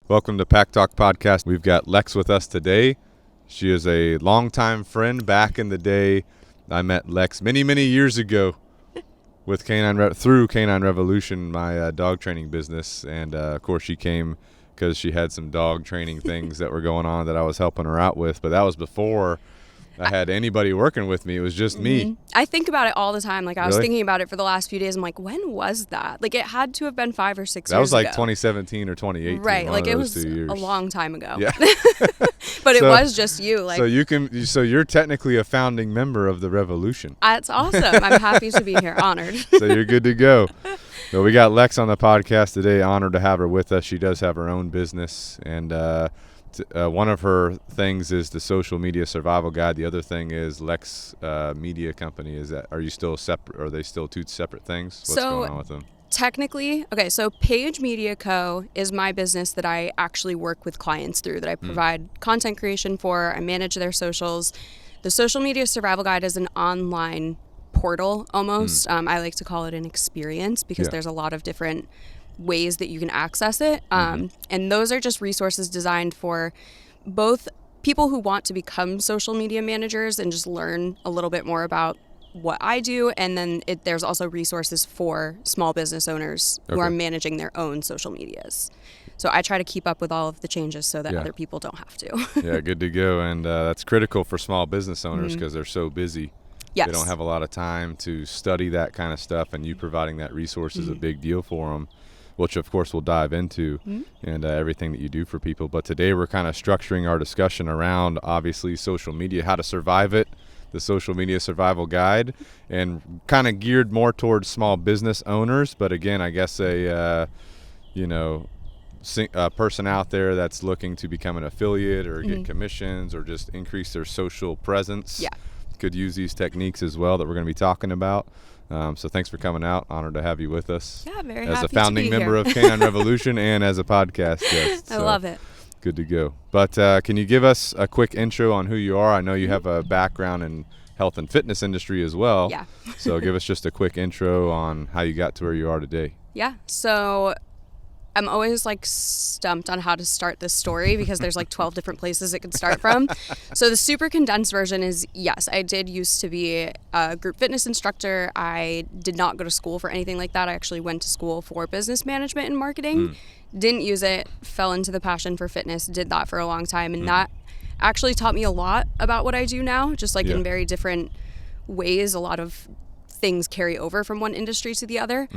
Welcome to Pack Talk Podcast. We've got Lex with us today. She is a longtime friend. Back in the day, I met Lex many years ago with through Canine Revolution, my dog training business. And, of course, she came because she had some dog training things that were going on that I was helping her out with. But that was before I had anybody working with me. It was just me. I think about it all the time. Like, I was Really? thinking about it for the last few days. I'm like, when was that? Like, it had to have been 5 or 6 years ago. That was like 2017 or 2018. Right. Like, it was 2 years. a long time ago. Yeah. But it was just you. Like, so you're technically a founding member of the revolution. that's awesome. I'm happy to be here. Honored. So you're good to go. So we got Lex on the podcast today. Honored to have her with us. She does have her own business, and one of her things is the social media survival guide. The other thing is Lex Media Company. Are you still separate? Are they still two separate things? What's going on with them? Technically, so Page Media Co. is my business that I actually work with clients through, that I provide content creation for. I manage their socials. The Social Media Survival Guide is an online portal almost. I like to call it an experience because there's a lot of different ways that you can access it. And those are just resources designed for both people who want to become social media managers and just learn a little bit more about what I do. And then there's also resources for small business owners who are managing their own social medias. So I try to keep up with all of the changes so that other people don't have to. Yeah, good to go. And that's critical for small business owners because they're so busy. Yes. They don't have a lot of time to study that kind of stuff, and you providing that resource is a big deal for them, which of course we'll dive into and everything that you do for people. But today we're kind of structuring our discussion around obviously social media, how to survive it, the Social Media Survival Guide, and kind of geared more towards small business owners. But again, I guess a person out there that's looking to become an affiliate or get commissions or just increase their social presence could use these techniques as well that we're going to be talking about. So thanks for coming out. Honored to have you with us. Yeah, very as happy a founding to be member here. of Canine Revolution and as a podcast guest. I love it. Good to go. But can you give us a quick intro on who you are? I know you have a background in health and fitness industry as well. Yeah. So give us just a quick intro on how you got to where you are today. Yeah. So I'm always like stumped on how to start this story because there's like 12 different places it could start from. So the super condensed version is, yes, I did used to be a group fitness instructor. I did not go to school for anything like that. I actually went to school for business management and marketing. Didn't use it, fell into the passion for fitness, did that for a long time. And that actually taught me a lot about what I do now, just like in very different ways. A lot of things carry over from one industry to the other.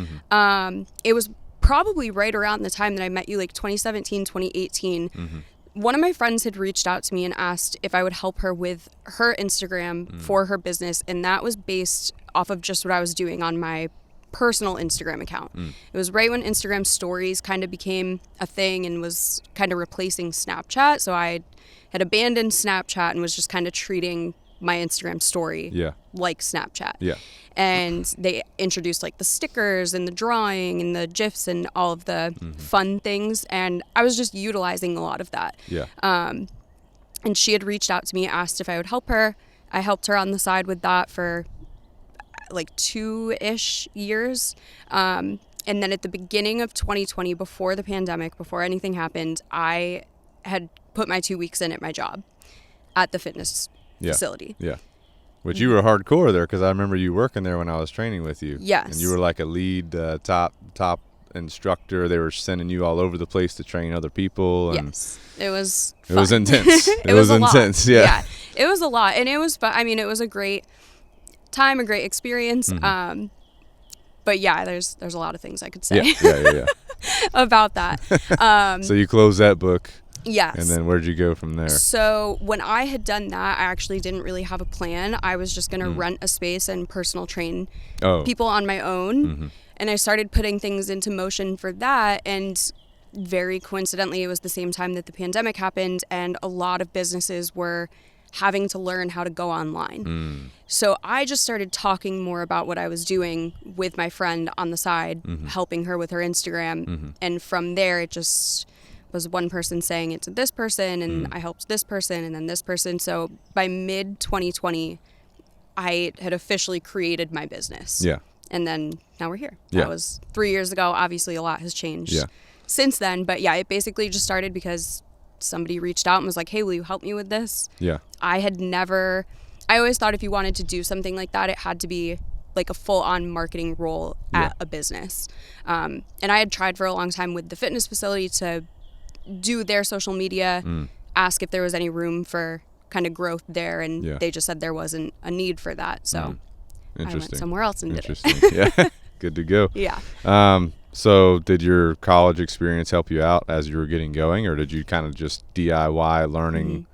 It was probably right around the time that I met you, like 2017, 2018. One of my friends had reached out to me and asked if I would help her with her Instagram for her business. And that was based off of just what I was doing on my personal Instagram account. It was right when Instagram stories kind of became a thing and was kind of replacing Snapchat. So I had abandoned Snapchat and was just kind of treating my Instagram story like Snapchat. And they introduced like the stickers and the drawing and the GIFs and all of the fun things. And I was just utilizing a lot of that. And she had reached out to me, asked if I would help her. I helped her on the side with that for like 2-ish years. And then at the beginning of 2020, before the pandemic, before anything happened, I had put my 2 weeks in at my job at the fitness facility. Which you were hardcore there because I remember you working there when I was training with you. Yes. And you were like a lead top instructor. They were sending you all over the place to train other people. And yes. It was fun. It was intense. It was intense. Lot. Yeah. It was a lot. And it was, I mean, it was a great time, a great experience. But yeah, there's a lot of things I could say about that. So you closed that book. Yes. And then where'd you go from there? So when I had done that, I actually didn't really have a plan. I was just going to rent a space and personal train people on my own. And I started putting things into motion for that. And very coincidentally, it was the same time that the pandemic happened, and a lot of businesses were having to learn how to go online. So I just started talking more about what I was doing with my friend on the side, helping her with her Instagram. And from there, it just was one person saying it to this person, and I helped this person and then this person. So by mid 2020, I had officially created my business. Yeah. And then now we're here. Yeah. That was 3 years ago. Obviously, a lot has changed since then. But yeah, it basically just started because somebody reached out and was like, hey, will you help me with this? Yeah. I always thought if you wanted to do something like that, it had to be like a full-on marketing role at a business. And I had tried for a long time with the fitness facility to do their social media, ask if there was any room for kind of growth there, and they just said there wasn't a need for that. So I went somewhere else and did it. Yeah. Good to go. Yeah. So did your college experience help you out as you were getting going, or did you kind of just DIY learning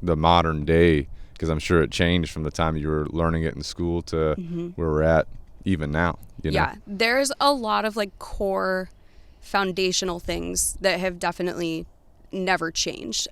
the modern day? Because I'm sure it changed from the time you were learning it in school to where we're at even now. You know? Yeah, there's a lot of like core foundational things that have definitely never changed.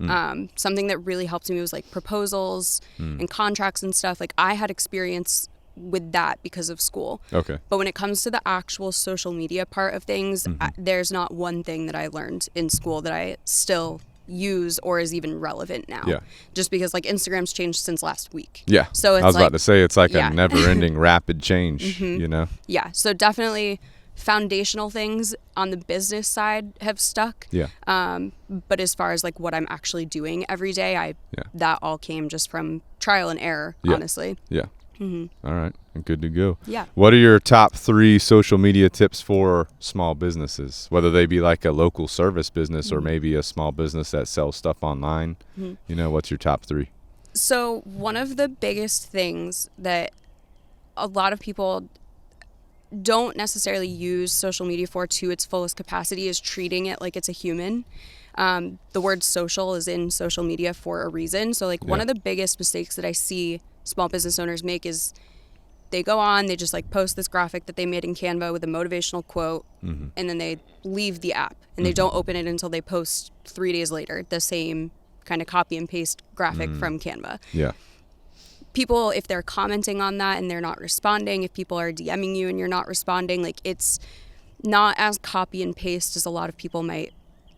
Something that really helped me was like proposals and contracts and stuff. Like I had experience with that because of school. Okay. But when it comes to the actual social media part of things, there's not one thing that I learned in school that I still use or is even relevant now. Yeah. Just because like Instagram's changed since last week. Yeah. So it's I was like, about to say it's like a never-ending rapid change, you know? Yeah. So definitely foundational things on the business side have stuck. Yeah. But as far as like what I'm actually doing every day, that all came just from trial and error, honestly. Yeah. All right. And good to go. Yeah. What are your top 3 social media tips for small businesses, whether they be like a local service business or maybe a small business that sells stuff online? You know, what's your top 3? So one of the biggest things that a lot of people don't necessarily use social media for to its fullest capacity is treating it like it's a human. The word social is in social media for a reason. So like one of the biggest mistakes that I see small business owners make is they go on, they just like post this graphic that they made in Canva with a motivational quote, and then they leave the app and they don't open it until they post 3 days later the same kind of copy and paste graphic from Canva. Yeah. People, if they're commenting on that and they're not responding, if people are DMing you and you're not responding, like it's not as copy and paste as a lot of people might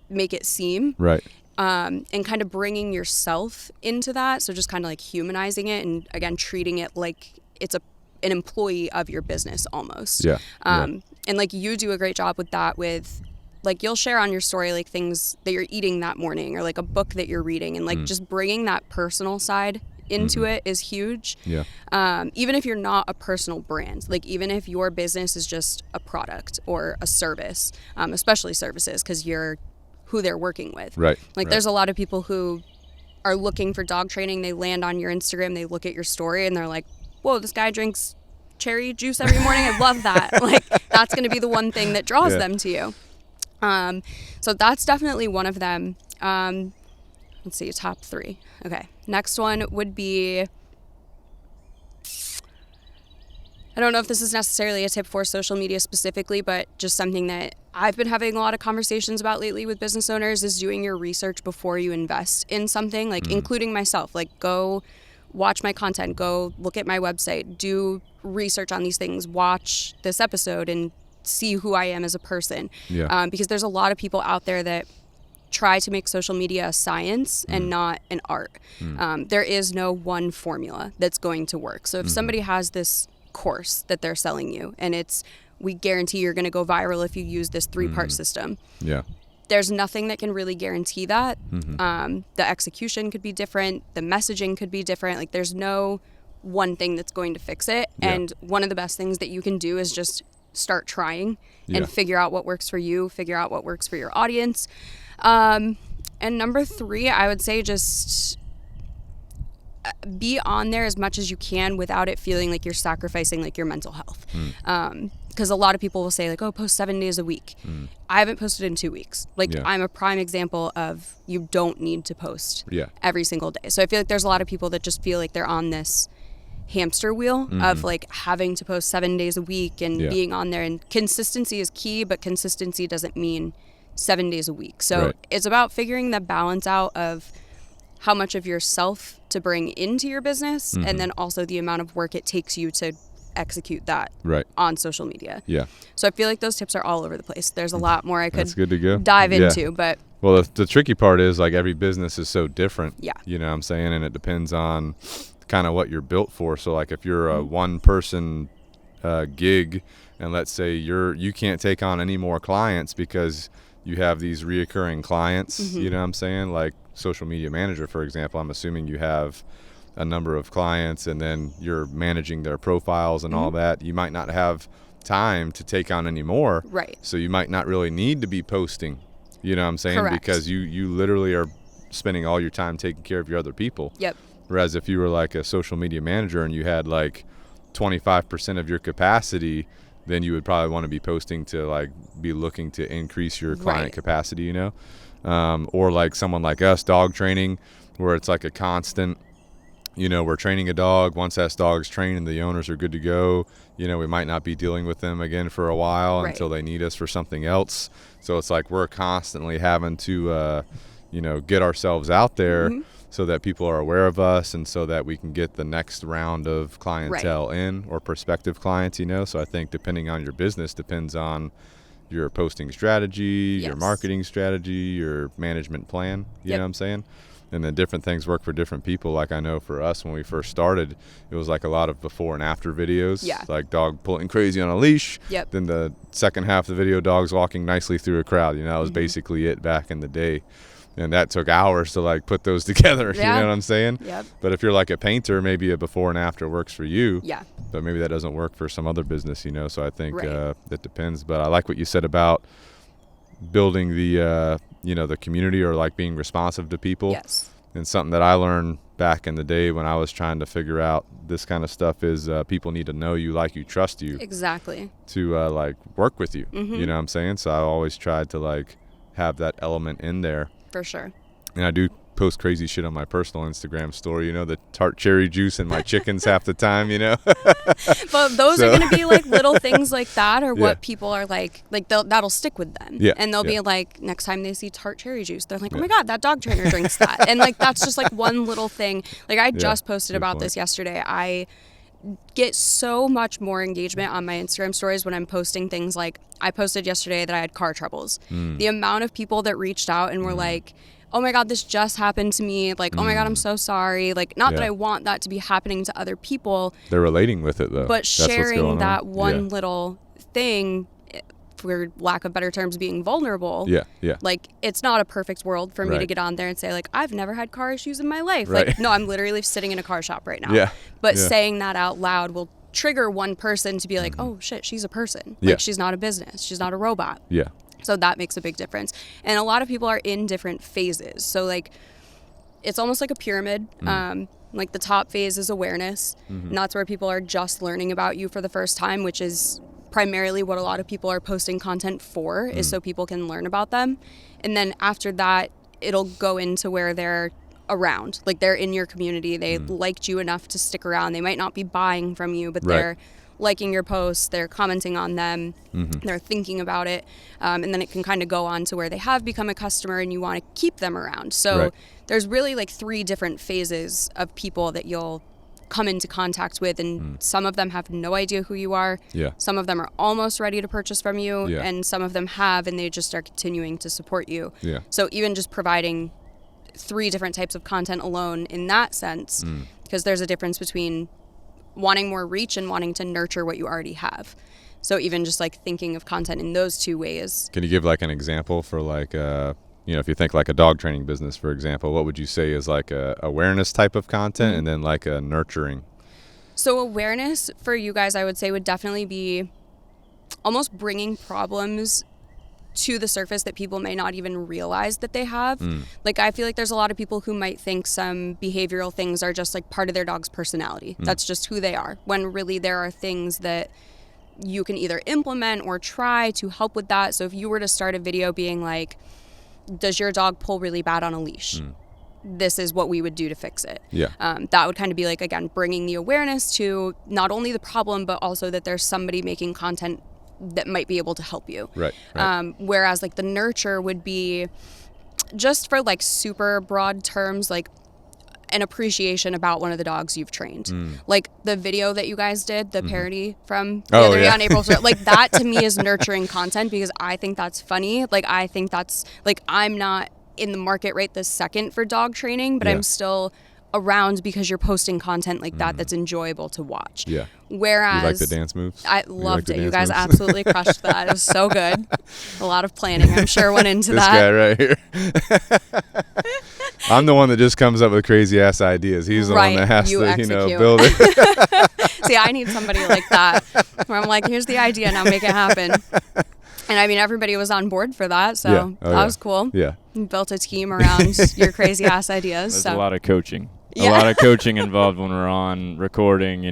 make it seem. Right. And kind of bringing yourself into that. So just kind of like humanizing it and again, treating it like it's an employee of your business almost. Yeah. And like you do a great job with that, with like you'll share on your story like things that you're eating that morning or like a book that you're reading, and like just bringing that personal side into it is huge. Yeah. Even if you're not a personal brand, like even if your business is just a product or a service, especially services, because you're who they're working with. Right. Like there's a lot of people who are looking for dog training. They land on your Instagram, they look at your story and they're like, whoa, this guy drinks cherry juice every morning. I love that. Like that's going to be the one thing that draws them to you. So that's definitely one of them. Let's see, top 3. Okay. Next one would be, I don't know if this is necessarily a tip for social media specifically, but just something that I've been having a lot of conversations about lately with business owners is doing your research before you invest in something, like including myself. Like go watch my content, go look at my website, do research on these things, watch this episode and see who I am as a person. Yeah. Because there's a lot of people out there that try to make social media a science and not an art. There is no one formula that's going to work. So if somebody has this course that they're selling you and it's, we guarantee you're going to go viral if you use this 3-part system. Yeah. There's nothing that can really guarantee that. The execution could be different. The messaging could be different. Like there's no one thing that's going to fix it. Yeah. And one of the best things that you can do is just start trying and figure out what works for you, figure out what works for your audience. And number 3, I would say just be on there as much as you can without it feeling like you're sacrificing like your mental health. Because a lot of people will say like, oh, post 7 days a week. I haven't posted in 2 weeks. Like I'm a prime example of you don't need to post every single day. So I feel like there's a lot of people that just feel like they're on this hamster wheel of like having to post 7 days a week and being on there, and consistency is key, but consistency doesn't mean 7 days a week. So it's about figuring the balance out of how much of yourself to bring into your business and then also the amount of work it takes you to execute that on social media. Yeah. So I feel like those tips are all over the place. There's a lot more I could That's good to go. dive into, but well, the tricky part is like every business is so different. Yeah. You know what I'm saying? And it depends on kind of what you're built for. So like if you're a one person gig and let's say you can't take on any more clients because you have these reoccurring clients, you know what I'm saying? Like social media manager, for example, I'm assuming you have a number of clients and then you're managing their profiles and all that. You might not have time to take on any more. Right. So you might not really need to be posting, you know what I'm saying? Correct. Because you literally are spending all your time taking care of your other people. Yep. Whereas if you were like a social media manager and you had like 25% of your capacity, then you would probably want to be posting to like be looking to increase your client capacity, you know? Or like someone like us, dog training, where it's like a constant, you know, we're training a dog. Once that dog's trained and the owners are good to go, you know, we might not be dealing with them again for a while until they need us for something else. So it's like we're constantly having to, you know, get ourselves out there so that people are aware of us and so that we can get the next round of clientele in, or prospective clients, you know. So I think depending on your business depends on your posting strategy, your marketing strategy, your management plan, you know what I'm saying? And then different things work for different people. Like I know for us, when we first started, it was like a lot of before and after videos, like dog pulling crazy on a leash. Then the second half of the video, dogs walking nicely through a crowd. You know, that was basically it back in the day. And that took hours to like put those together. You know what I'm saying? But if you're like a painter, maybe a before and after works for you. But maybe that doesn't work for some other business, you know. So I think it depends. But I like what you said about building the you know, the community, or like being responsive to people. And something that I learned back in the day when I was trying to figure out this kind of stuff is people need to know you, like you, trust you. To like work with you. You know what I'm saying? So I always tried to like have that element in there. For sure. And I do post crazy shit on my personal Instagram story, you know, the tart cherry juice and my chickens half the time, you know. But those are going to be like little things like that, or what people are like that'll stick with them. And they'll be like, next time they see tart cherry juice, they're like, oh my God, that dog trainer drinks that. And like, that's just like one little thing. Like I just posted about this yesterday. I get so much more engagement on my Instagram stories when I'm posting things like, I posted yesterday that I had car troubles. The amount of people that reached out and were like, oh my God, this just happened to me. Like, oh my God, I'm so sorry. Like, not that I want that to be happening to other people. They're relating with it though. But sharing that one little thing, for lack of better terms, being vulnerable. Like, it's not a perfect world for me to get on there and say like, I've never had car issues in my life. Like, no, I'm literally sitting in a car shop right now. But saying that out loud will trigger one person to be like, oh shit, she's a person. Like, she's not a business. She's not a robot. So that makes a big difference. And a lot of people are in different phases. So like, it's almost like a pyramid. Like the top phase is awareness. And that's where people are just learning about you for the first time, which is primarily what a lot of people are posting content for, is so people can learn about them. And then after that, it'll go into where they're around. Like they're in your community. They liked you enough to stick around. They might not be buying from you, but they're liking your posts, they're commenting on them, they're thinking about it, and then it can kind of go on to where they have become a customer and you want to keep them around. So there's really like 3 different phases of people that you'll come into contact with, and some of them have no idea who you are. Some of them are almost ready to purchase from you, and some of them have, and they just are continuing to support you. So even just providing 3 different types of content alone in that sense, because there's a difference between wanting more reach and wanting to nurture what you already have. So even just like thinking of content in those 2 ways. Can you give like an example for like, you know, if you think like a dog training business, for example, what would you say is like a awareness type of content and then like a nurturing? So awareness for you guys, I would say, would definitely be almost bringing problems to the surface that people may not even realize that they have. Like, I feel like there's a lot of people who might think some behavioral things are just like part of their dog's personality. That's just who they are, when really there are things that you can either implement or try to help with that. So if you were to start a video being like, does your dog pull really bad on a leash? This is what we would do to fix it. That would kind of be like, again, bringing the awareness to not only the problem, but also that there's somebody making content that might be able to help you. Whereas like the nurture would be just for like super broad terms, like an appreciation about one of the dogs you've trained. Like the video that you guys did, the parody from the other day on April 4th, like that to me is nurturing content, because I think that's funny. Like I think that's like, I'm not in the market right this second for dog training, but I'm still around because you're posting content like that that's enjoyable to watch. Yeah. Whereas You like the dance moves? I loved it. You guys moves? absolutely crushed that. It was so good. A lot of planning, I'm sure, went into This that. guy right here. I'm the one that just comes up with crazy ass ideas. He's the one that has you to, execute. build it. See, I need somebody like that where I'm like, here's the idea, now make it happen. And I mean, everybody was on board for that, so that was cool. Yeah. You built a team around your crazy ass ideas. There's so. a lot of coaching. Yeah. A lot of coaching involved when we're on recording. You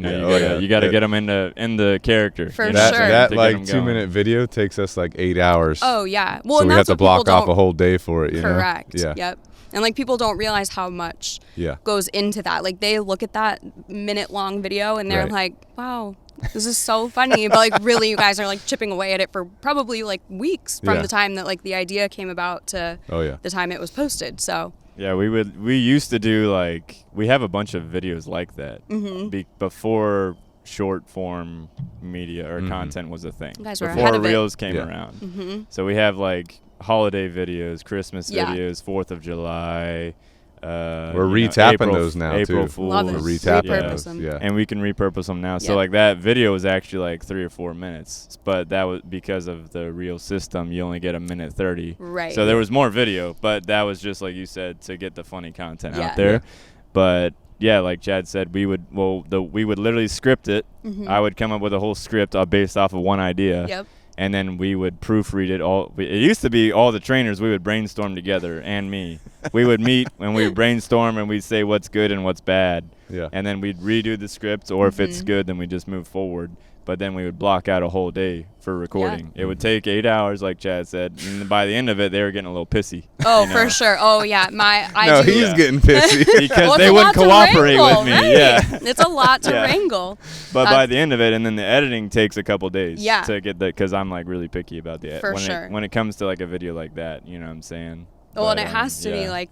got to get them in the character. For you sure. know, That to get like 'em 2 going. minute video takes us like 8 hours. Oh yeah. Well, so and we have that's to what block people off don't- a whole day for it. Correct. Yeah. Yep. And like people don't realize how much goes into that. Like they look at that minute-long video and they're like, "Wow, this is so funny." But like really, you guys are like chipping away at it for probably like weeks from the time that like the idea came about to the time it was posted. So. Yeah, we used to do we have a bunch of videos like that before short form media or content was a thing. You guys were before ahead of it. Reels came around. So we have holiday videos, Christmas videos, 4th of July. We're retapping those now April too. Fools. Love it. We're retapping Repurpose those. them. Yeah. And we can repurpose them now. So Yep. like that video was actually like 3 or 4 minutes, but that was because of the Reel system. You only get a minute 30. Right. So there was more video, but that was just like you said to get the funny content Yeah. out there. But yeah, like Chad said, we would literally script it. I would come up with a whole script based off of one idea. Yep. And then we would proofread it all. It used to be all the trainers, we would brainstorm together, and me. We would meet and we would brainstorm and we'd say what's good and what's bad. Yeah. And then we'd redo the script, or if it's good, then we just move forward. But then we would block out a whole day for recording. It would take 8 hours, like Chad said. And by the end of it, they were getting a little pissy. Oh, for sure. Oh, yeah. He's getting pissy. Because they wouldn't cooperate with me. Right? Yeah. It's a lot to wrangle. But by the end of it, and then the editing takes a couple days Yeah. to get that, because I'm like really picky about the For sure. when it comes to like a video like that, you know what I'm saying? Well, and it has to be like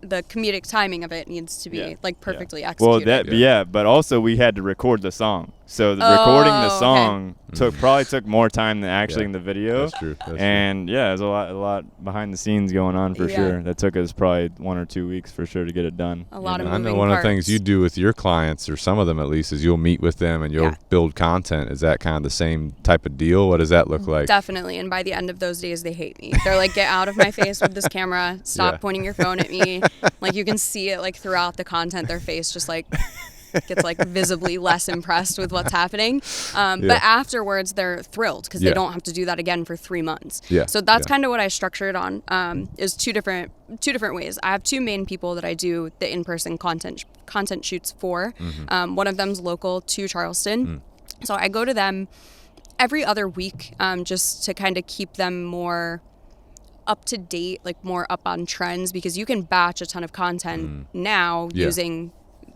the comedic timing of it needs to be like perfectly executed. Well, but also we had to record the song. So recording the song probably took more time than actually in the video. That's true. And there's a lot behind the scenes going on for sure. That took us probably 1 or 2 weeks for sure to get it done. A lot of I moving know one parts. of the things you do with your clients, or some of them at least, is you'll meet with them and you'll build content. Is that kind of the same type of deal? What does that look like? Definitely. And by the end of those days, they hate me. They're like, get out of my face with this camera. Stop pointing your phone at me. Like you can see it like throughout the content. Their face just like gets like visibly less impressed with what's happening. But afterwards, they're thrilled because they don't have to do that again for 3 months. Yeah. So that's kind of what I structured on. Is two different ways. I have 2 main people that I do the in-person content shoots for. One of them's local to Charleston. So I go to them every other week just to kind of keep them more up to date, like more up on trends, because you can batch a ton of content now using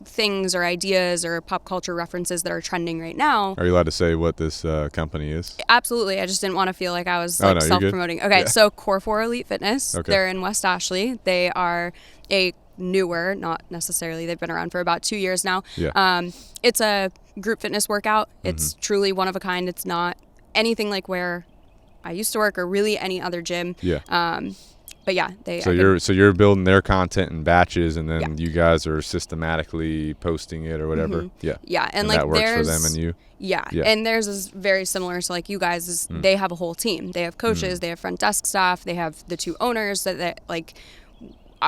things or ideas or pop culture references that are trending right now. Are you allowed to say what this company is? Absolutely. I just didn't want to feel like I was Oh, no, you're good. self-promoting. Okay, so Core 4 Elite Fitness. Okay. They're in West Ashley. They are a newer, not necessarily, they've been around for about 2 years now. Yeah. It's a group fitness workout. It's truly one of a kind. It's not anything like where I used to work or really any other gym. Yeah. But yeah, So you're building their content in batches, and then you guys are systematically posting it or whatever. Yeah. Yeah, and that like works for there's them and you. Yeah. And theirs is very similar to like you guys. Is they have a whole team. They have coaches. They have front desk staff. They have the 2 owners that like.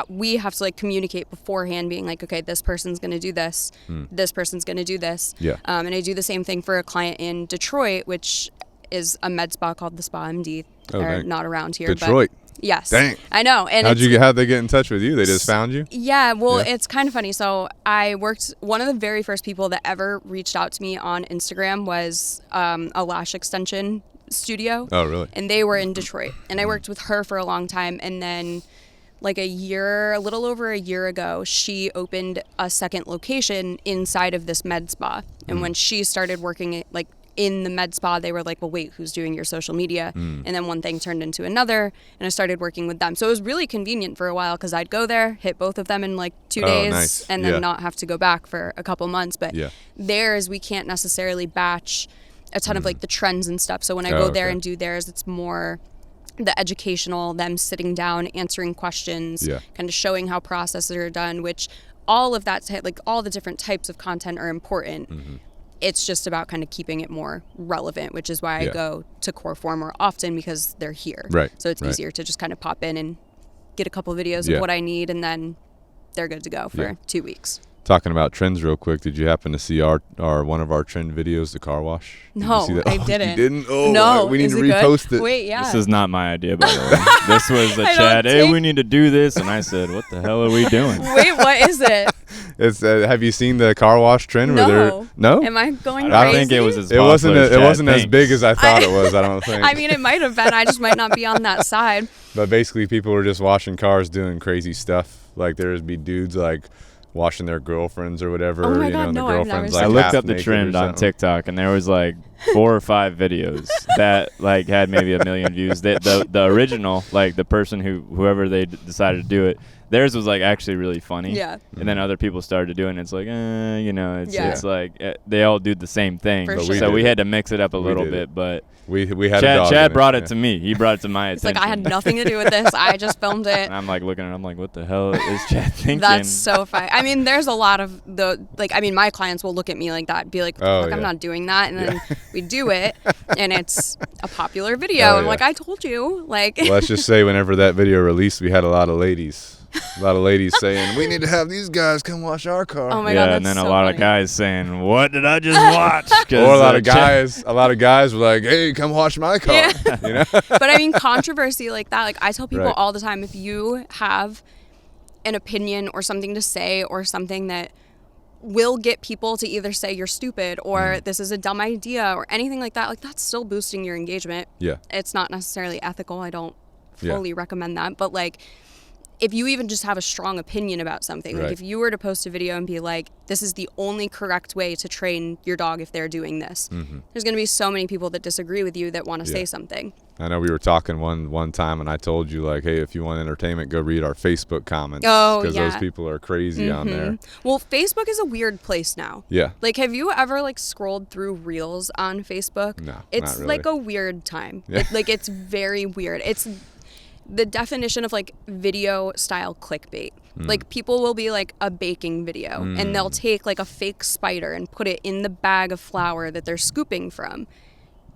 We have to like communicate beforehand, being like, okay, this person's going to do this. This person's going to do this. Yeah. And I do the same thing for a client in Detroit, which is a med spa called the Spa MD. They're not around here. Detroit. But yes. Dang. I know. And how'd they get in touch with you? They just found you? Yeah, well, it's kind of funny. So one of the very first people that ever reached out to me on Instagram was a lash extension studio. Oh, really? And they were in Detroit. And I worked with her for a long time. And then like a little over a year ago, she opened a second location inside of this med spa. And when she started working like in the med spa, they were like, well, wait, who's doing your social media? And then one thing turned into another, and I started working with them. So it was really convenient for a while because I'd go there, hit both of them in like 2 days, nice. and then not have to go back for a couple months. But theirs, we can't necessarily batch a ton of like the trends and stuff. So when I go there and do theirs, it's more the educational, them sitting down, answering questions, kind of showing how processes are done, which all of that, like all the different types of content are important. Mm-hmm. It's just about kind of keeping it more relevant, which is why I go to Core 4 more often, because they're here. Right. So it's easier to just kind of pop in and get a couple of videos of what I need, and then they're good to go for 2 weeks. Talking about trends real quick, did you happen to see our one of our trend videos, the car wash? No, I didn't. You didn't? Oh, no, we need to it repost good? it. Wait, yeah. This is not my idea, by the way. This was a chat. Hey, we need to do this, and I said, "What the hell are we doing?" Wait, what is it? It's have you seen the car wash trend? No. No. Am I going I crazy? don't think it was as It wasn't. popular as It Chad wasn't as thinks. big as I thought it was. I don't think. I mean, it might have been. I just might not be on that side. But basically, people were just washing cars, doing crazy stuff. Like there'd be dudes like washing their girlfriends or whatever. Oh my you know, God, and the no, I've never girlfriends seen like I looked half up the naked trend or on something. TikTok, and there was like 4 or 5 videos that like had maybe 1 million views. The original, like the person whoever they decided to do it, theirs was like actually really funny. Yeah. And then other people started doing it. It's like, you know, Yeah. it's like they all do the same thing. For But sure. So we did had to mix it up a We little did bit, it. but We had a dog Chad in brought it yeah. to me. He brought it to my It's attention. like I had nothing to do with this. I just filmed it. And I'm like looking at it. I'm like, what the hell is Chad thinking? That's so funny. I mean, there's a lot of my clients will look at me like that, be like, Oh, fuck, yeah. I'm not doing that. And then we do it, and it's a popular video. Oh, I'm yeah. like, I told you. Like, Well, let's just say whenever that video released, we had a lot of ladies saying, we need to have these guys come wash our car. oh my yeah, God, that's and then so a lot funny. of guys saying, "What did I just watch?" 'Cause, Or a Chad- lot of guys were like, hey, come wash my car. Yeah. You know? But I mean, controversy like that, like I tell people Right. all the time, if you have an opinion or something to say or something that will get people to either say you're stupid or this is a dumb idea or anything like that, like that's still boosting your engagement. Yeah. It's not necessarily ethical. I don't Yeah. fully recommend that. But like, if you even just have a strong opinion about something, like Right. if you were to post a video and be like, this is the only correct way to train your dog if they're doing this, there's going to be so many people that disagree with you that want to say Yeah. something. I know we were talking one time, and I told you, like, hey, if you want entertainment, go read our Facebook comments. Oh, Because yeah. those people are crazy on there. Well, Facebook is a weird place now. Yeah. Like, have you ever like scrolled through Reels on Facebook? No, It's not really. like a weird time. Yeah. Like it's very weird. It's the definition of like video style clickbait. Like people will be like a baking video and they'll take like a fake spider and put it in the bag of flour that they're scooping from,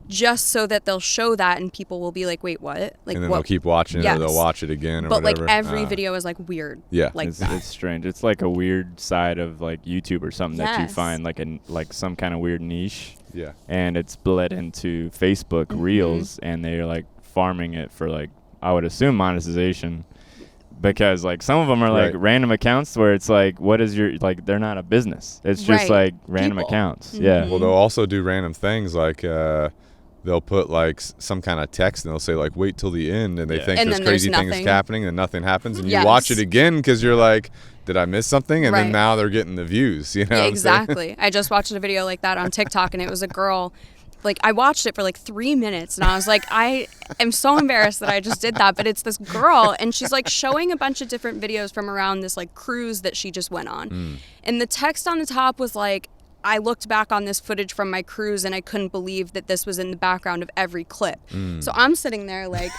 just so that they'll show that and people will be like, wait, what? Like And then what? they'll keep watching it, or they'll Yes. watch it again, or But whatever. like every video is like weird. Yeah. Like it's, that. it's strange. It's like a weird side of like YouTube or something that you Yes. find like some kind of weird niche, Yeah. and it's bled into Facebook Reels, and they're like farming it for like, I would assume, monetization, because like some of them are like Right. random accounts where it's like, what is your, like, they're not a business. It's just Right. like random People. accounts. Yeah. Well, they'll also do random things like they'll put like some kind of text and they'll say like wait till the end, and they Yeah. think And there's then there's crazy things nothing. happening and nothing happens, and you Yes. watch it again because you're like, did I miss something? And Right. then now they're getting the views. You know Yeah, what I'm saying? exactly. I just watched a video like that on TikTok, and it was a girl. Like, I watched it for like 3 minutes, and I was like, I am so embarrassed that I just did that. But it's this girl, and she's like showing a bunch of different videos from around this like cruise that she just went on. And the text on the top was like, I looked back on this footage from my cruise, and I couldn't believe that this was in the background of every clip. So I'm sitting there like,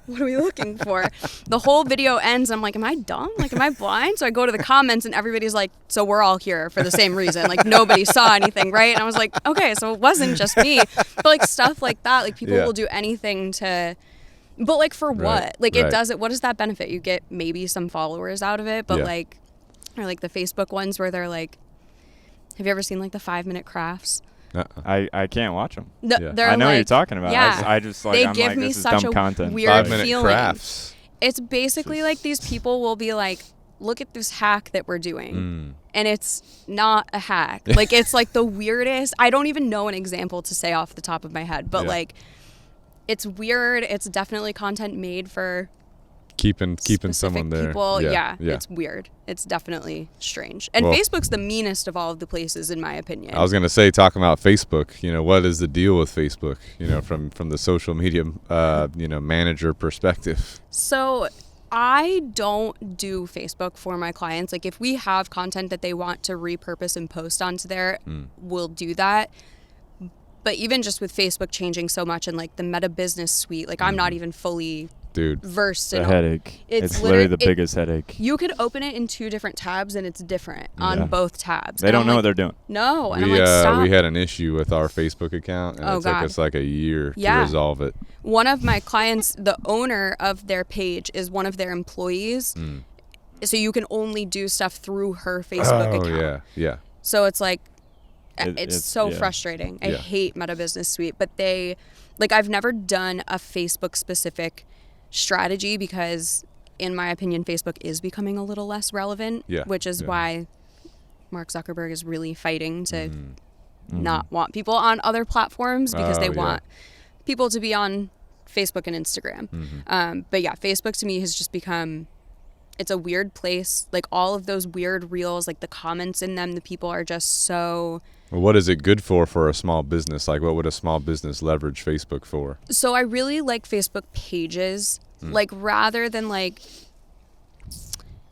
what are we looking for? The whole video ends. I'm like, am I dumb? Like, am I blind? So I go to the comments and everybody's like, so we're all here for the same reason. Like, nobody saw anything, right? And I was like, okay, so it wasn't just me. But like stuff like that, like people Yeah. will do anything to, but like for Right, what? Like it right. doesn't, what does that benefit? You get maybe some followers out of it, but Yeah. like, or like the Facebook ones where they're like, have you ever seen like the 5-minute crafts? I can't watch them. No, Yeah. they're I know what like, you're talking about. Yeah. I just like, They I'm give like, me this is such dumb a content. weird 5-minute feeling. crafts. It's basically like these people will be like, look at this hack that we're doing. And it's not a hack. Like, it's like the weirdest. I don't even know an example to say off the top of my head, but Yeah. like, it's weird. It's definitely content made for Keeping specific someone there. people. Yeah. It's weird. It's definitely strange. And Well- Facebook's the meanest of all of the places, in my opinion. I was gonna say, talking about Facebook, you know, what is the deal with Facebook? You know, from the social media, manager perspective. So I don't do Facebook for my clients. Like if we have content that they want to repurpose and post onto there, we'll do that. But even just with Facebook changing so much and like the Meta Business Suite, like I'm not even fully dude, versed The in headache. It's It's literally the literally- biggest headache. You could open it in 2 different tabs and it's different on Yeah. both tabs. They And don't I'm know like, what they're doing. No, and I'm we like, stop. we had an issue with our Facebook account, and Oh, it took God. us like a year to Yeah. resolve it. One of my clients, the owner of their page is one of their employees. So you can only do stuff through her Facebook Oh account. yeah. So it's like, it's it's- so yeah. frustrating. I Yeah. hate Meta Business Suite, but I've never done a Facebook specific strategy because, in my opinion, Facebook is becoming a little less relevant, Yeah, which is yeah. why Mark Zuckerberg is really fighting to Mm-hmm. not want people on other platforms because they Oh, yeah. want people to be on Facebook and Instagram. But yeah, Facebook to me has just become, it's a weird place. Like all of those weird reels, like the comments in them, the people are just so. Well, what is it good for a small business? Like, what would a small business leverage Facebook for? So I really like Facebook pages, like rather than like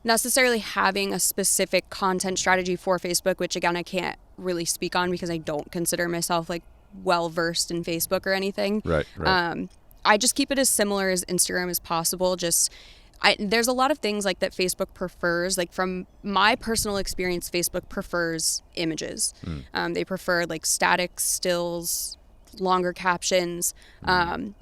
necessarily having a specific content strategy for Facebook, which again, I can't really speak on because I don't consider myself like well versed in Facebook or anything. Right. I just keep it as similar as Instagram as possible. There's a lot of things like that Facebook prefers. Like from my personal experience, Facebook prefers images. They prefer like static stills, longer captions.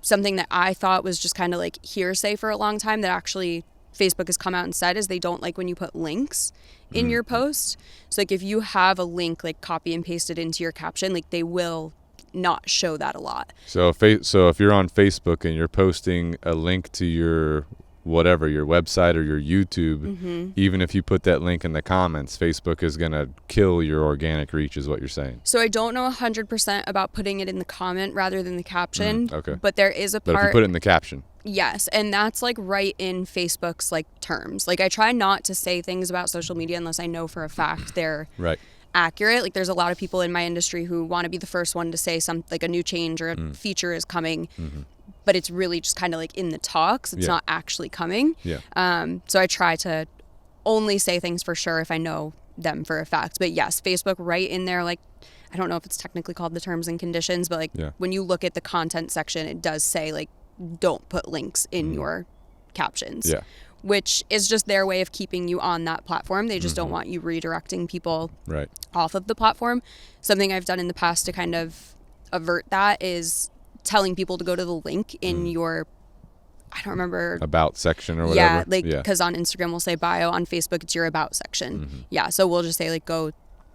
Something that I thought was just kind of like hearsay for a long time that actually Facebook has come out and said is they don't like when you put links in your post. So like if you have a link like copy and paste it into your caption, like they will not show that a lot. So if you're on Facebook and you're posting a link to your whatever, your website or your YouTube, even if you put that link in the comments, Facebook is going to kill your organic reach is what you're saying. So I don't know 100% about putting it in the comment rather than the caption. Okay. But there is a But part. if you put it in the caption. Yes, and that's like right in Facebook's like terms. Like I try not to say things about social media unless I know for a fact they're Right. accurate. Like there's a lot of people in my industry who want to be the first one to say something like a new change or a feature is coming. But it's really just kind of like in the talks. It's Yeah. not actually coming. Yeah. So I try to only say things for sure if I know them for a fact. But yes, Facebook right in there, like, I don't know if it's technically called the terms and conditions, but like Yeah. when you look at the content section, it does say like, don't put links in your captions. Yeah. Which is just their way of keeping you on that platform. They just don't want you redirecting people Right. off of the platform. Something I've done in the past to kind of avert that is telling people to go to the link in your, I don't remember. About section or whatever. Yeah, like because on Instagram we'll say bio, on Facebook it's your about section. Yeah, so we'll just say like go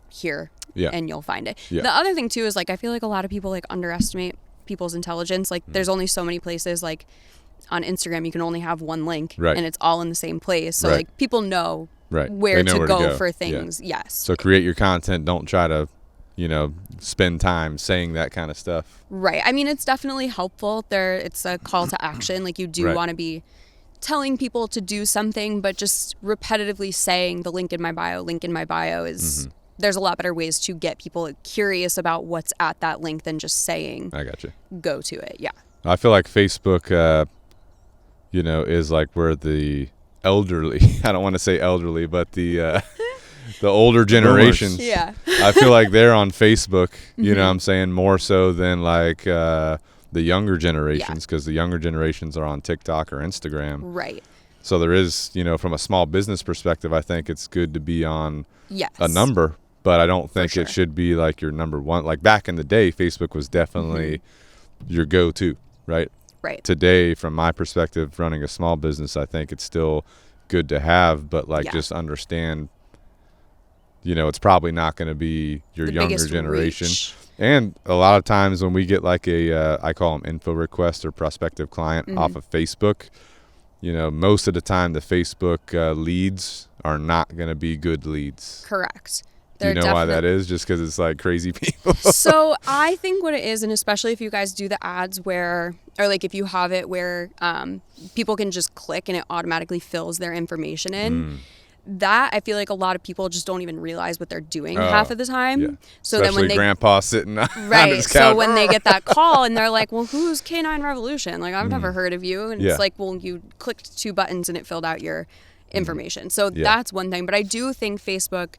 here and you'll find it. Yeah. The other thing too is like I feel like a lot of people like underestimate people's intelligence. Like there's only so many places like on Instagram you can only have one link and it's all in the same place. So like people know where, They know to, go for Yeah. things. Yes. So create your content. Don't try to, spend time saying that kind of stuff. Right. I mean, it's definitely helpful. It's a call to action. Like you do want to be telling people to do something, but just repetitively saying the link in my bio is, there's a lot better ways to get people curious about what's at that link than just saying, I got you. go to it. Yeah. I feel like Facebook, is like where the elderly, I don't want to say elderly, but the older generations. Yeah. I feel like they're on Facebook, you know what I'm saying, more so than like the younger generations, because the younger generations are on TikTok or Instagram. Right. So there is, from a small business perspective, I think it's good to be on Yes. a number, but I don't think sure. it should be like your number one. Like back in the day, Facebook was definitely your go-to, right? Right. Today, from my perspective, running a small business, I think it's still good to have, but like just understand, it's probably not going to be your The younger biggest generation. reach. And a lot of times when we get like I call them info request or prospective client off of Facebook, most of the time the Facebook leads are not going to be good leads. Correct. Do you know why that is? Just because it's like crazy people. So I think what it is, and especially if you guys do the ads or like if you have it where people can just click and it automatically fills their information in, that I feel like a lot of people just don't even realize what they're doing half of the time. Yeah. So Especially then when they grandpa sitting on right, his so couch. when they get that call and they're like, "Well, who's Canine Revolution? Like I've never heard of you," and it's like, "Well, you clicked 2 buttons and it filled out your information." So that's one thing. But I do think Facebook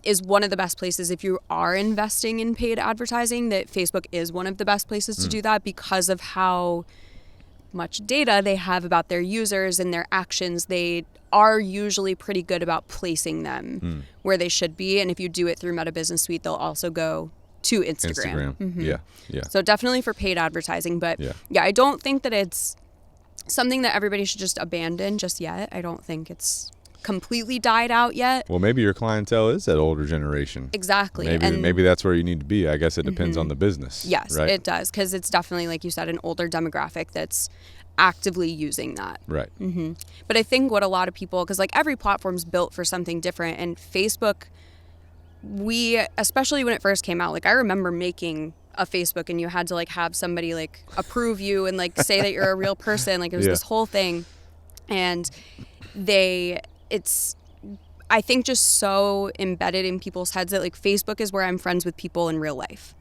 is one of the best places if you are investing in paid advertising, that Facebook is one of the best places to do that because of how much data they have about their users and their actions, they are usually pretty good about placing them where they should be. And if you do it through Meta Business Suite, they'll also go to Instagram. Yeah. So definitely for paid advertising. But yeah, I don't think that it's something that everybody should just abandon just yet. I don't think it's completely died out yet. Well, maybe your clientele is that older generation. Exactly. Maybe that's where you need to be. I guess it depends on the business. Yes, right? it does, because it's definitely, like you said, an older demographic that's actively using that. Right. But I think what a lot of people, because like every platform's built for something different, and Facebook, especially when it first came out, like I remember making a Facebook and you had to like have somebody like approve you and like say that you're a real person. Like it was this whole thing. And it's I think just so embedded in people's heads that like Facebook is where I'm friends with people in real life.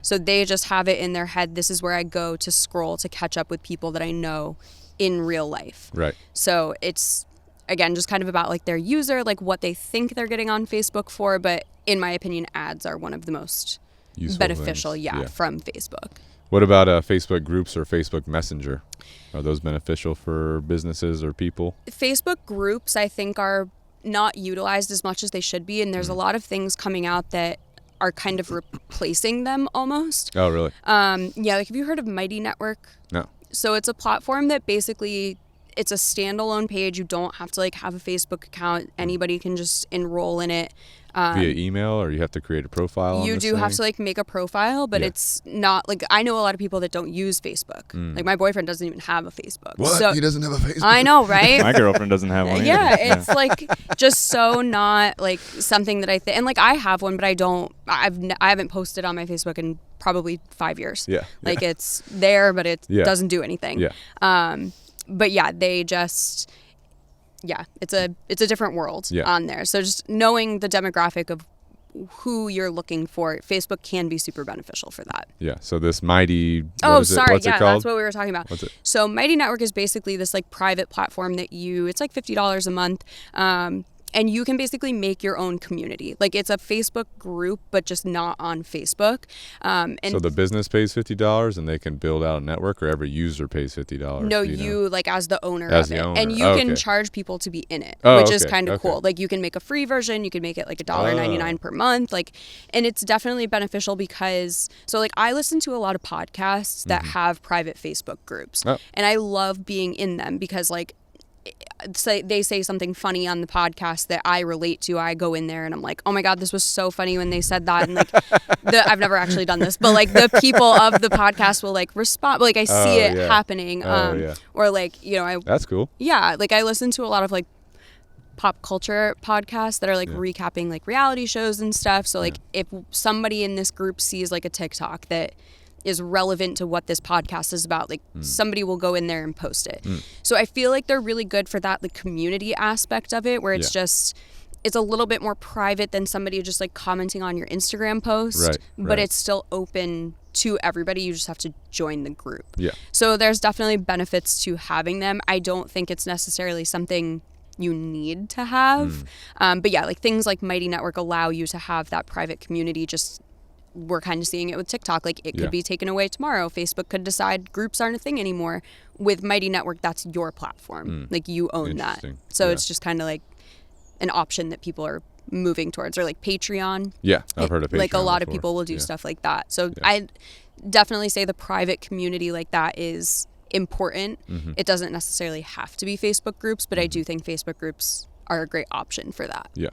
So they just have it in their head, this is where I go to scroll to catch up with people that I know in real life. Right. So it's, again, just kind of about like their user, like what they think they're getting on Facebook for. But in my opinion, ads are one of the most useful beneficial things. From Facebook. What about Facebook groups or Facebook Messenger? Are those beneficial for businesses or people? Facebook groups, I think, are not utilized as much as they should be. And there's a lot of things coming out that are kind of replacing them almost. Oh, really? Yeah, like have you heard of Mighty Network? No. So it's a platform that basically, it's a standalone page. You don't have to like have a Facebook account. Anybody can just enroll in it. Via email, or you have to create a profile? You do have to like make a profile, but it's not like, I know a lot of people that don't use Facebook. Like my boyfriend doesn't even have a Facebook. What? So, he doesn't have a Facebook? I know, right? My girlfriend doesn't have one. Yeah, either. it's like just so not like something that I think, and like I have one, but I haven't posted on my Facebook in probably 5 years. Yeah. Like it's there, but it doesn't do anything. Yeah. But yeah, they just, it's a different world on there. So just knowing the demographic of who you're looking for, Facebook can be super beneficial for that. Yeah. So this Mighty. What's it called? That's what we were talking about. What's it? So Mighty Network is basically this like private platform that it's like $50 a month. And you can basically make your own community. Like it's a Facebook group, but just not on Facebook. And so the business pays $50 and they can build out a network, or every user pays $50? No, you like as the owner as of the it. owner. And you can charge people to be in it, which is kind of cool. Like you can make a free version. You can make it like $1.99 per month. Like, and it's definitely beneficial because, so like I listen to a lot of podcasts that have private Facebook groups. And I love being in them because like, they say something funny on the podcast that I relate to. I go in there and I'm like, oh my God, this was so funny when they said that. And like, I've never actually done this, but like the people of the podcast will like respond. Like I see it happening. Or like, that's cool. Yeah. Like I listen to a lot of like pop culture podcasts that are like recapping like reality shows and stuff. So like if somebody in this group sees like a TikTok that is relevant to what this podcast is about, like somebody will go in there and post it. So I feel like they're really good for that, the community aspect of it, where it's just, it's a little bit more private than somebody just like commenting on your Instagram post, but it's still open to everybody. You just have to join the group. So there's definitely benefits to having them. I don't think it's necessarily something you need to have. But yeah, like things like Mighty Network allow you to have that private community. Just, we're kind of seeing it with TikTok. Like it could be taken away tomorrow. Facebook could decide groups aren't a thing anymore. With Mighty Network, that's your platform. Like you own that. So it's just kind of like an option that people are moving towards, or like Patreon. Yeah, I've heard of Patreon. Like a lot of people will do stuff like that. So I definitely say the private community like that is important. It doesn't necessarily have to be Facebook groups, but I do think Facebook groups are a great option for that. Yeah.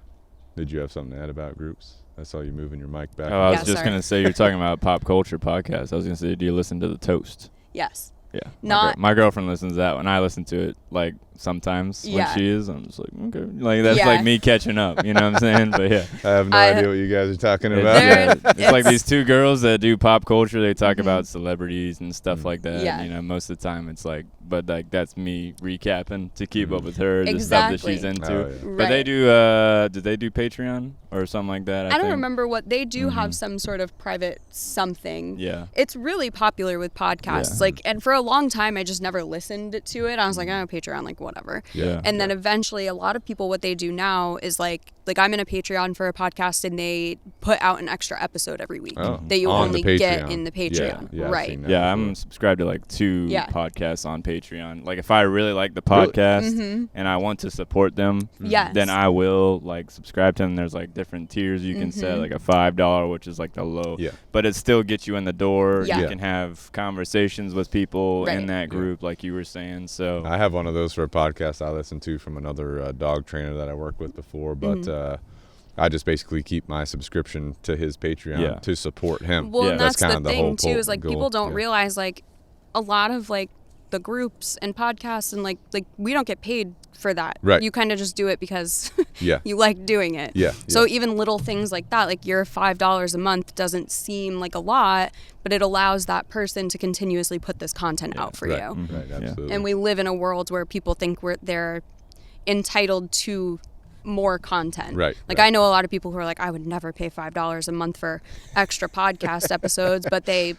Did you have something to add about groups? I saw you moving your mic back. Oh, I was just going to say, you're talking about pop culture podcast. I was going to say, do you listen to The Toast? Yes. Yeah. My girlfriend listens to that when I listen to it, like sometimes when she is. I'm just like, okay. Like that's like me catching up. You know what I'm saying? But yeah. I have no idea what you guys are talking about. It's like these two girls that do pop culture. They talk about celebrities and stuff like that. Yeah. You know, most of the time it's like, but like that's me recapping to keep up with her, the stuff that she's into. But they do, did they do Patreon or something like that? I don't remember what they do. Have some sort of private something. Yeah. It's really popular with podcasts. Like, and for a long time, I just never listened to it. I was like, oh, Patreon, like whatever. Yeah. And then eventually a lot of people, what they do now is like I'm in a Patreon for a podcast and they put out an extra episode every week that you On only the get Patreon. in the Patreon. Yeah, I've right. seen that Yeah, before. I'm subscribed to like 2 Yeah. podcasts on Patreon. Like if I really like the podcast and I want to support them, Yes. then I will like subscribe to them. There's like different tiers you can set, like a $5, which is like the low. Yeah. But it still gets you in the door. Yeah. You can have conversations with people Right. in that group, like you were saying. So I have one of those for a podcast I listen to from another dog trainer that I worked with before, but I just basically keep my subscription to his Patreon to support him. Well, Yeah. and That's that's kind the of the whole thing too, is like goal. people don't Yeah. realize like a lot of like the groups and podcasts and like we don't get paid for that. Right. You kind of just do it because Yeah. you like doing it. Yeah. So even little things like that, like your $5 a month doesn't seem like a lot, but it allows that person to continuously put this content out for Right. you. Right, absolutely. And we live in a world where people think they're entitled to more content. Right, Like right. I know a lot of people who are like, I would never pay $5 a month for extra podcast episodes, but they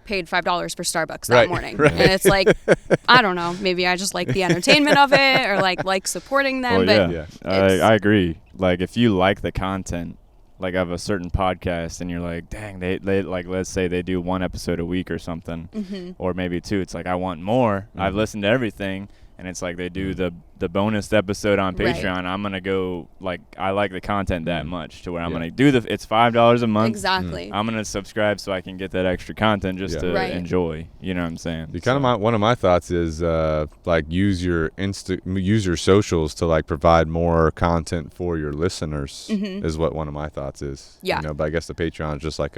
paid $5 for Starbucks that Right, morning. right. And it's like, I don't know, maybe I just like the entertainment of it or like supporting them. Well, but yeah, it's- I agree. Like if you like the content, like of a certain podcast, and you're like, dang, they like, let's say they do 1 episode a week or something, or maybe 2. It's like I want more. I've listened to everything, and it's like they do the bonus episode on Right. Patreon. I'm gonna go like I like the content that much to where I'm gonna do it's $5 a month. exactly. I'm gonna subscribe so I can get that extra content just to Right. enjoy. You know what I'm saying? One of my thoughts is like use your socials to like provide more content for your listeners is what one of my thoughts is. Yeah. But I guess the Patreon is just like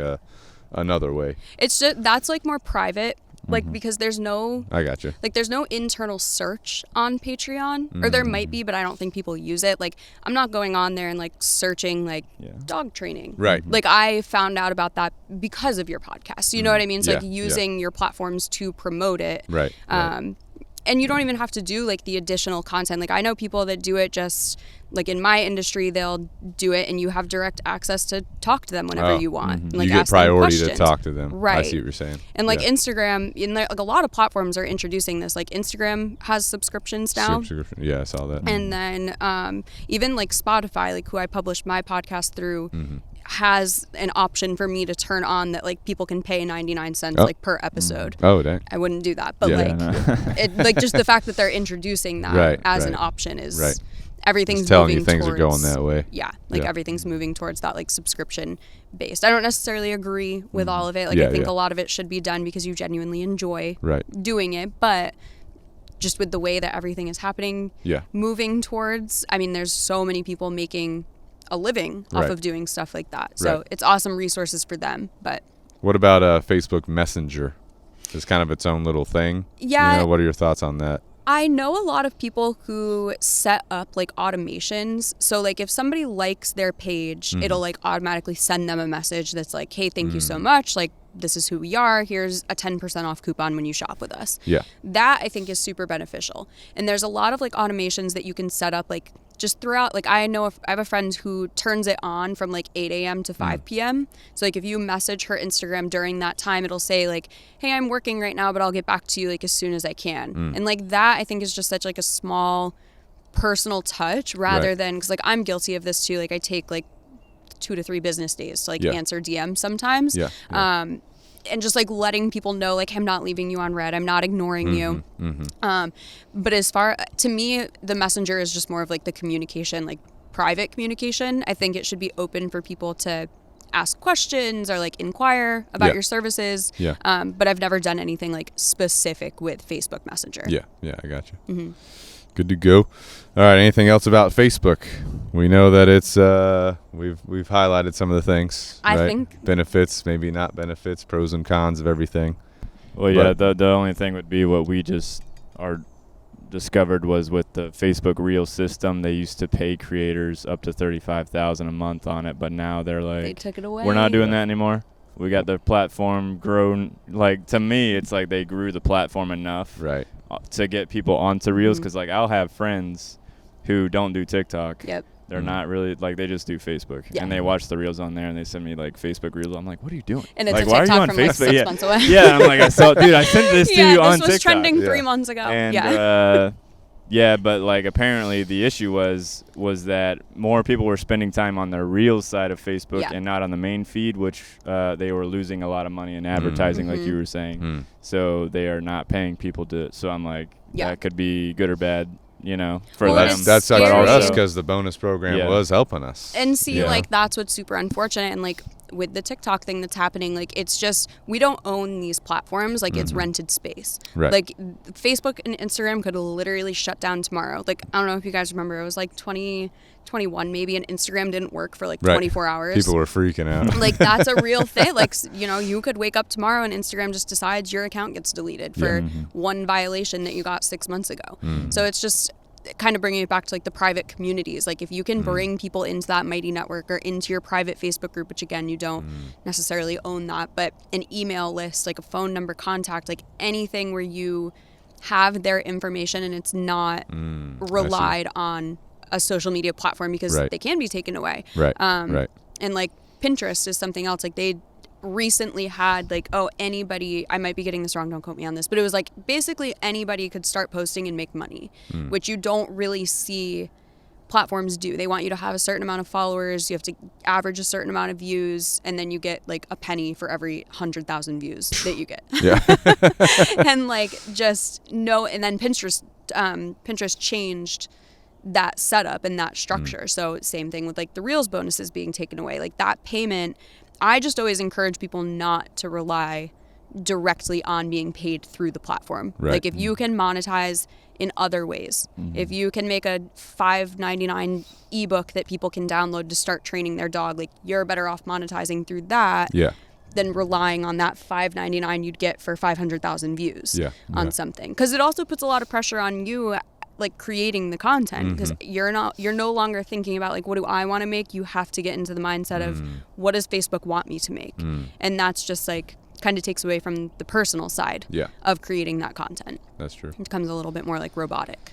another way. It's just, that's like more private, like because there's no I got you. like there's no internal search on Patreon, or there might be, but I don't think people use it. Like I'm not going on there and like searching like dog training. Right. Like I found out about that because of your podcast. You know what I mean? So like Yeah, using your platforms to promote it. Right. And you don't even have to do like the additional content. Like I know people that do it just like in my industry, they'll do it and you have direct access to talk to them whenever you want. And, like, you get ask them priority to questions. talk to them. I Right. see what you're saying. And like Yeah. Instagram, like a lot of platforms are introducing this. Like Instagram has subscriptions now. Yeah, I saw that. And then even like Spotify, like who I published my podcast through, has an option for me to turn on that like people can pay 99 cents like per episode. Oh, dang. I wouldn't do that, but Yeah. like it, like just the fact that they're introducing that Right, as an right. option is Right. everything's Just telling moving you things towards, are going that way. Yeah, like Yeah. everything's moving towards that like subscription based. I don't necessarily agree with all of it. Like Yeah, I think yeah. a lot of it should be done because you genuinely enjoy Right. doing it, but just with the way that everything is happening, Yeah. moving towards, I mean, there's so many people making a living off Right. of doing stuff like that. So Right. it's awesome resources for them. But What about Facebook Messenger? It's kind of its own little thing. Yeah. You know, what are your thoughts on that? I know a lot of people who set up like automations. So like if somebody likes their page, Mm-hmm. it'll like automatically send them a message that's like, hey, thank you so much. Like this is who we are. Here's a 10% off coupon when you shop with us. Yeah. That I think is super beneficial. And there's a lot of like automations that you can set up like just throughout. Like I have a friend who turns it on from like 8 a.m. to 5 p.m. So like if you message her Instagram during that time, it'll say like, hey, I'm working right now, but I'll get back to you like as soon as I can. And like that I think is just such like a small personal touch rather Right. than, because like I'm guilty of this too. Like I take like 2 to 3 business days to like Yeah. answer DMs sometimes. Yeah. And just like letting people know like I'm not leaving you on red, I'm not ignoring you. But as far to me, the messenger is just more of like the communication, like private communication. I think it should be open for people to ask questions or like inquire about Yeah. your services. Yeah. But I've never done anything like specific with Facebook Messenger. Yeah. Yeah, I got you. Good to go. All right. Anything else about Facebook? We know that it's we've highlighted some of the things. I right? think- benefits, maybe not benefits, pros and cons of everything. Well, yeah, the only thing would be what we just discovered was with the Facebook Reel system. They used to pay creators up to $35,000 a month on it, but now they're like, They took it away. we're not doing that anymore. We got the platform grown. Like to me, it's like they grew the platform enough Right. to get people onto Reels. Because like I'll have friends who don't do TikTok. Yep. They're not really like they just do Facebook, Yeah. and they watch the Reels on there, and they send me like Facebook Reels. I'm like, what are you doing? And it's like, a why are you TikTok on from like Facebook? 6 yeah. months away. Yeah, I'm like, I saw, dude, I sent this to yeah, you on this was TikTok. trending Yeah. 3 months ago. And yeah. Yeah, but like apparently the issue was that more people were spending time on the Reels side of Facebook and not on the main feed, which they were losing a lot of money in advertising, like you were saying. So they are not paying people to. So I'm like, that could be good or bad, you know, for them. That sucks for us because the bonus program was helping us. And see, like that's what's super unfortunate, and like with the TikTok thing that's happening, like it's just we don't own these platforms, like it's rented space. Right. Like Facebook and Instagram could literally shut down tomorrow. Like I don't know if you guys remember, it was like 2021 maybe, and Instagram didn't work for like 24 hours. People were freaking out. Like that's a real thing. Like, you know, you could wake up tomorrow and Instagram just decides your account gets deleted for one violation that you got 6 months ago. So it's just kind of bringing it back to like the private communities. Like if you can bring people into that mighty network or into your private Facebook group, which again, you don't necessarily own that, but an email list, like a phone number, contact, like anything where you have their information and it's not relied on a social media platform, because they can be taken away. And like Pinterest is something else. Like they recently had like, anybody, I might be getting this wrong, don't quote me on this, but it was like basically anybody could start posting and make money, which you don't really see platforms do. They want you to have a certain amount of followers, you have to average a certain amount of views, and then you get like a penny for every 100,000 views that you get. And like just no, and then Pinterest changed that setup and that structure. So same thing with like the Reels bonuses being taken away, like that payment. I just always encourage people not to rely directly on being paid through the platform. Like if you can monetize in other ways, if you can make a $5.99 ebook that people can download to start training their dog, like you're better off monetizing through that than relying on that $5.99 you'd get for 500,000 views on something. Because it also puts a lot of pressure on you, like creating the content, because you're no longer thinking about like, what do I want to make? You have to get into the mindset of what does Facebook want me to make? And that's just like kind of takes away from the personal side of creating that content. That's true. It becomes a little bit more like robotic.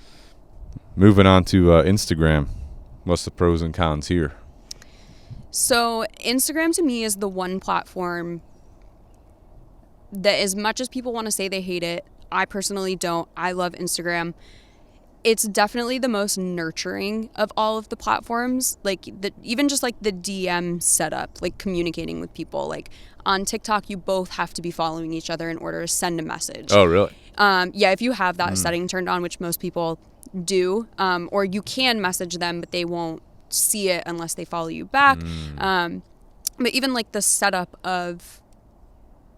Moving on to Instagram. What's the pros and cons here? So Instagram to me is the one platform that, as much as people want to say they hate it, I personally don't. I love Instagram. It's definitely the most nurturing of all of the platforms. Like even just like the DM setup, like communicating with people. Like on TikTok, you both have to be following each other in order to send a message. Oh, really? Yeah, if you have that setting turned on, which most people do, or you can message them, but they won't see it unless they follow you back. But even like the setup of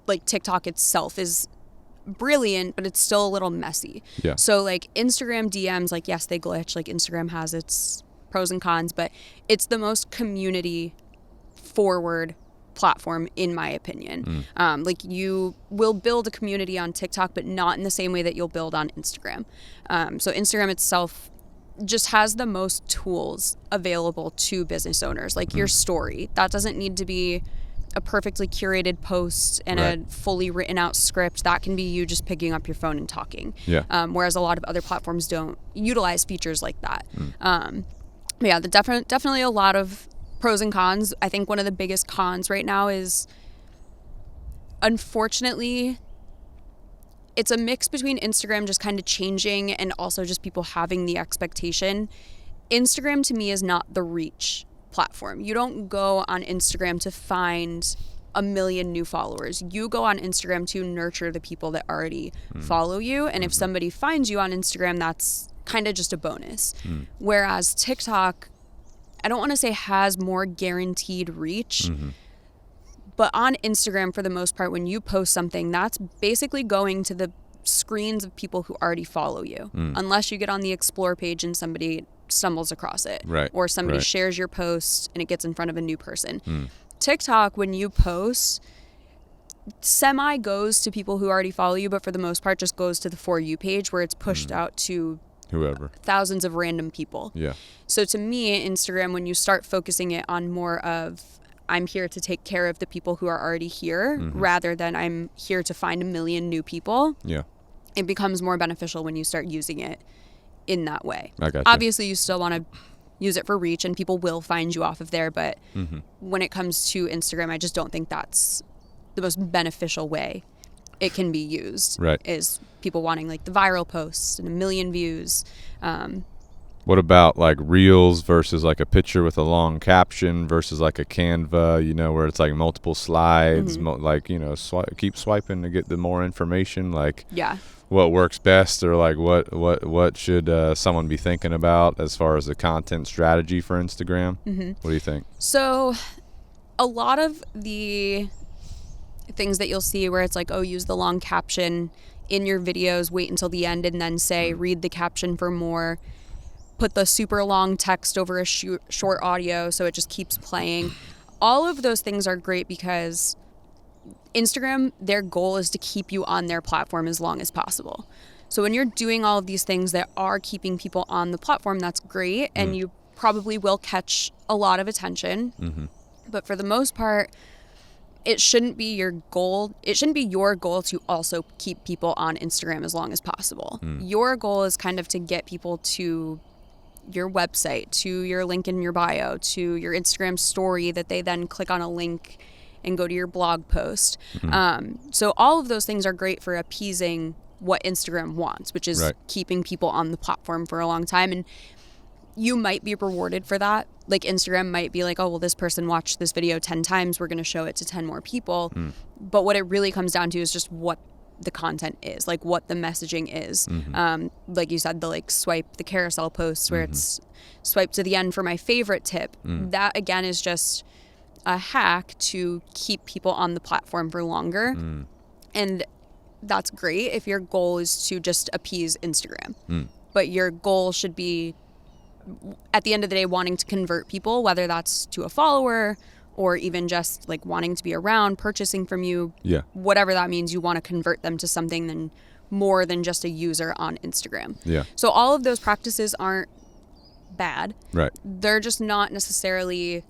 like TikTok itself is brilliant, but it's still a little messy. So like Instagram DMs, like yes, they glitch, like Instagram has its pros and cons, but it's the most community forward platform in my opinion. Like you will build a community on TikTok, but not in the same way that you'll build on Instagram. So Instagram itself just has the most tools available to business owners, like your story. That doesn't need to be a perfectly curated post and a fully written out script. That can be you just picking up your phone and talking. Whereas a lot of other platforms don't utilize features like that. But yeah, definitely a lot of pros and cons. I think one of the biggest cons right now is, unfortunately, it's a mix between Instagram just kind of changing and also just people having the expectation. Instagram to me is not the reach platform. You don't go on Instagram to find a million new followers. You go on Instagram to nurture the people that already follow you. And if somebody finds you on Instagram, that's kind of just a bonus. Whereas TikTok, I don't want to say has more guaranteed reach, but on Instagram, for the most part, when you post something, that's basically going to the screens of people who already follow you, unless you get on the explore page and somebody stumbles across it, or somebody shares your post and it gets in front of a new person. TikTok, when you post, semi goes to people who already follow you, but for the most part just goes to the For You page, where it's pushed out to whoever, thousands of random people. So to me, Instagram, when you start focusing it on more of, I'm here to take care of the people who are already here, rather than I'm here to find a million new people, it becomes more beneficial when you start using it in that way. Obviously, you still want to use it for reach, and people will find you off of there, but when it comes to Instagram, I just don't think that's the most beneficial way it can be used. Right. Is people wanting like the viral posts and 1 million views. What about like reels versus like a picture with a long caption versus like a Canva, you know, where it's like multiple slides, like, you know, keep swiping to get the more information, like what works best, or like what should someone be thinking about as far as the content strategy for Instagram? What do you think? So a lot of the things that you'll see where it's like, oh, use the long caption in your videos, wait until the end and then say, read the caption for more. Put the super long text over a short audio so it just keeps playing. All of those things are great because Instagram, their goal is to keep you on their platform as long as possible. So when you're doing all of these things that are keeping people on the platform, that's great, and you probably will catch a lot of attention. But for the most part, it shouldn't be your goal. It shouldn't be your goal to also keep people on Instagram as long as possible. Your goal is kind of to get people to your website, to your link in your bio, to your Instagram story that they then click on a link and go to your blog post. So all of those things are great for appeasing what Instagram wants, which is keeping people on the platform for a long time. And you might be rewarded for that. Like Instagram might be like, oh, well, this person watched this video 10 times. We're going to show it to 10 more people. But what it really comes down to is just what the content is, like what the messaging is. Like you said, the carousel posts where it's swipe to the end for my favorite tip. That again is just a hack to keep people on the platform for longer. And that's great if your goal is to just appease Instagram. But your goal should be, at the end of the day, wanting to convert people, whether that's to a follower or even just like wanting to be around, purchasing from you, whatever that means. You want to convert them to something more than just a user on Instagram. So all of those practices aren't bad. They're just not necessarily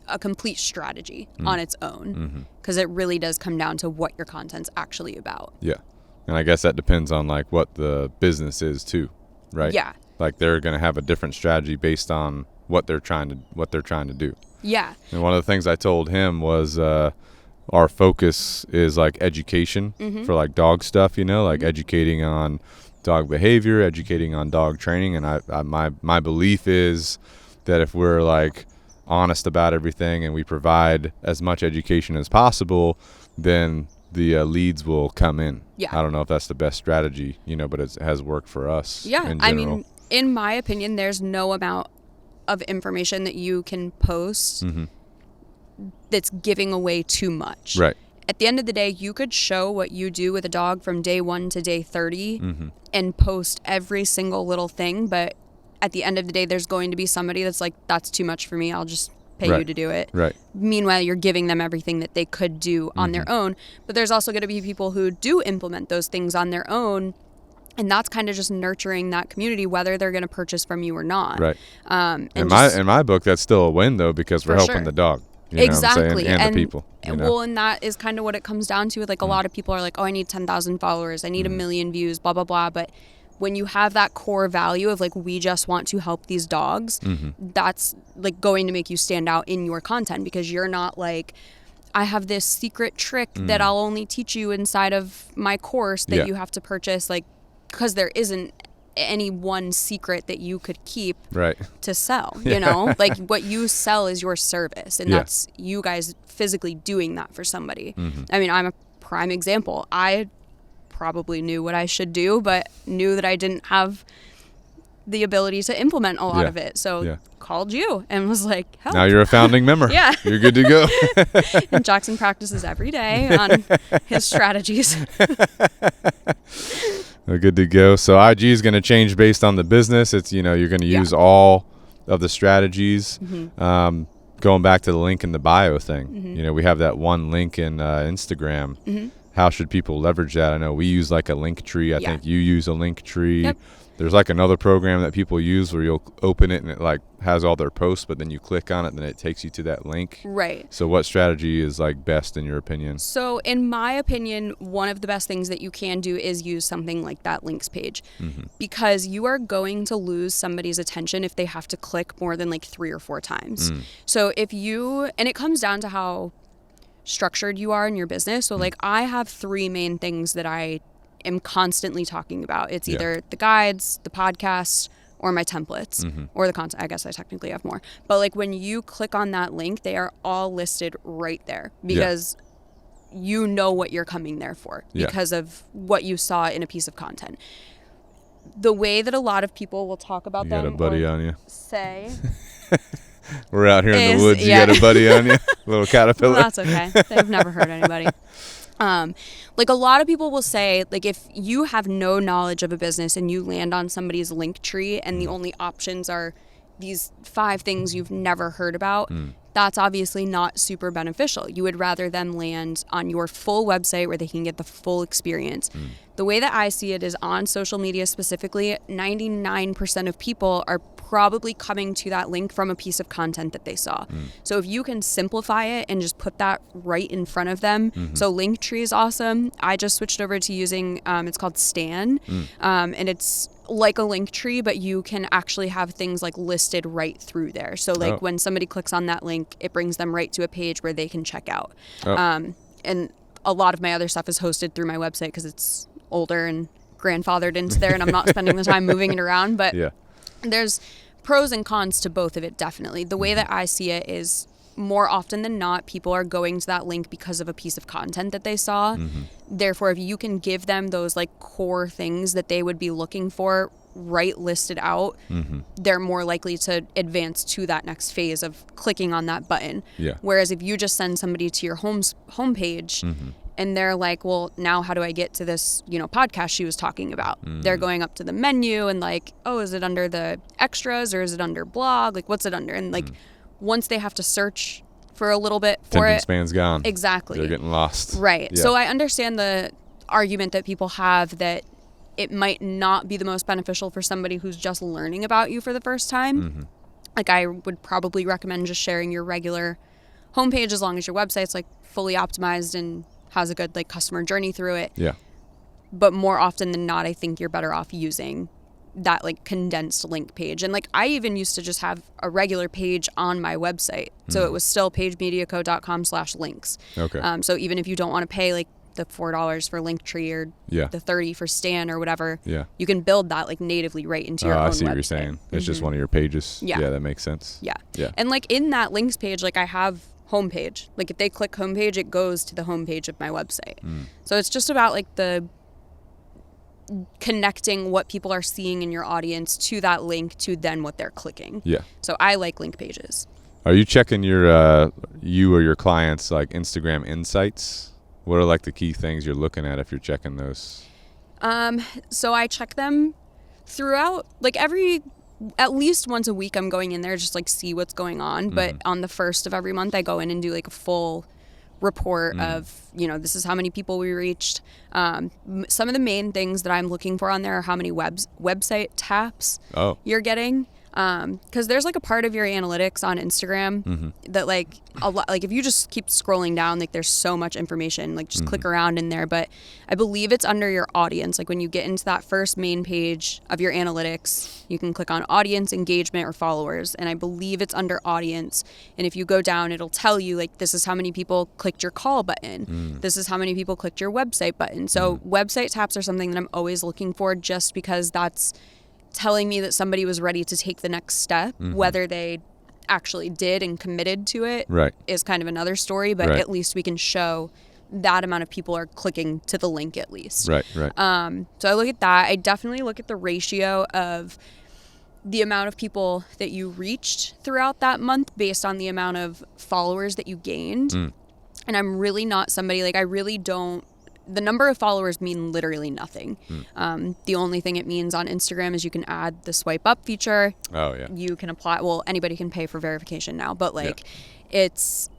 a complete strategy on its own, because it really does come down to what your content's actually about. And I guess that depends on like what the business is too, right? Like they're going to have a different strategy based on what they're trying to do. And one of the things I told him was our focus is like education for like dog stuff, you know, like educating on dog behavior, educating on dog training. And my belief is that if we're like honest about everything and we provide as much education as possible, then the leads will come in. I don't know if that's the best strategy, you know, but it has worked for us. In general. I mean, in my opinion, there's no amount of information that you can post that's giving away too much. At the end of the day, you could show what you do with a dog from day 1 to day 30 and post every single little thing, but at the end of the day, there's going to be somebody that's like, that's too much for me, I'll just pay you to do it. Meanwhile, you're giving them everything that they could do on their own, but there's also going to be people who do implement those things on their own. And that's kind of just nurturing that community, whether they're going to purchase from you or not. In my book, that's still a win, though, because we're helping the dog. You know what I'm saying? And the people. You know? Well, and that is kind of what it comes down to. Like a lot of people are like, oh, I need 10,000 followers. I need 1 million views, blah, blah, blah. But when you have that core value of like, we just want to help these dogs, that's like going to make you stand out in your content, because you're not like, I have this secret trick that I'll only teach you inside of my course that you have to purchase. Like, because there isn't any one secret that you could keep to sell, you know? Like what you sell is your service, and that's you guys physically doing that for somebody. I mean, I'm a prime example. I probably knew what I should do, but knew that I didn't have the ability to implement a lot of it. So called you and was like, help. Now you're a founding member. You're good to go. And Jackson practices every day on his strategies. We're good to go. So IG is going to change based on the business. It's, you know, you're going to use all of the strategies. Going back to the link in the bio thing, you know, we have that one link in Instagram. How should people leverage that? I know we use like a link tree. I think you use a link tree. There's like another program that people use where you'll open it and it like has all their posts, but then you click on it and then it takes you to that link. So what strategy is like best in your opinion? So in my opinion, one of the best things that you can do is use something like that links page, because you are going to lose somebody's attention if they have to click more than like 3 or 4 times. So if you, and it comes down to how structured you are in your business. So like I have 3 main things that I am constantly talking about. It's either the guides, the podcast, or my templates, or the content. I guess I technically have more. But like when you click on that link, they are all listed right there because you know what you're coming there for because of what you saw in a piece of content. The way that a lot of people will talk about You them got a buddy on you. say... We're out here in the woods. You got a buddy on you? Little caterpillar? Well, that's okay. They've never hurt anybody. Like a lot of people will say, like if you have no knowledge of a business and you land on somebody's link tree and the only options are these 5 things you've never heard about, that's obviously not super beneficial. You would rather them land on your full website where they can get the full experience. The way that I see it is on social media specifically, 99% of people are probably coming to that link from a piece of content that they saw. So if you can simplify it and just put that right in front of them. So Linktree is awesome. I just switched over to using, it's called Stan. And it's like a Linktree, but you can actually have things like listed right through there. So like when somebody clicks on that link, it brings them right to a page where they can check out. And a lot of my other stuff is hosted through my website because it's older and grandfathered into there and I'm not spending the time moving it around. But there's pros and cons to both of it, definitely. The way that I see it is more often than not, people are going to that link because of a piece of content that they saw. Therefore, if you can give them those like core things that they would be looking for right listed out, they're more likely to advance to that next phase of clicking on that button. Whereas if you just send somebody to your homepage and they're like, well, now how do I get to this, podcast she was talking about? They're going up to the menu and like, oh, is it under the extras or is it under blog? Like, what's it under? And like, once they have to search for a little bit for Attention it. span's gone. Exactly. They're getting lost. Right. Yeah. So I understand the argument that people have that it might not be the most beneficial for somebody who's just learning about you for the first time. Like I would probably recommend just sharing your regular homepage as long as your website's like fully optimized and has a good like customer journey through it. But more often than not, I think you're better off using that like condensed link page. And like I even used to just have a regular page on my website. So it was still pagemediaco.com/links. So even if you don't want to pay like the $4 for Linktree or the $30 for Stan or whatever, you can build that like natively right into your own website. I see what you're saying. It's just one of your pages. Yeah, that makes sense. Yeah. And like in that links page, like I have homepage. Like if they click homepage, it goes to the homepage of my website. So it's just about like the connecting what people are seeing in your audience to that link to then what they're clicking. So I like link pages. Are you checking your you or your clients like Instagram insights? What are like the key things you're looking at if you're checking those? So I check them throughout, like at least once a week I'm going in there just like see what's going on. But on the 1st of every month I go in and do like a full report of, this is how many people we reached. Some of the main things that I'm looking for on there are how many website taps you're getting. Because there's like a part of your analytics on Instagram that like a lot, like if you just keep scrolling down, like there's so much information, like just click around in there. But I believe it's under your audience. Like when you get into that first main page of your analytics, you can click on audience, engagement, or followers. And I believe it's under audience. And if you go down, it'll tell you like, this is how many people clicked your call button. This is how many people clicked your website button. So website taps are something that I'm always looking for just because that's telling me that somebody was ready to take the next step. Whether they actually did and committed to it is kind of another story, but at least we can show that amount of people are clicking to the link at least. So I look at that. I definitely look at the ratio of the amount of people that you reached throughout that month based on the amount of followers that you gained. And I'm really not somebody, like I really don't, the number of followers mean literally nothing. The only thing it means on Instagram is you can add the swipe up feature. You can apply, well, anybody can pay for verification now, but like it's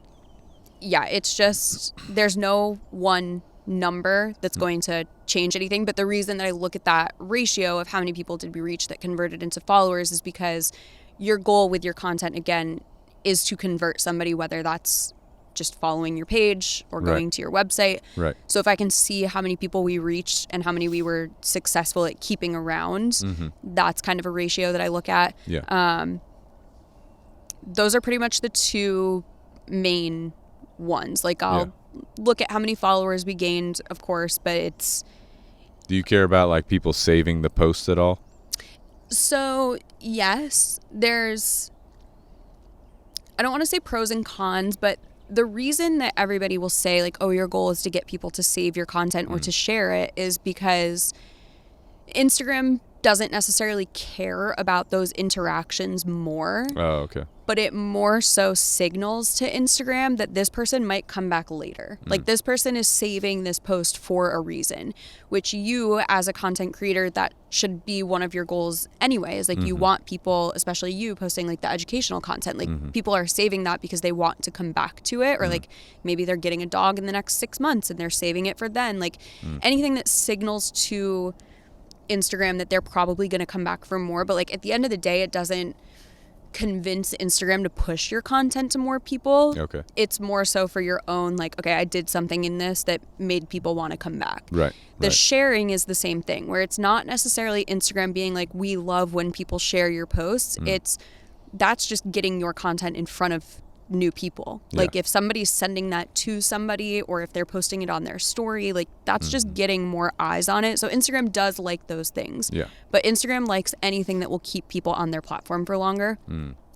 just, there's no one number that's going to change anything. But the reason that I look at that ratio of how many people did we reach that converted into followers is because your goal with your content, again, is to convert somebody, whether that's just following your page or going to your website. So if I can see how many people we reached and how many we were successful at keeping around, that's kind of a ratio that I look at. Those are pretty much the two main ones. Like I'll look at how many followers we gained, of course, but it's... Do you care about like people saving the posts at all? So, yes, there's... I don't want to say pros and cons, but the reason that everybody will say like, oh, your goal is to get people to save your content or to share it is because Instagram doesn't necessarily care about those interactions more. Oh, okay. But it more so signals to Instagram that this person might come back later. Like this person is saving this post for a reason, which you as a content creator, that should be one of your goals anyways. Like you want people, especially you posting like the educational content, like people are saving that because they want to come back to it, or like maybe they're getting a dog in the next 6 months and they're saving it for then. Like anything that signals to Instagram that they're probably going to come back for more. But like at the end of the day, it doesn't convince Instagram to push your content to more people. Okay. It's more so for your own, like, okay, I did something in this that made people want to come back. Right. The sharing is the same thing, where it's not necessarily Instagram being like, we love when people share your posts. That's just getting your content in front of new people. Yeah. Like if somebody's sending that to somebody, or if they're posting it on their story, like that's just getting more eyes on it. So Instagram does like those things. Yeah. But Instagram likes anything that will keep people on their platform for longer,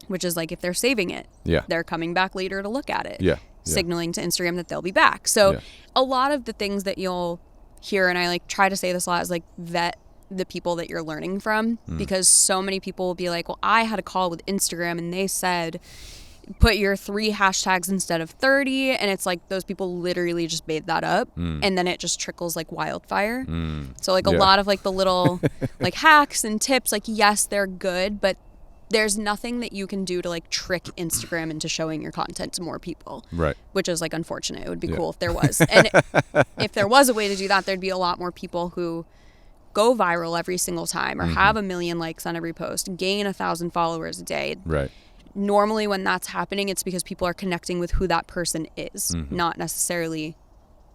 which is like if they're saving it, they're coming back later to look at it. Yeah. Signaling to Instagram that they'll be back. So a lot of the things that you'll hear, and I like try to say this a lot, is like vet the people that you're learning from, because so many people will be like, well, I had a call with Instagram and they said put your 3 hashtags instead of 30, and it's like those people literally just made that up, and then it just trickles like wildfire. So like a lot of like the little like hacks and tips, like yes, they're good, but there's nothing that you can do to like trick Instagram into showing your content to more people. Right. Which is like unfortunate. It would be cool if there was. And if there was a way to do that, there'd be a lot more people who go viral every single time, or have 1 million likes on every post, gain 1,000 followers a day. Right. Normally when that's happening, it's because people are connecting with who that person is, not necessarily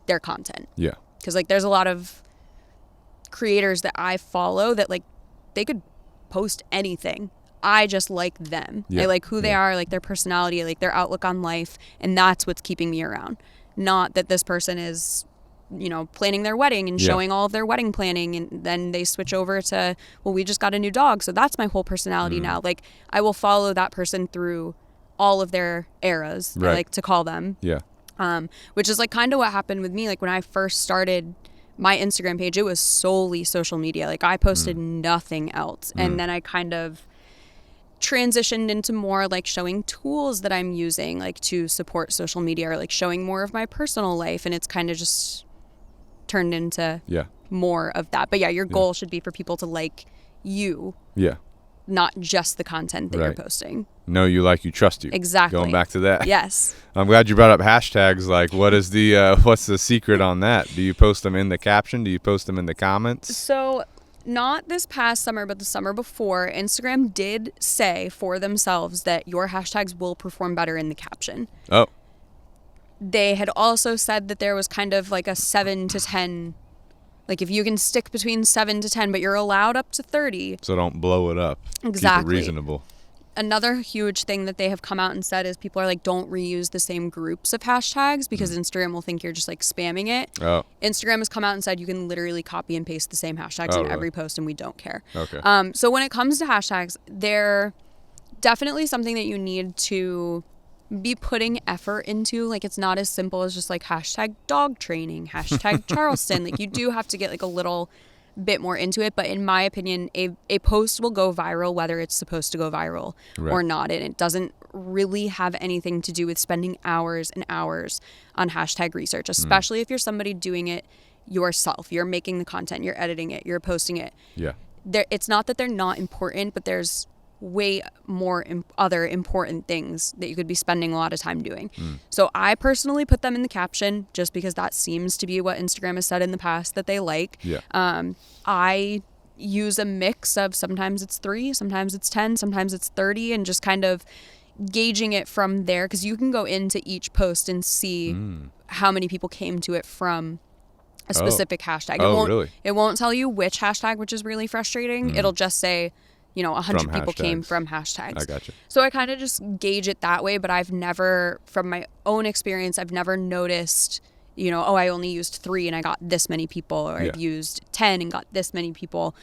their content. Yeah. Because like there's a lot of creators that I follow that like they could post anything. I just like them. I like who they are, I like their personality, I like their outlook on life, and that's what's keeping me around. Not that this person is, you know, planning their wedding and showing all of their wedding planning, and then they switch over to, well, we just got a new dog, so that's my whole personality now. Like I will follow that person through all of their eras, I like to call them. Yeah. Which is like kind of what happened with me. Like when I first started my Instagram page, it was solely social media. Like I posted nothing else. And then I kind of transitioned into more like showing tools that I'm using like to support social media, or like showing more of my personal life, and it's kind of just turned into more of that. But yeah, your goal should be for people to like you, not just the content that you're posting. Know you, like you, trust you. Exactly. Going back to that. Yes. I'm glad you brought up hashtags. Like, what is the what's the secret on that? Do you post them in the caption? Do you post them in the comments? So not this past summer, but the summer before, Instagram did say for themselves that your hashtags will perform better in the caption. Oh. They had also said that there was kind of like a 7 to 10, like if you can stick between 7 to 10, but you're allowed up to 30. So don't blow it up. Exactly. Keep it reasonable. Another huge thing that they have come out and said is people are like, don't reuse the same groups of hashtags because Instagram will think you're just like spamming it. Oh. Instagram has come out and said you can literally copy and paste the same hashtags in every post, and we don't care. Okay. So when it comes to hashtags, they're definitely something that you need to be putting effort into. Like it's not as simple as just like hashtag dog training, hashtag Charleston. Like you do have to get like a little bit more into it, but in my opinion, a post will go viral whether it's supposed to go viral or not, and it doesn't really have anything to do with spending hours and hours on hashtag research, especially if you're somebody doing it yourself. You're making the content, you're editing it, you're posting it. It's not that they're not important, but there's way more other important things that you could be spending a lot of time doing. So I personally put them in the caption just because that seems to be what Instagram has said in the past that they like. I use a mix of sometimes it's 3, sometimes it's 10, sometimes it's 30, and just kind of gauging it from there, because you can go into each post and see how many people came to it from a specific hashtag. It won't tell you which hashtag, which is really frustrating. It'll just say, you know, 100 people came from hashtags. I gotcha. So I kind of just gauge it that way, but I've never, from my own experience, I've never noticed you know, oh, I only used 3 and I got this many people, or I've used 10 and got this many people,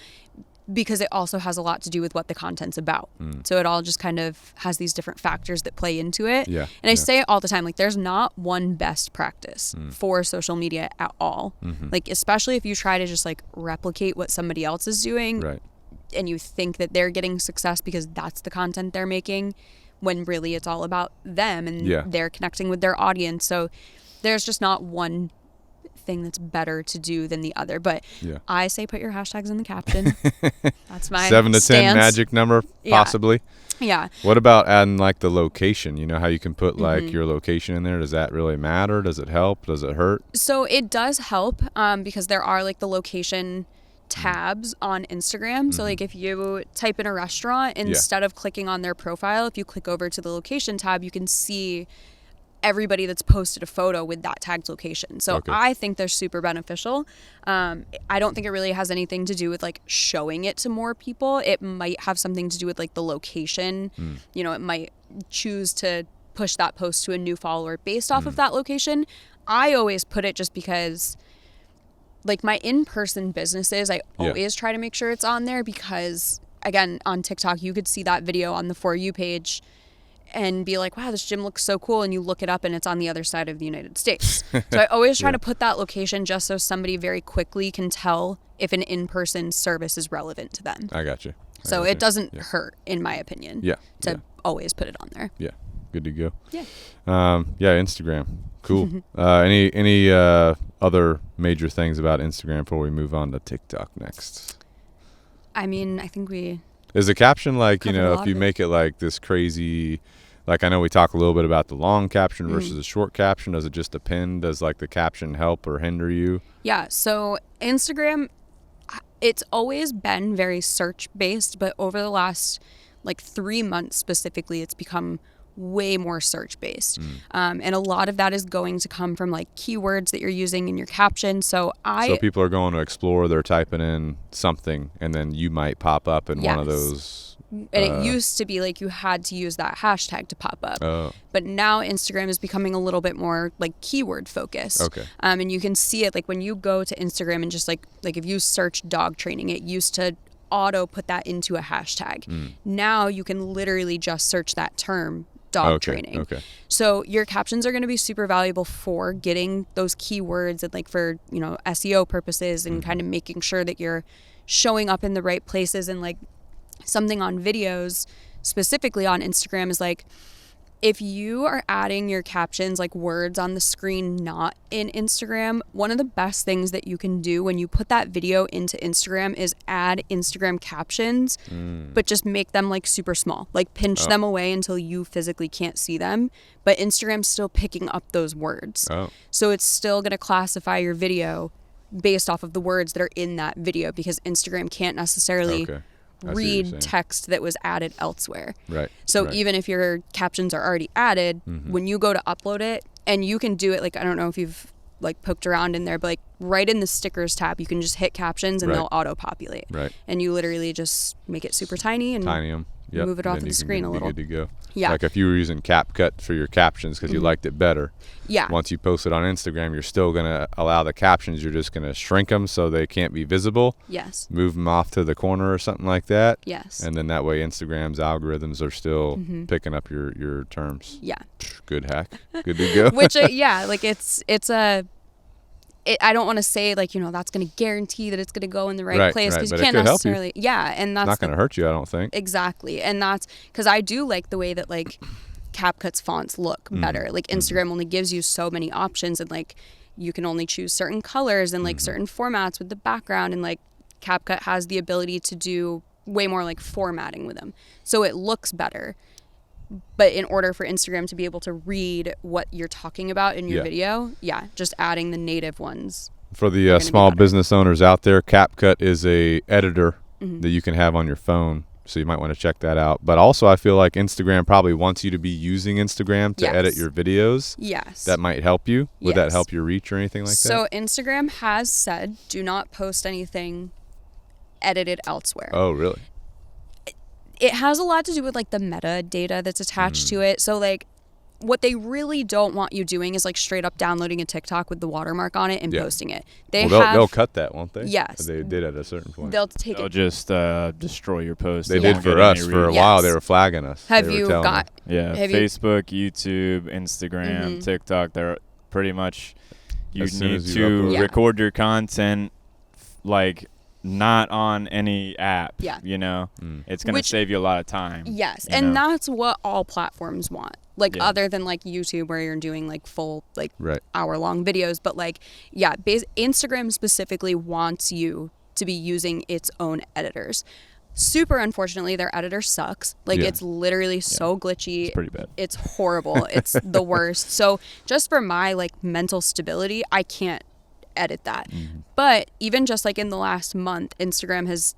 because it also has a lot to do with what the content's about. So it all just kind of has these different factors that play into it. Yeah. And I say it all the time, like there's not one best practice for social media at all. Like, especially if you try to just like replicate what somebody else is doing, Right. and you think that they're getting success because that's the content they're making, when really it's all about them and they're connecting with their audience. So there's just not one thing that's better to do than the other. But I say put your hashtags in the caption. That's my 7 to 10 stance. magic number, possibly. Yeah. What about adding like the location? You know how you can put like your location in there? Does that really matter? Does it help? Does it hurt? So it does help, because there are like the location tabs on Instagram. So like if you type in a restaurant, instead of clicking on their profile, if you click over to the location tab, you can see everybody that's posted a photo with that tagged location. So I think they're super beneficial. I don't think it really has anything to do with like showing it to more people. It might have something to do with like the location. You know, it might choose to push that post to a new follower based off of that location. I always put it just because like my in-person businesses, I always try to make sure it's on there, because again, on TikTok, you could see that video on the For You page and be like, wow, this gym looks so cool. And you look it up and it's on the other side of the United States. So I always try to put that location just so somebody very quickly can tell if an in-person service is relevant to them. I got you. So it doesn't hurt, in my opinion, to always put it on there. Yeah. Good to go. Yeah. Instagram. Cool. Any other major things about Instagram before we move on to TikTok next? I mean, I think we... Is the caption like, you covered a know, lot if you of it. make it like this crazy, like I know we talk a little bit about the long caption versus the short caption. Does it just depend? Does like the caption help or hinder you? Yeah. So Instagram, it's always been very search based, but over the last like 3 months specifically, it's become way more search based. And a lot of that is going to come from like keywords that you're using in your caption. So people are going to explore, they're typing in something and then you might pop up in one of those. And it used to be like you had to use that hashtag to pop up. But now Instagram is becoming a little bit more like keyword focused. Okay. And you can see it like when you go to Instagram and just like if you search dog training, it used to auto put that into a hashtag. Now you can literally just search that term, dog training. Okay. So your captions are going to be super valuable for getting those keywords and like for, you know, SEO purposes and kind of making sure that you're showing up in the right places. And like something on videos specifically on Instagram is like, if you are adding your captions like words on the screen not in Instagram, one of the best things that you can do when you put that video into Instagram is add Instagram captions, but just make them like super small, like pinch them away until you physically can't see them. But Instagram's still picking up those words. So it's still going to classify your video based off of the words that are in that video, because Instagram can't necessarily read text that was added elsewhere. Right. So even if your captions are already added, when you go to upload it, and you can do it, like, I don't know if you've like poked around in there, but like right in the stickers tab, you can just hit captions and they'll auto populate. Right. And you literally just make it super tiny and move it off the screen a little. Good to go. Yeah. Like if you were using CapCut for your captions because you liked it better. Yeah. Once you post it on Instagram, you're still going to allow the captions. You're just going to shrink them so they can't be visible. Yes. Move them off to the corner or something like that. Yes. And then that way Instagram's algorithms are still picking up your terms. Yeah. Good hack. Good to go. Which, like I don't want to say like, you know, that's going to guarantee that it's going to go in the right place, because you can't necessarily. Yeah. And that's not going to hurt you, I don't think. Exactly. And that's because I do like the way that like CapCut's fonts look better. Like Instagram only gives you so many options, and like you can only choose certain colors and like certain formats with the background, and like CapCut has the ability to do way more like formatting with them. So it looks better. But in order for Instagram to be able to read what you're talking about in your video, just adding the native ones. For the small business owners out there, CapCut is a editor that you can have on your phone. So you might want to check that out. But also I feel like Instagram probably wants you to be using Instagram to edit your videos. Yes. That might help you. Would that help your reach or anything like that? So Instagram has said, do not post anything edited elsewhere. Oh, really? It has a lot to do with like the metadata that's attached to it. So like what they really don't want you doing is like straight up downloading a TikTok with the watermark on it and posting it. They'll cut that, won't they? Yes. They did at a certain point. They'll take They'll it. just destroy your post. They They did won't for get any us for a reach. while. Yes. They were flagging us. Have They were you telling got? us. Yeah, Have you- Facebook, YouTube, Instagram, TikTok. They're pretty much. You As soon need as you to upload. Yeah. record your content, like not on any app. Yeah. You know, it's gonna Which- save you a lot of time. Yes, you and know? that's what all platforms want. Like Yeah. other than like YouTube where you're doing like full like Right. hour-long videos, but like Instagram specifically wants you to be using its own editors. Super unfortunately, their editor sucks. Like Yeah. it's literally so glitchy. It's pretty bad. It's horrible. It's the worst. So just for my like mental stability, I can't edit that. But even just like in the last month, Instagram has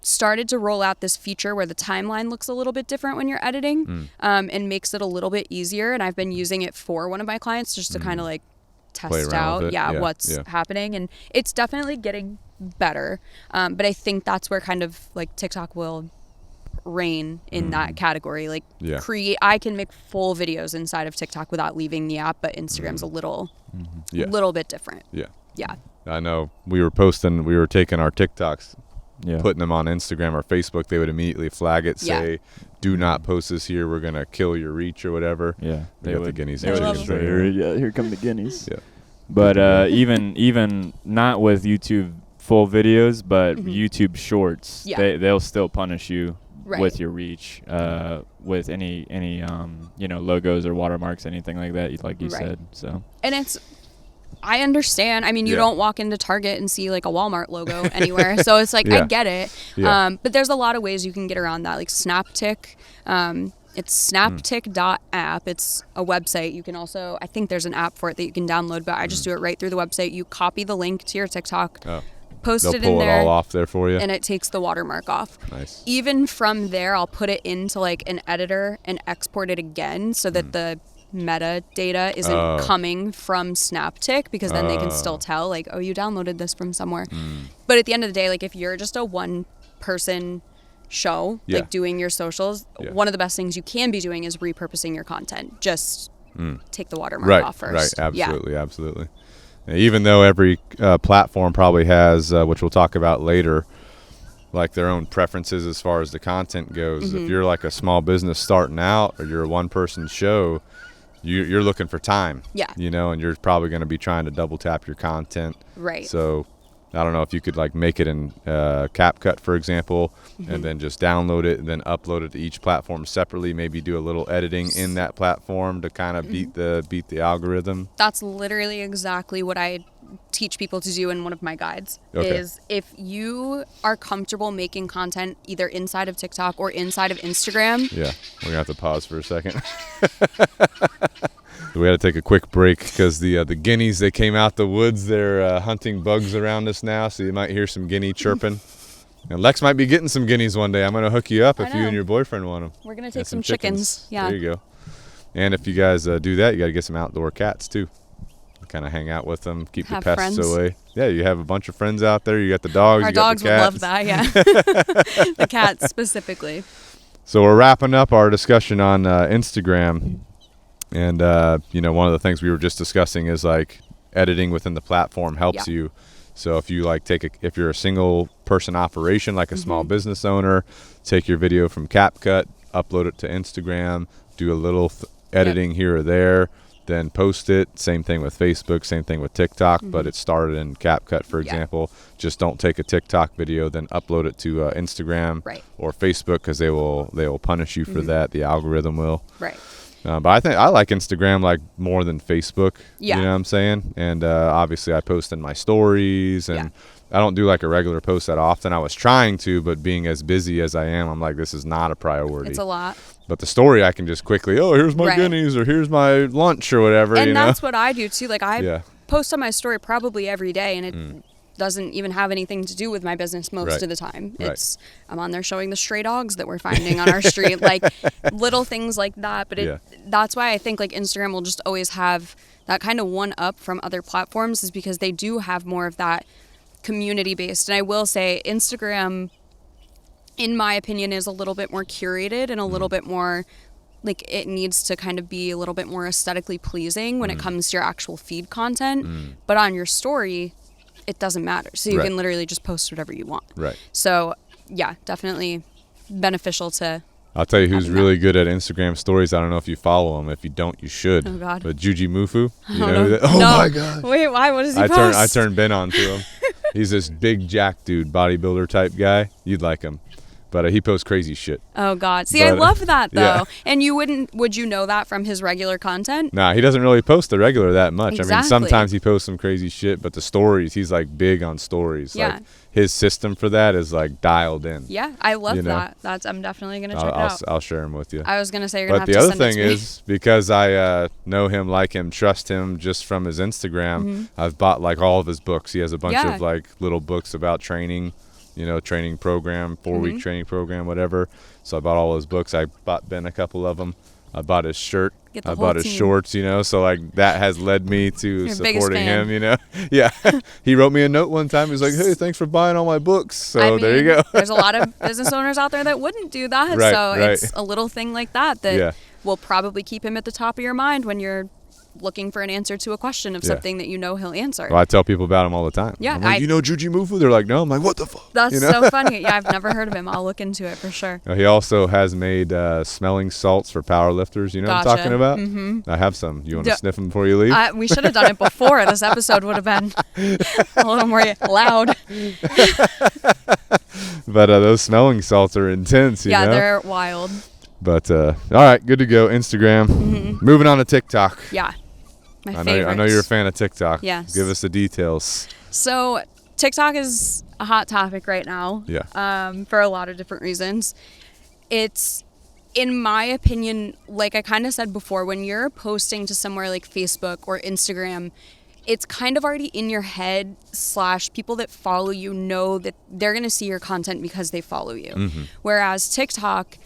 started to roll out this feature where the timeline looks a little bit different when you're editing, and makes it a little bit easier. And I've been using it for one of my clients just to kind of like Play test around with out it. what's happening, and it's definitely getting better. But I think that's where kind of like TikTok will reign in that category. Like Yeah. I can make full videos inside of TikTok without leaving the app, but Instagram's a little Yeah. little bit different. Yeah. Yeah. I know we were taking our TikToks, Yeah. putting them on Instagram or Facebook. They would immediately flag it, Yeah. say, do not post this here. We're going to kill your reach or whatever. Yeah. We got the guineas They and would chickens destroy right your- here. Yeah. Here come the guineas. Yeah. But even not with YouTube full videos, but YouTube Shorts, Yeah. they'll still punish you Right. with your reach, with any logos or watermarks, anything like that, like you Right. said. So And I understand. I mean, you Yeah. don't walk into Target and see like a Walmart logo anywhere. So it's like, Yeah. I get it. Yeah. But there's a lot of ways you can get around that. Like Snaptick. It's snaptick.app. It's a website. You can also, I think there's an app for it that you can download, but I just do it right through the website. You copy the link to your TikTok, Oh, post they'll it in pull it there, all off there for you. and it takes the watermark off. Nice. Even from there, I'll put it into like an editor and export it again so that the metadata isn't coming from Snaptick, because then they can still tell like, oh, you downloaded this from somewhere. But at the end of the day, like if you're just a one person show, Yeah. like doing your socials, Yeah. one of the best things you can be doing is repurposing your content. Just take the watermark Right. off first. Right. Absolutely. Absolutely. And even though every platform probably has, which we'll talk about later, like their own preferences as far as the content goes. If you're like a small business starting out, or you're a one-person show, you're looking for time. Yeah. You know, and you're probably going to be trying to double tap your content. Right. So I don't know if you could like make it in CapCut, for example, and then just download it and then upload it to each platform separately. Maybe do a little editing in that platform to kind of beat the algorithm. That's literally exactly what I teach people to do in one of my guides. Okay. Is if you are comfortable making content either inside of TikTok or inside of Instagram, Yeah, we're gonna have to pause for a second. We had to take a quick break because the guineas, they came out the woods. They're hunting bugs around us now, so you might hear some guinea chirping. And Lex might be getting some guineas one day. I'm gonna hook you up if you know. and your boyfriend want them. we're gonna take some chickens. Yeah. There you go. And if you guys do that, you got to get some outdoor cats too. Kind of hang out with them, keep Have the pests friends. away. Yeah, you have a bunch of friends out there. You got the dogs. Our you got dogs the would cats. love that. Yeah. The cats specifically. So we're wrapping up our discussion on Instagram, and one of the things we were just discussing is like editing within the platform helps Yeah. you. So if you like if you're a single person operation, like a small business owner, take your video from CapCut, upload it to Instagram, do a little editing here or there, then post it. Same thing with Facebook, same thing with TikTok, but it started in CapCut, for example. Just don't take a TikTok video, then upload it to Instagram Right. or Facebook, because they will punish you for that. The algorithm will. Right. But I think I like Instagram like more than Facebook. Yeah. You know what I'm saying? And obviously I post in my stories, and I don't do like a regular post that often. I was trying to, but being as busy as I am, I'm like, this is not a priority. It's a lot. But the story, I can just quickly, oh, here's my Right. guineas, or here's my lunch, or whatever. And you know? that's what I do too. Like I Yeah. post on my story probably every day, and it doesn't even have anything to do with my business most Right. of the time. Right. It's I'm on there showing the stray dogs that we're finding on our street, like little things like that. But that's why I think like Instagram will just always have that kind of one up from other platforms, is because they do have more of that community based. And I will say Instagram, in my opinion, is a little bit more curated and a little bit more like it needs to kind of be a little bit more aesthetically pleasing when it comes to your actual feed content. But on your story, it doesn't matter. So you Right. can literally just post whatever you want. Right. So yeah, definitely beneficial to. I'll tell you who's Having that. really good at Instagram stories. I don't know if you follow him. If you don't, you should. Oh, God. But Juji Mufu. You Oh, know no. who that? Oh No. my God. Wait, why? What does he I post? turned Ben on to him. He's this big jack dude, bodybuilder type guy. You'd like him. But he posts crazy shit. Oh God! See, I But, love that though. yeah. And would you know that from his regular content? Nah, he doesn't really post the regular that much. I mean, Exactly. sometimes he posts some crazy shit, but the stories, he's like big on stories. Yeah. Like his system for that is like dialed in. Yeah, I love You know? that. I'm definitely gonna check it out. I'll share him with you. I was gonna say you're gonna But have the to other send it thing to me. is, because I know him, like him, trust him just from his Instagram, I've bought like all of his books. He has a bunch Yeah. of like little books about training, training program, 4-week training program, whatever. So I bought all his books. I bought Ben a couple of them. I bought his shirt. Get the I whole bought his team. shorts, so like that has led me to Your biggest supporting fan. him, Yeah. He wrote me a note one time. He was like, "Hey, thanks for buying all my books." So I mean, there you go. There's a lot of business owners out there that wouldn't do that. Right, So right. it's a little thing like that Yeah. will probably keep him at the top of your mind when you're looking for an answer to a question of Yeah. something that he'll answer. Well, I tell people about him all the time. Yeah, I'm like, you know Juji Mufu? They're like, no. I'm like, what the fuck? That's so funny. Yeah, I've never heard of him. I'll look into it for sure. He also has made smelling salts for power lifters. You know what I'm Gotcha. talking about? Mm-hmm. I have some. You want to D- sniff them before you leave? We should have done it before. This episode would have been a little more loud. But those smelling salts are intense, you Yeah, know? they're wild. But, all right, good to go. Instagram. Moving on to TikTok. Yeah. My I favorite. know you're a fan of TikTok. Yes. Give us the details. So TikTok is a hot topic right now. Yeah. For a lot of different reasons. It's, in my opinion, like I kind of said before, when you're posting to somewhere like Facebook or Instagram, it's kind of already in your head / people that follow you know that they're going to see your content because they follow you. Whereas TikTok,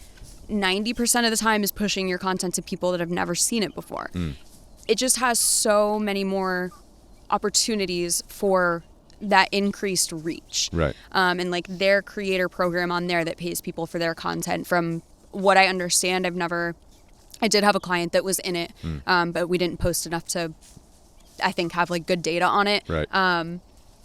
90% of the time is pushing your content to people that have never seen it before. It just has so many more opportunities for that increased reach. Right. And like their creator program on there that pays people for their content. From what I understand, I did have a client that was in it, but we didn't post enough to, I think, have like good data on it. Right.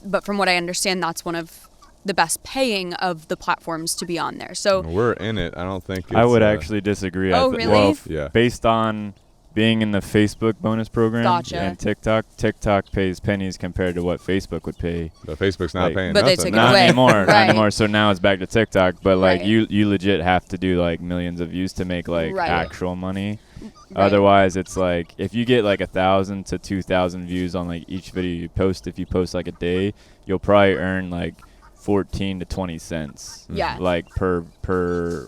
But from what I understand, that's one of the best paying of the platforms to be on there. So We're in it. I don't think it's, I would actually disagree. Oh, I really? Well, Yeah. based on being in the Facebook bonus program Gotcha. and TikTok pays pennies compared to what Facebook would pay. But Facebook's not Like- paying But they nothing. took it Not away. anymore, Right. not anymore. So now it's back to TikTok. But like Right. you legit have to do like millions of views to make like Right. actual money. Right. Otherwise, it's like if you get like 1,000 to 2,000 views on like each video you post, if you post like a day, you'll probably earn like 14 to 20 cents. Yeah. Like per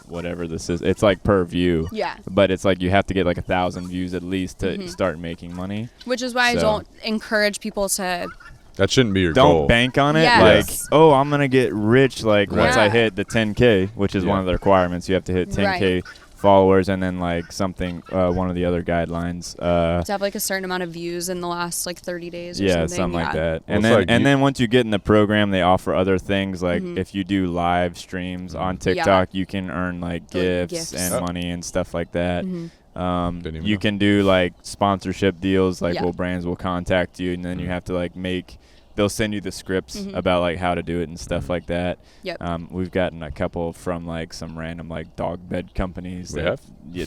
whatever this is. It's like per view. yeah. But it's like you have to get like 1,000 views at least to start making money. Which is why I So- don't encourage people to. That shouldn't be your Don't goal. bank on it. Yes. Like, oh, I'm gonna get rich. Like once I Yeah. hit the 10K, which is one Yeah. of the requirements, you have to hit 10K followers, and then like something, one of the other guidelines. To have like a certain amount of views in the last like 30 days or Yeah, something. like that. Well, And it's then like you- then once you get in the program, they offer other things like Mhm. if you do live streams on Yeah. TikTok, you can earn like gifts, gifts. and Oh. money and stuff like that. Mhm. Didn't even You know. can do like sponsorship deals, like Yeah. well, brands will contact you, and then you have to like they'll send you the scripts Mhm. about like how to do it and stuff like that. Yep. We've gotten a couple from like some random like dog bed companies. We that, have? Yeah,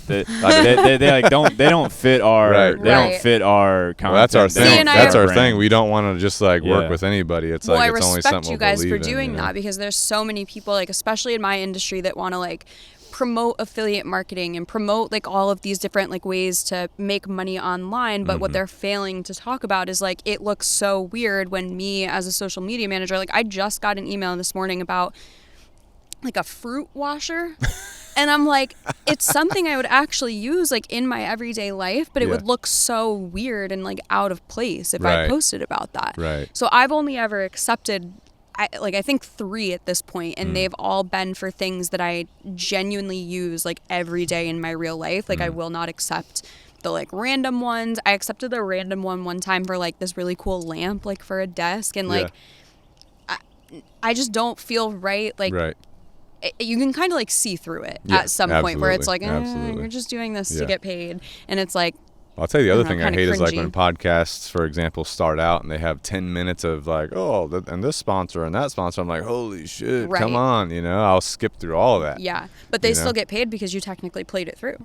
they like they don't fit our Right. they don't Right. fit our content. Well, that's our They thing. don't and I- fit That's our brand. thing. We don't want to just like work Yeah. with anybody. It's Well, like I it's only respect something you we'll guys for believe in, doing you know? that because there's so many people, like especially in my industry, that want to like promote affiliate marketing and promote like all of these different like ways to make money online. But what they're failing to talk about is like it looks so weird when me as a social media manager, like I just got an email this morning about like a fruit washer. And I'm like, it's something I would actually use like in my everyday life, but it Yeah. would look so weird and like out of place if I Right. posted about that. Right. So I've only ever accepted, I think 3 at this point, and they've all been for things that I genuinely use like every day in my real life. Like I will not accept the like random ones. I accepted the random one time for like this really cool lamp, like for a desk, and like I just don't feel right like Right. you can kind of like see through it Yeah, at some point where it's like, absolutely. you're just doing this Yeah. to get paid. And it's like, I'll tell you the other I thing don't know, I hate kinda is like cringy. when podcasts, for example, start out and they have 10 minutes of like, and this sponsor and that sponsor. I'm like, holy shit, come Right. on, I'll skip through all of that. yeah. But they You still know? get paid because you technically played it through.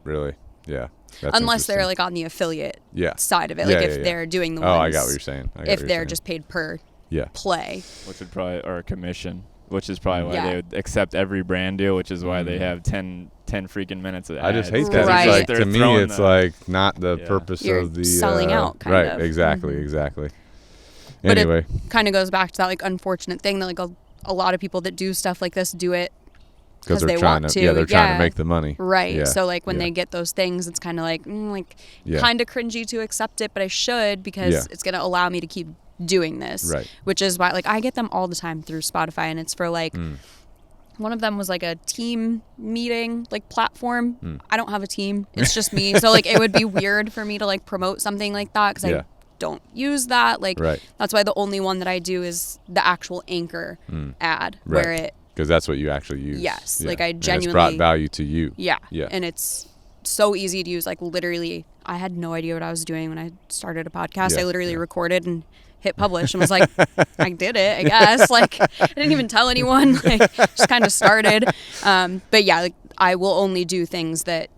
Really? Yeah. That's Unless they're interesting. like on the affiliate Yeah. side of it. Yeah, Like yeah, if yeah. they're doing the Oh, ones. I got what you're saying. If they're just paid per yeah. play. Which would probably, or a commission, which is probably why Yeah. they would accept every brand deal, which is why they have 10 freaking minutes of ads. I just hate that. because Right. It's like, they're to me, throwing it's the- like not the Yeah. purpose You're of the selling out, kind right. of. Exactly. Mhm. Exactly. But Anyway, it kind of goes back to that like unfortunate thing that like a lot of people that do stuff like this do it because they're they trying want to. to. Yeah, they're trying to make the money. Right. Yeah. So like when Yeah. they get those things, it's kind of like Yeah. kind of cringy to accept it, but I should because Yeah. it's gonna allow me to keep doing this. Right. Which is why like I get them all the time through Spotify, and it's for like. One of them was like a team meeting like platform. I don't have a team. It's just me. So like it would be weird for me to like promote something like that because Yeah. I don't use that. Like Right. that's why the only one that I do is the actual Anchor ad where Right. it Because that's what you actually use. Yes, Yeah. like I And it's brought genuinely- value to you. yeah. Yeah. And it's so easy to use. Like literally I had no idea what I was doing when I started a podcast. Yeah, I literally yeah. recorded and hit publish and was like, I did it, I guess. Like I didn't even tell anyone, like just kind of started. But yeah, like I will only do things that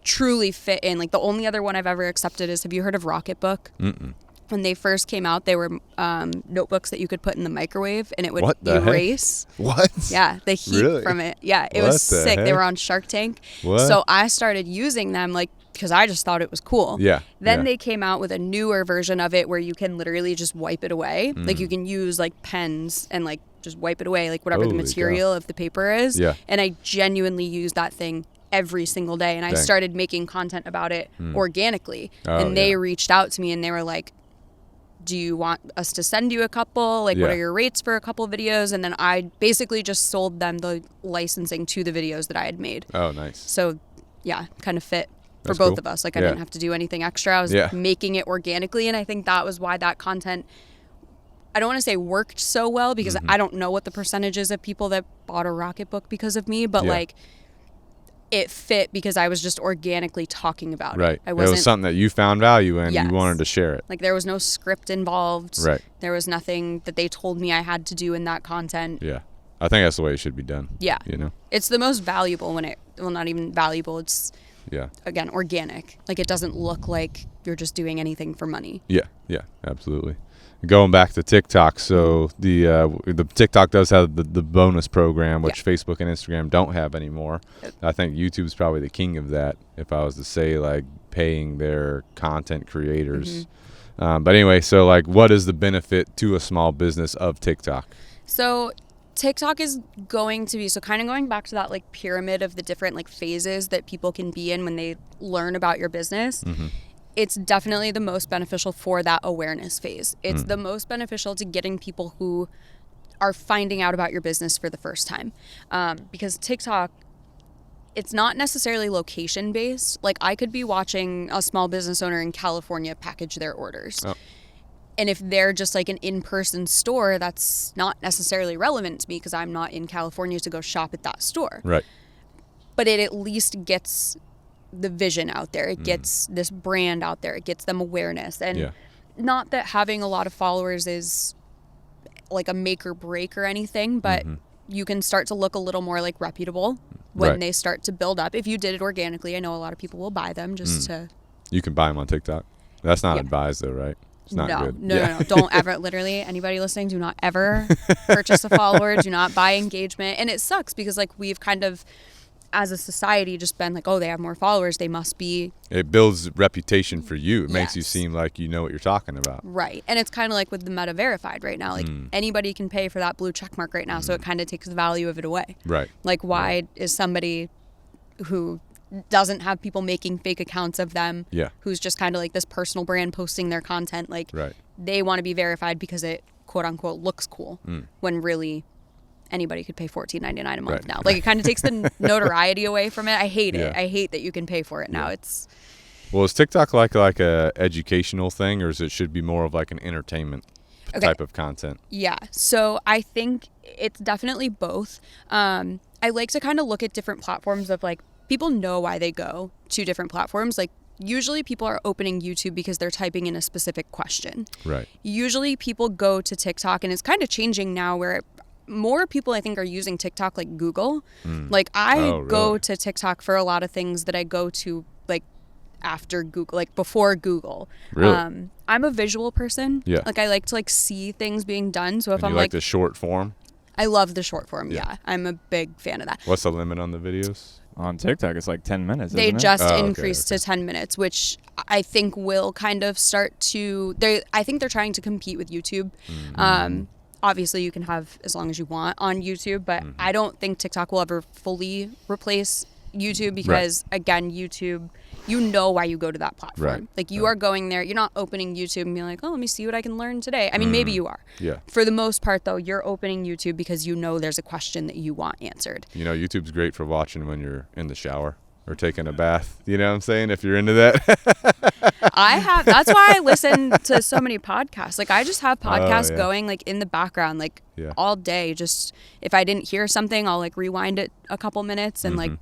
truly fit in. Like the only other one I've ever accepted is, have you heard of Rocketbook? Mm-mm. When they first came out, they were notebooks that you could put in the microwave and it would What the heck? erase. What? Yeah, the heat Really? from it. Yeah, it What was the sick. They heck? were on Shark Tank. What? So I started using them like because I just thought it was cool. Yeah, Then yeah. they came out with a newer version of it where you can literally just wipe it away. Like you can use like pens and like just wipe it away, like whatever the Holy material of the paper is. Yeah. And I genuinely use that thing every single day. And I Dang. started making content about it organically. Oh, and they yeah. reached out to me and they were like, do you want us to send you a couple? Like, what Yeah. are your rates for a couple videos? And then I basically just sold them the licensing to the videos that I had made. Oh, nice. So, yeah, kind of fit for That's both cool. of us. Like, I Yeah. didn't have to do anything extra. I was Yeah. making it organically. And I think that was why that content, I don't want to say worked so well because Mm-hmm. I don't know what the percentage is of people that bought a Rocketbook because of me. But, Yeah. like, it fit because I was just organically talking about Right. it. I It wasn't was something that you found value in. Yes. You wanted to share it. like there was no script involved. Right. There was nothing that they told me I had to do in that content. Yeah. I think that's the way it should be done. Yeah. You know? It's the most valuable when well, not even valuable. It's, Yeah. again, organic. Like it doesn't look like you're just doing anything for money. Yeah. Yeah. Absolutely. Going back to TikTok, so the TikTok does have the bonus program, which Facebook and Instagram don't have anymore. Yep. I think YouTube's probably the king of that. If I was to say like paying their content creators, but anyway, so like, what is the benefit to a small business of TikTok? So TikTok is going to be, so kind of going back to that like pyramid of the different like phases that people can be in when they learn about your business. It's definitely the most beneficial for that awareness phase. It's the most beneficial to getting people who are finding out about your business for the first time. Because TikTok, it's not necessarily location based. Like I could be watching a small business owner in California package their orders. Oh. And if they're just like an in-person store, that's not necessarily relevant to me because I'm not in California to go shop at that store. Right. But it at least gets the vision out there. It gets this brand out there. It gets them awareness. And Yeah. not that having a lot of followers is like a make or break or anything, but you can start to look a little more like reputable when Right. they start to build up. If you did it organically, I know a lot of people will buy them just to... You can buy them on TikTok. That's not Yeah. advised though, right? It's not no, good. no, Yeah. no, no. Don't ever, literally, anybody listening, do not ever purchase a follower. Do not buy engagement. And it sucks because like we've kind of, as a society, just been like, oh, they have more followers. They must be It builds reputation for you. It makes you Yes. seem like you know what you're talking about. right. And it's kind of like with the Meta Verified right now. Like anybody can pay for that blue check mark right now. So it kind of takes the value of it away. Right. Like why is somebody who doesn't have people making fake accounts of them, Yeah. who's just kind of like this personal brand posting their content, like Right. they want to be verified because it quote unquote looks cool when really anybody could pay $14.99 a month Right. now. Like it kind of takes the notoriety away from it. I hate it. Yeah. I hate that you can pay for it now. It's Well, is TikTok like a educational thing, or is it should be more of like an entertainment type of content? Yeah. So I think it's definitely both. I like to kind of look at different platforms of like, people know why they go to different platforms. Like, usually people are opening YouTube because they're typing in a specific question. Right. Usually people go to TikTok, and it's kind of changing now where more people I think are using TikTok like Google. Like I go to TikTok for a lot of things that I go to like after Google, like before Google. Really? I'm a visual person. Yeah. Like I like to like see things being done. So if And I'm you like the short form? I love the short form. Yeah. Yeah. I'm a big fan of that. What's the limit on the videos? On TikTok, it's like 10 minutes. They isn't it? just okay, increased to 10 minutes, which I think will kind of start to. I think they're trying to compete with YouTube. Obviously, you can have as long as you want on YouTube, but I don't think TikTok will ever fully replace YouTube because, again, YouTube, you know why you go to that platform. Right. Like, you are going there. You're not opening YouTube and being like, oh, let me see what I can learn today. I mean, maybe you are. Yeah. For the most part, though, you're opening YouTube because you know there's a question that you want answered. You know, YouTube's great for watching when you're in the shower or taking a bath. You know what I'm saying? If you're into that. That's why I listen to so many podcasts. Like I just have podcasts yeah. going like in the background, like all day. Just if I didn't hear something, I'll like rewind it a couple minutes and like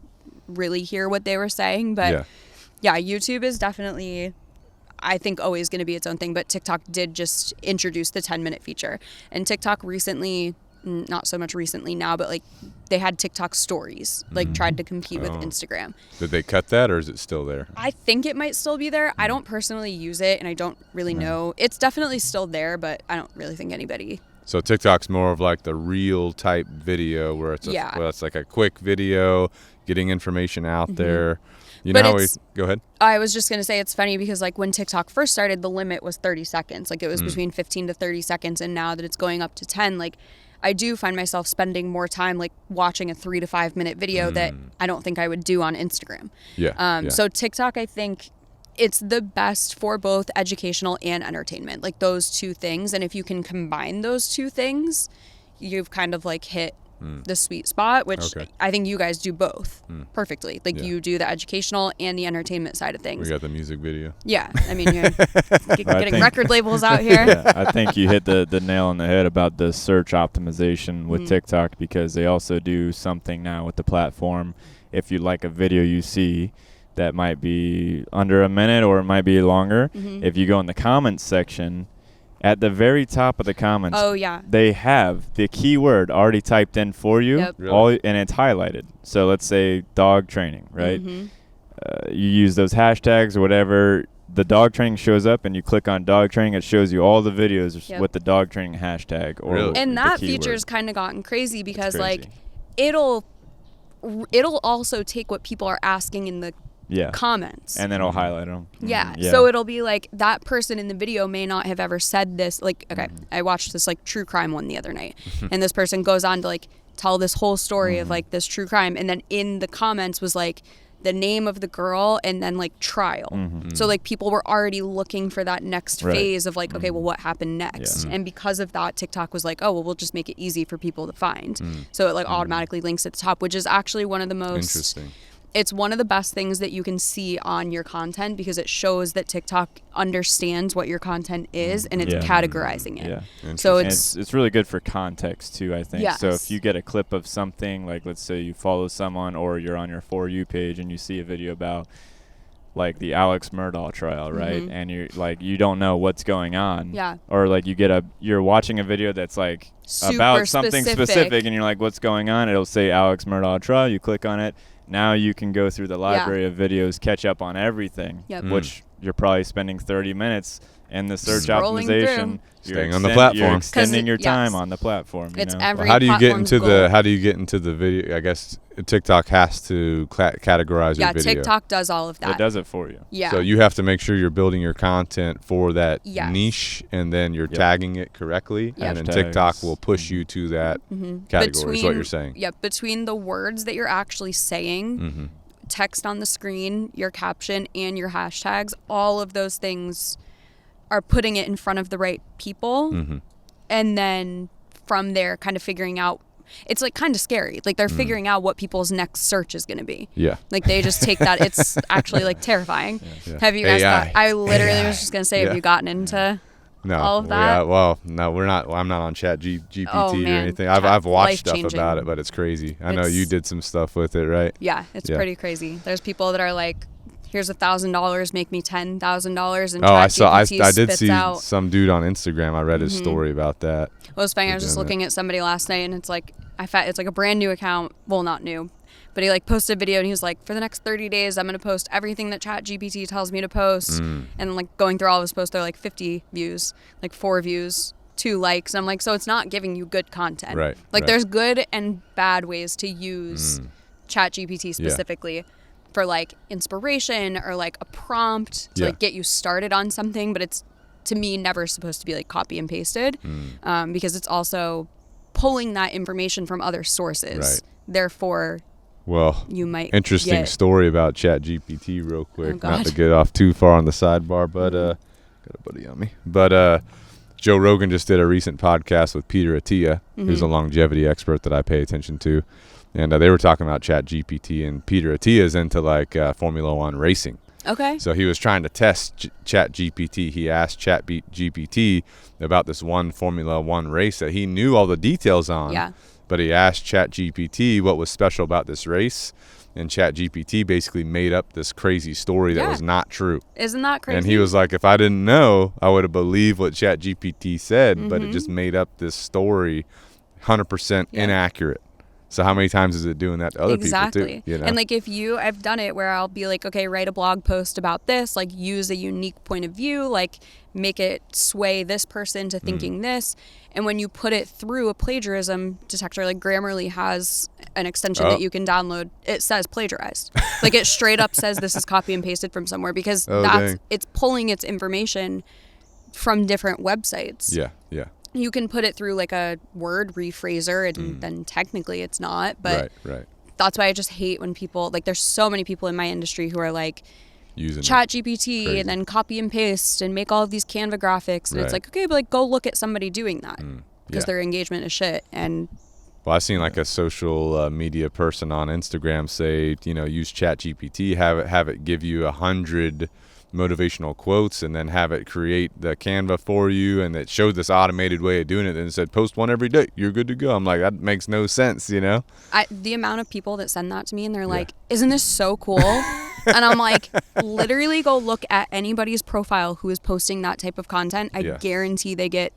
really hear what they were saying. But yeah, YouTube is definitely, I think, always going to be its own thing. But TikTok did just introduce the 10-minute feature. And TikTok recently, not so much recently now, but like they had TikTok stories, like tried to compete with Instagram. Did they cut that or is it still there? I think it might still be there. I don't personally use it and I don't really know. It's definitely still there, but I don't really think anybody. So TikTok's more of like the real type video where it's it's like a quick video, getting information out there. You But know, it's- go ahead. I was just going to say it's funny because like when TikTok first started, the limit was 30 seconds. Like it was between 15 to 30 seconds. And now that it's going up to 10, like I do find myself spending more time like watching a 3 to 5 minute video that I don't think I would do on Instagram. Yeah. So TikTok, I think it's the best for both educational and entertainment, like those two things. And if you can combine those two things, you've kind of like hit the sweet spot, which I think you guys do both perfectly. Like you do the educational and the entertainment side of things. We got the music video. Yeah. I mean, you're getting record labels out here. Yeah, I think you hit the nail on the head about the search optimization with TikTok, because they also do something now with the platform. If you like a video you see that might be under a minute or it might be longer, if you go in the comments section, at the very top of the comments, they have the keyword already typed in for you, Really? and it's highlighted. So let's say dog training, right? You use those hashtags or whatever, the dog training shows up and you click on dog training, it shows you all the videos with the dog training hashtag. Or Really? And the that keyword. feature's kind of gotten crazy because crazy. like it'll also take what people are asking in the comments. And then it'll highlight them. Yeah. So it'll be like that person in the video may not have ever said this. Like, okay, I watched this like true crime one the other night, and this person goes on to like tell this whole story of like this true crime, and then in the comments was like the name of the girl and then like trial. So like people were already looking for that next phase of like, okay, well, what happened next? And because of that, TikTok was like, oh, well, we'll just make it easy for people to find. So it like automatically links at the top, which is actually one of the most Interesting. It's one of the best things that you can see on your content because it shows that TikTok understands what your content is and it's categorizing it. Yeah. So And it's really good for context too, I think. Yes. So if you get a clip of something, like let's say you follow someone or you're on your For You page and you see a video about like the Alex Murdaugh trial, right? And you're like, you don't know what's going on. Yeah. Or like you're watching a video that's like Super about something specific. specific and you're like, what's going on? It'll say Alex Murdaugh trial. You click on it. Now you can go through the library of videos, catch up on everything, which you're probably spending 30 minutes in the search Scrolling optimization. Staying on the platform. You're extending your time yes. on the platform. It's you know? every Well, how do you get platform's into goal. how do you get into the video? I guess TikTok has to categorize your video. TikTok does all of that. It does it for you. Yeah. So you have to make sure you're building your content for that Yes. niche, and then you're tagging it correctly, and then Hashtags. TikTok will push you to that category. Is what you're saying? Yeah, between the words that you're actually saying, text on the screen, your caption, and your hashtags, all of those things are putting it in front of the right people. And then from there, kind of figuring out, it's like kind of scary. Like they're figuring out what people's next search is going to be. Yeah. Like they just take that. It's actually like terrifying. Yeah. Have you guys AI. thought? I literally was just going to say, have you gotten into No, all of that. No, we're not. I'm not on GPT Oh, or anything. anything. I've watched stuff Life-changing. about it, but it's crazy. I know you did some stuff with it, right? Yeah, it's pretty crazy. There's people that are like, here's $1,000, make me $10,000, and ChatGPT I did spits see out. some dude on Instagram. I read his story about that. Well, it's funny. I was just looking at somebody last night, and it's like it's like a brand new account. Well, not new, but he like posted a video, and he was like, for the next 30 days, I'm gonna post everything that ChatGPT tells me to post, and like going through all of his posts, they're like 50 views, like 4 views, 2 likes. And I'm like, so it's not giving you good content, Right? Like right. there's good and bad ways to use ChatGPT specifically. For like inspiration or like a prompt to like get you started on something, but it's to me never supposed to be like copy and pasted, because it's also pulling that information from other sources. Right. Therefore, Well, you might interesting story about ChatGPT real quick. Oh, God. Not to get off too far on the sidebar, but got a buddy on me. But Joe Rogan just did a recent podcast with Peter Attia, who's a longevity expert that I pay attention to. And they were talking about ChatGPT, and Peter Attia is into like Formula One racing. Okay. So he was trying to test ChatGPT. He asked ChatGPT about this one Formula One race that he knew all the details on. Yeah. But he asked ChatGPT what was special about this race, and ChatGPT basically made up this crazy story that was not true. Isn't that crazy? And he was like, if I didn't know, I would have believed what ChatGPT said, but it just made up this story 100% inaccurate. So how many times is it doing that to other people too? You know? And like I've done it where I'll be like, okay, write a blog post about this, like use a unique point of view, like make it sway this person to thinking this. And when you put it through a plagiarism detector, like Grammarly has an extension that you can download, it says plagiarized. Like it straight up says this is copy and pasted from somewhere, because it's pulling its information from different websites. Yeah, yeah. You can put it through like a word rephraser, and then technically it's not. But right. that's why I just hate when people, like there's so many people in my industry who are like, using ChatGPT and then copy and paste and make all of these Canva graphics. And it's like, okay, but like go look at somebody doing that, because their engagement is shit. And well, I've seen like a social media person on Instagram say, use ChatGPT, have it give you 100 motivational quotes, and then have it create the Canva for you, and it showed this automated way of doing it, and it said post one every day, you're good to go. I'm like, that makes no sense. The amount of people that send that to me, and they're like, isn't this so cool? And I'm like, literally go look at anybody's profile who is posting that type of content. I guarantee they get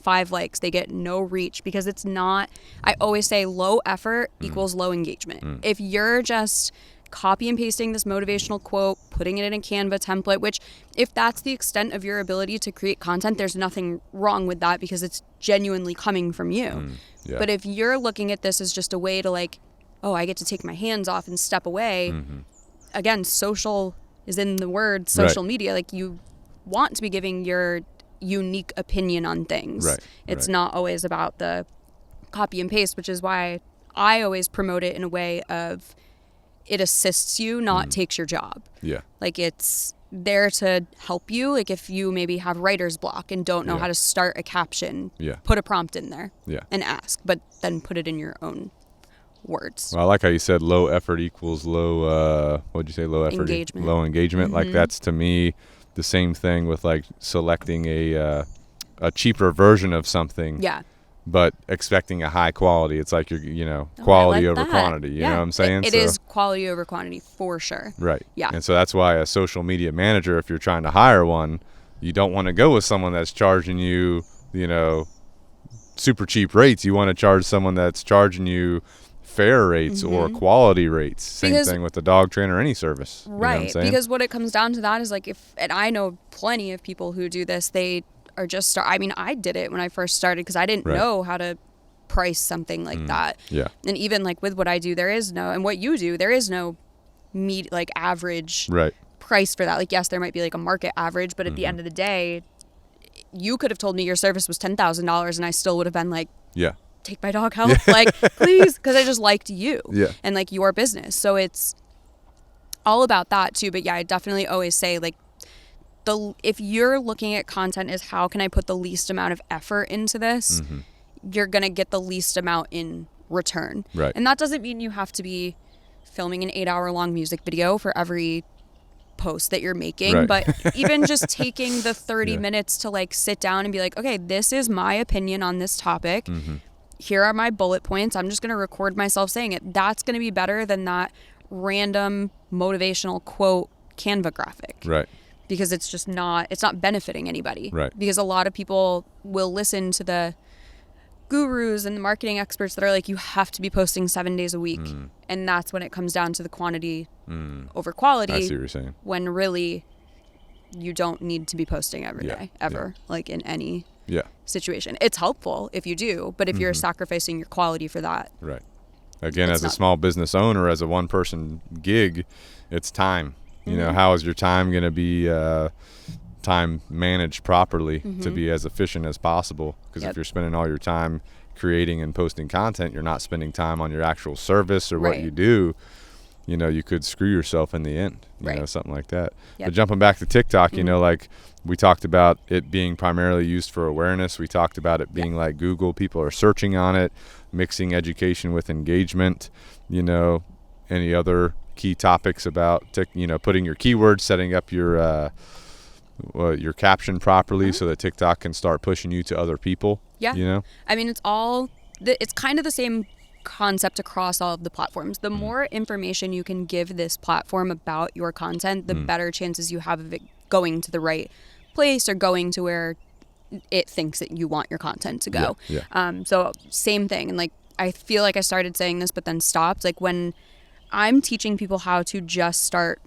5 likes. They get no reach, because it's not, I always say low effort equals low engagement. If you're just copy and pasting this motivational quote, putting it in a Canva template, which if that's the extent of your ability to create content, there's nothing wrong with that, because it's genuinely coming from you. But if you're looking at this as just a way to like, oh, I get to take my hands off and step away, again, social is in the word social media. Like you want to be giving your unique opinion on things. It's not always about the copy and paste, which is why I always promote it in a way of it assists you, not takes your job. Like it's there to help you. Like if you maybe have writer's block and don't know how to start a caption, put a prompt in there and ask, but then put it in your own words. Well, I like how you said low effort equals low, what'd you say, low effort? Engagement. Low engagement. Like that's to me the same thing with like selecting a cheaper version of something. But expecting a high quality. It's like you're, quality over quantity. You know what I'm saying? It is quality over quantity for sure. Right. Yeah. And so that's why a social media manager, if you're trying to hire one, you don't want to go with someone that's charging you, super cheap rates. You want to charge someone that's charging you fair rates or quality rates. Same thing with the dog trainer, any service. Right. You know what I'm saying? Because what it comes down to that is like and I know plenty of people who do this, they are just I did it when I first started, because I didn't know how to price something like that. And even like with what I do, there is no, and what you do, there is no average price for that. Like, yes, there might be like a market average, but at the end of the day, you could have told me your service was $10,000 and I still would have been like, take my dog help, like please, because I just liked you and like your business. So it's all about that too. But I definitely always say like, if you're looking at content as how can I put the least amount of effort into this, you're going to get the least amount in return. And that doesn't mean you have to be filming an 8-hour long music video for every post that you're making, Right. but even just taking the 30 Yeah. minutes to like sit down and be like, okay, this is my opinion on this topic. Mm-hmm. Here are my bullet points. I'm just going to record myself saying it. That's going to be better than that random motivational quote Canva graphic. Right. Because it's not benefiting anybody. Right. Because a lot of people will listen to the gurus and the marketing experts that are like, you have to be posting 7 days a week. And that's when it comes down to the quantity over quality. I see what you're saying. When really you don't need to be posting every day, ever, like in any situation. It's helpful if you do, but if you're sacrificing your quality for that. Right. Again, It's as a not- small business owner, as a one-person gig, it's time. You know, how is your time going to be time managed properly to be as efficient as possible? Because if you're spending all your time creating and posting content, you're not spending time on your actual service or what Right. you do. You know, you could screw yourself in the end, you Right. know, something like that. Yep. But jumping back to TikTok, you know, like we talked about it being primarily used for awareness. We talked about it being like Google. People are searching on it, mixing education with engagement, you know, any other key topics about, you know, putting your keywords, setting up your caption properly so that TikTok can start pushing you to other people. Yeah. You know? I mean, it's kind of the same concept across all of the platforms. The more information you can give this platform about your content, the better chances you have of it going to the right place or going to where it thinks that you want your content to go. Yeah. So same thing. And like, I feel like I started saying this, but then stopped. Like when I'm teaching people how to just start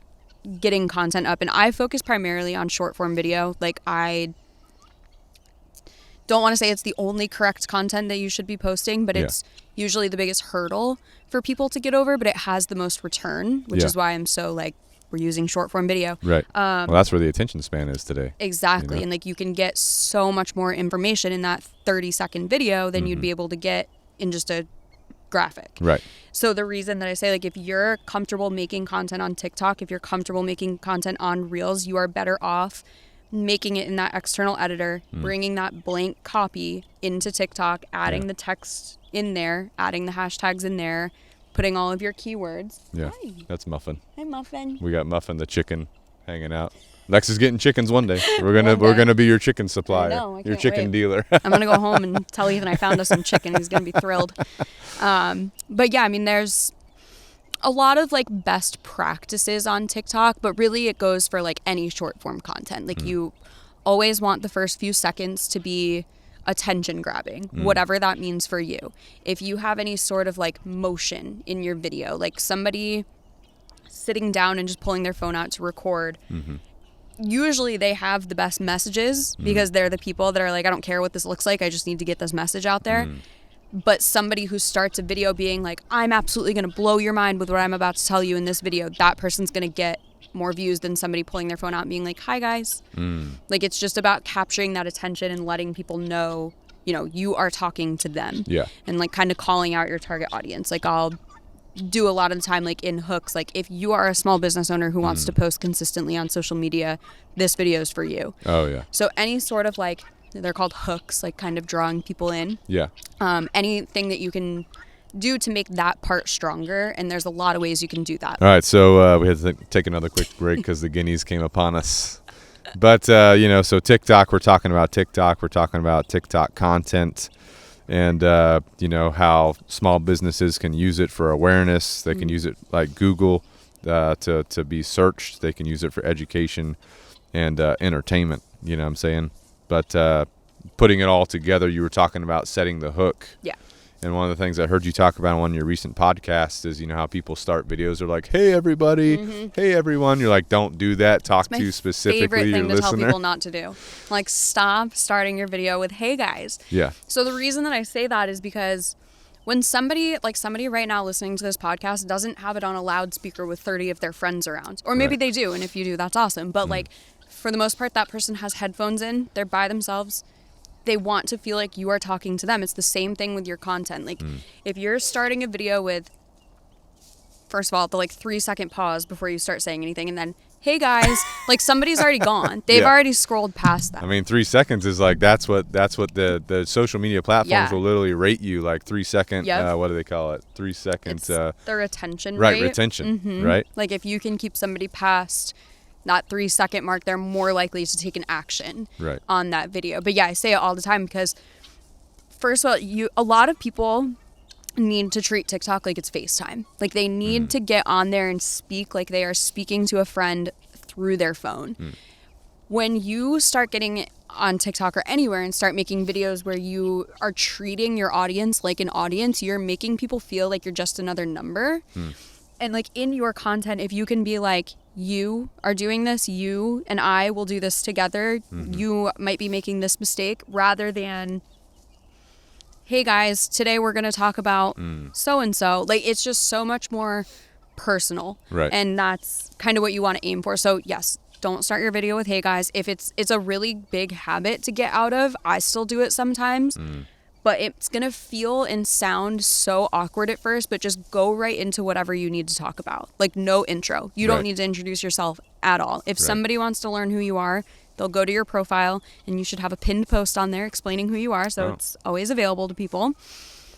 getting content up, and I focus primarily on short form video. Like I don't want to say it's the only correct content that you should be posting, but it's usually the biggest hurdle for people to get over, but it has the most return, which is why I'm so like, we're using short form video. Right. Well, that's where the attention span is today. Exactly. You know? And like you can get so much more information in that 30-second video than you'd be able to get in just a graphic. Right. So the reason that I say, like, if you're comfortable making content on TikTok, if you're comfortable making content on Reels, you are better off making it in that external editor, bringing that blank copy into TikTok, adding the text in there, adding the hashtags in there, putting all of your keywords. Yeah. Hi. That's Muffin. Hi, Muffin. We got Muffin the chicken hanging out. Lex is getting chickens one day. We're One day. gonna be your chicken supplier. know, I your can't chicken wait. dealer. I'm going to go home and tell Ethan I found us some chicken. He's going to be thrilled. But yeah, I mean, there's a lot of like best practices on TikTok, but really it goes for like any short form content. Like you always want the first few seconds to be attention grabbing, whatever that means for you. If you have any sort of like motion in your video, like somebody sitting down and just pulling their phone out to record, usually they have the best messages because they're the people that are like, I don't care what this looks like, I just need to get this message out there. But somebody who starts a video being like, I'm absolutely going to blow your mind with what I'm about to tell you in this video, that person's going to get more views than somebody pulling their phone out and being like, hi guys. Like it's just about capturing that attention and letting people know, you know, you are talking to them. Yeah. And like kind of calling out your target audience. Like I'll do a lot of the time, like in hooks, like if you are a small business owner who wants to post consistently on social media, this video is for you. Oh yeah. So any sort of like, they're called hooks, like kind of drawing people in. Yeah. Anything that you can do to make that part stronger, and there's a lot of ways you can do that. All right, so we had to take another quick break because the guineas came upon us. But, you know, so TikTok, we're talking about TikTok content and, you know, how small businesses can use it for awareness. They can use it like Google to be searched. They can use it for education and entertainment, you know what I'm saying? But putting it all together, you were talking about setting the hook. Yeah. And one of the things I heard you talk about on one of your recent podcasts is, you know, how people start videos are like, hey, everybody, hey, everyone. You're like, don't do that. Talk to specifically favorite your thing to tell listener. people not to do. Like, stop starting your video with, hey, guys. Yeah. So the reason that I say that is because when somebody right now listening to this podcast doesn't have it on a loudspeaker with 30 of their friends around, or maybe Right. they do, and if you do, that's awesome. But like, for the most part, that person has headphones in, they're by themselves. They want to feel like you are talking to them. It's the same thing with your content. Like if you're starting a video with, first of all, the like 3-second pause before you start saying anything, and then, hey guys, like somebody's already gone. They've Yeah. already scrolled past that. I mean, 3 seconds is like, that's what the social media platforms Yeah. will literally rate you like 3 second. Yep. What do they call it? 3 seconds. It's their retention Right. rate. Retention. Right. Like if you can keep somebody past that 3-second mark, they're more likely to take an action Right. on that video. But yeah, I say it all the time because first of all, a lot of people need to treat TikTok like it's FaceTime. Like they need to get on there and speak like they are speaking to a friend through their phone. When you start getting on TikTok or anywhere and start making videos where you are treating your audience like an audience, you're making people feel like you're just another number. And like in your content, if you can be like, you are doing this, you and I will do this together, you might be making this mistake, rather than, hey guys, today we're going to talk about so-and-so. Like, it's just so much more personal. Right. And that's kind of what you want to aim for. So yes, don't start your video with, hey guys. If it's a really big habit to get out of, I still do it sometimes, but it's going to feel and sound so awkward at first, but just go right into whatever you need to talk about. Like, no intro. You don't need to introduce yourself at all. If somebody wants to learn who you are, they'll go to your profile, and you should have a pinned post on there explaining who you are, so it's always available to people.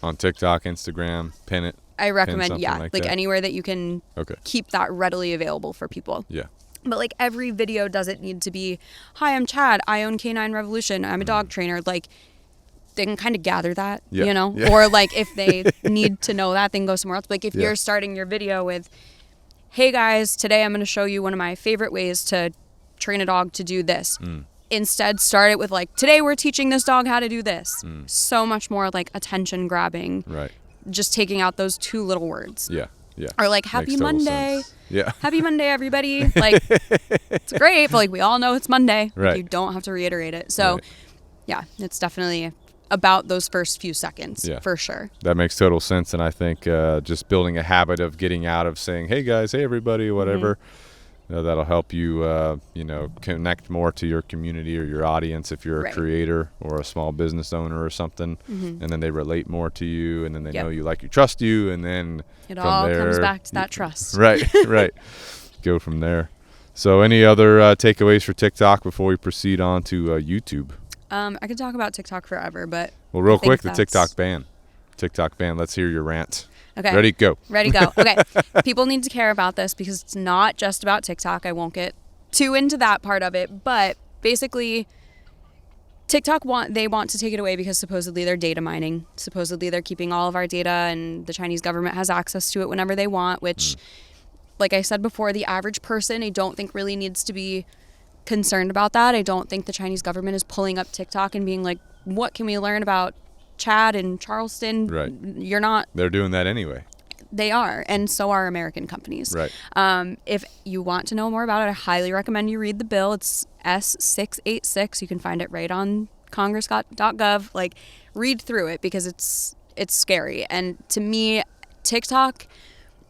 On TikTok, Instagram, pin it. I recommend, like like that. anywhere that you can keep that readily available for people. Yeah. But like every video doesn't need to be, hi, I'm Chad, I own Canine Revolution, I'm a dog trainer. Like, they can kind of gather that, you know? Yeah. Or like if they need to know that, they can go somewhere else. Like if you're starting your video with, hey guys, today I'm going to show you one of my favorite ways to train a dog to do this. Instead, start it with like, today we're teaching this dog how to do this. So much more like attention grabbing. Right. Just taking out those 2 little words. Yeah. Yeah. Or like, happy Makes total Monday. sense. Yeah. Happy Monday, everybody. Like, it's great, but like we all know it's Monday. Right. Like, you don't have to reiterate it. So yeah, it's definitely about those first few seconds for sure. That makes total sense. And I think just building a habit of getting out of saying, hey guys, hey everybody, whatever, that'll help you, connect more to your community or your audience if you're a creator or a small business owner or something. And then they relate more to you, and then they know you, like you, trust you, and then it all comes back to that trust. Right. Go from there. So any other takeaways for TikTok before we proceed on to YouTube? I could talk about TikTok forever, but real quick, the TikTok ban. Let's hear your rant. Okay. Ready, go. Okay. People need to care about this because it's not just about TikTok. I won't get too into that part of it, but basically TikTok want to take it away because supposedly they're data mining. Supposedly they're keeping all of our data, and the Chinese government has access to it whenever they want, which, like I said before, the average person I don't think really needs to be concerned about that. I don't think the Chinese government is pulling up TikTok and being like, what can we learn about Chad and Charleston? Right. You're not. They're doing that anyway. They are, and so are American companies. Right. If you want to know more about it, I highly recommend you read the bill. It's S686. You can find it right on congress.gov. Like, read through it because it's scary. And to me, TikTok,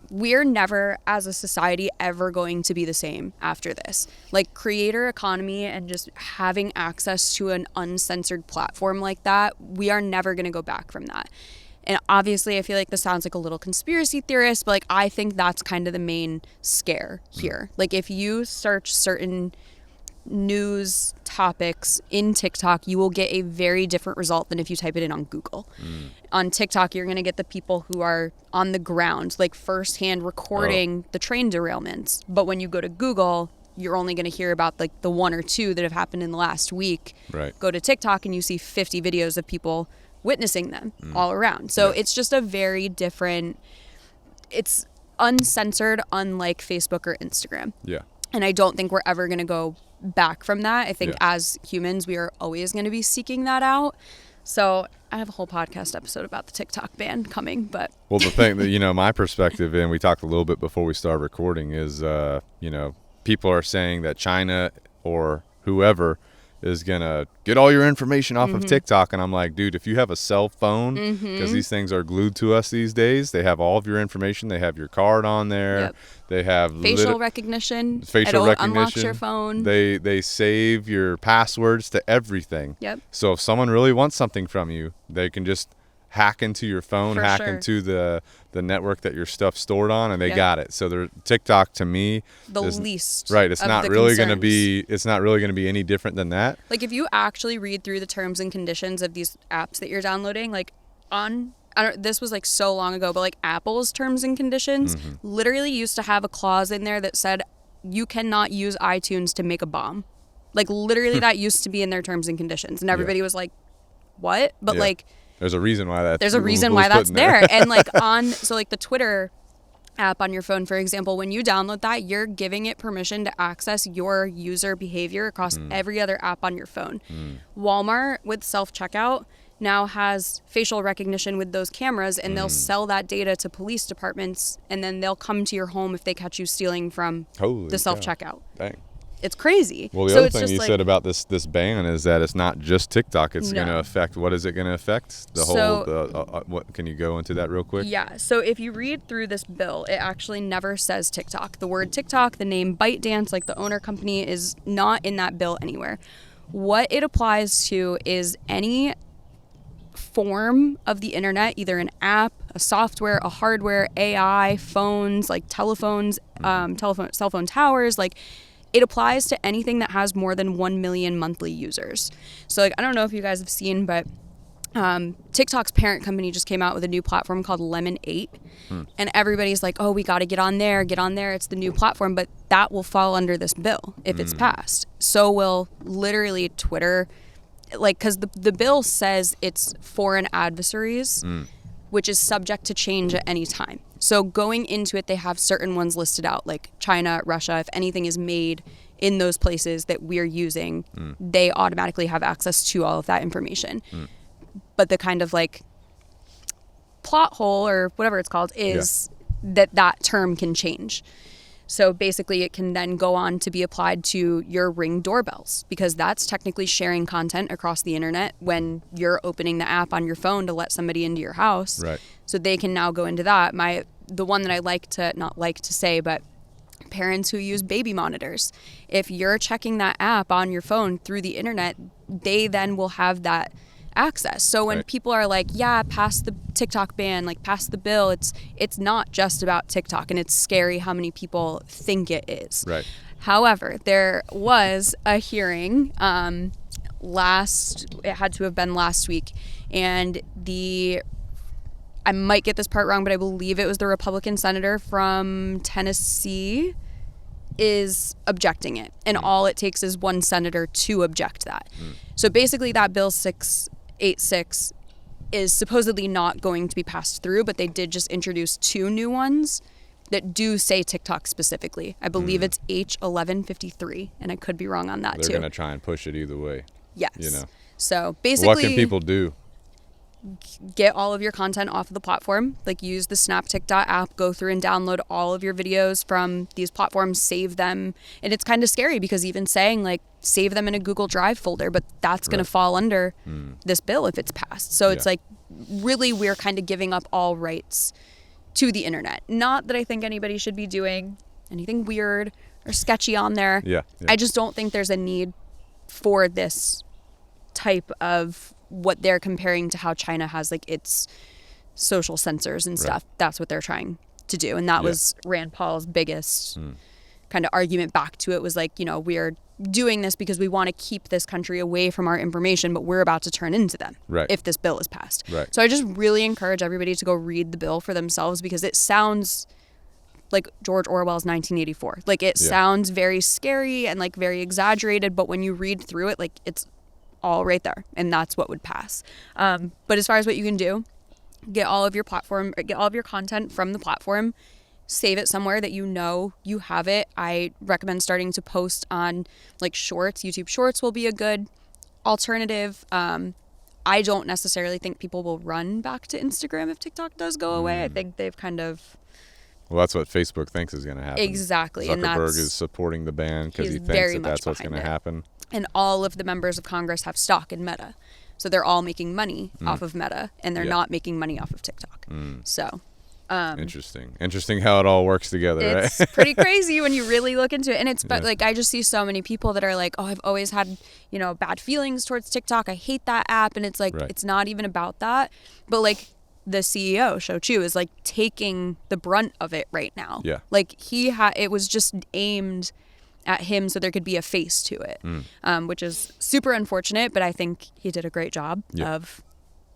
we're never as a society ever going to be the same after this. Like, creator economy and just having access to an uncensored platform like that, we are never going to go back from that. And obviously I feel like this sounds like a little conspiracy theorist, but like I think that's kind of the main scare here. Like, if you search certain news topics in TikTok, you will get a very different result than if you type it in on Google. On TikTok, you're going to get the people who are on the ground, like firsthand recording the train derailments. But when you go to Google, you're only going to hear about like the 1 or 2 that have happened in the last week. Right. Go to TikTok and you see 50 videos of people witnessing them all around. So it's just a very different, it's uncensored, unlike Facebook or Instagram. Yeah. And I don't think we're ever going to go back from that. I think as humans, we are always going to be seeking that out. So I have a whole podcast episode about the TikTok ban coming, but. Well, the thing that, my perspective, and we talked a little bit before we started recording, is, people are saying that China or whoever is going to get all your information off of TikTok. And I'm like, dude, if you have a cell phone, because these things are glued to us these days, they have all of your information. They have your card on there. They have facial recognition. Facial recognition. Unlocks your phone. They save your passwords to everything. Yep. So if someone really wants something from you, they can just hack into your phone, into the network that your stuff's stored on, and they got it. So TikTok, to me, least right. It's of not the really concerns. going to be. It's not really going to be any different than that. Like, if you actually read through the terms and conditions of these apps that you're downloading, like this was like so long ago, but like Apple's terms and conditions literally used to have a clause in there that said, you cannot use iTunes to make a bomb. Like, literally, that used to be in their terms and conditions. And everybody was like, what? But, like... There's a reason why that's... There's a reason why that's there. And, like, so, like, the Twitter app on your phone, for example, when you download that, you're giving it permission to access your user behavior across every other app on your phone. Walmart, with self-checkout, now has facial recognition with those cameras, and they'll sell that data to police departments, and then they'll come to your home if they catch you stealing from the self-checkout. Dang. It's crazy. Well, the other thing you said about this ban is that it's not just TikTok. It's going to affect, what is it going to affect? What can you go into that real quick? Yeah. So if you read through this bill, it actually never says TikTok. The word TikTok, the name ByteDance, like the owner company, is not in that bill anywhere. What it applies to is any form of the internet, either an app, a software, a hardware, AI, phones, like telephones, cell phone towers, like... It applies to anything that has more than 1 million monthly users. So, like, I don't know if you guys have seen, but TikTok's parent company just came out with a new platform called Lemon 8. And everybody's like, oh, we got to get on there. It's the new platform. But that will fall under this bill if it's passed. So will literally Twitter. Like, because the bill says it's foreign adversaries, which is subject to change at any time. So going into it, they have certain ones listed out, like China, Russia. If anything is made in those places that we're using, they automatically have access to all of that information. But the kind of like plot hole or whatever it's called is that term can change. So basically it can then go on to be applied to your Ring doorbells, because that's technically sharing content across the internet when you're opening the app on your phone to let somebody into your house. Right. So they can now go into that. The one that I not like to say, but parents who use baby monitors, if you're checking that app on your phone through the internet, they then will have that access. So when people are like, yeah, pass the TikTok ban, like pass the bill, it's not just about TikTok, and it's scary how many people think it is. Right. However, there was a hearing it had to have been last week, and I might get this part wrong, but I believe it was the Republican senator from Tennessee is objecting it. And all it takes is one senator to object that. So basically that bill 686 is supposedly not going to be passed through, but they did just introduce 2 new ones that do say TikTok specifically. I believe it's H1153, and I could be wrong on that too. They're going to try and push it either way. Yes. You know. So basically, what can people do? Get all of your content off of the platform. Like, use the SnapTik app, go through and download all of your videos from these platforms, save them. And it's kind of scary because even saying like save them in a Google Drive folder, but that's going to fall under this bill if it's passed. So it's like, really, we're kind of giving up all rights to the internet. Not that I think anybody should be doing anything weird or sketchy on there. Yeah. I just don't think there's a need for this type of what they're comparing to how China has like its social censors and stuff. That's what they're trying to do. And that was Rand Paul's biggest kind of argument back to it, was like, you know, we're doing this because we want to keep this country away from our information, but we're about to turn into them if this bill is passed. Right. So I just really encourage everybody to go read the bill for themselves, because it sounds like George Orwell's 1984. Like, it sounds very scary and like very exaggerated, but when you read through it, like, it's all right there, and that's what would pass. But as far as what you can do, get all of your content from the platform, save it somewhere that you know you have it. I recommend starting to post on like Shorts. YouTube Shorts will be a good alternative. I don't necessarily think people will run back to Instagram if TikTok does go away. I think they've kind of... Well, that's what Facebook thinks is going to happen. Exactly. Zuckerberg is supporting the ban because he thinks that's what's going to happen. And all of the members of Congress have stock in Meta. So they're all making money off of Meta, and they're not making money off of TikTok. So Interesting how it all works together, it's right? pretty crazy when you really look into it. And it's but like, I just see so many people that are like, oh, I've always had, you know, bad feelings towards TikTok. I hate that app. And it's like, it's not even about that. But like, the CEO, Shou Chu, is like taking the brunt of it right now. Yeah. Like, it was just aimed at him so there could be a face to it, which is super unfortunate, but I think he did a great job of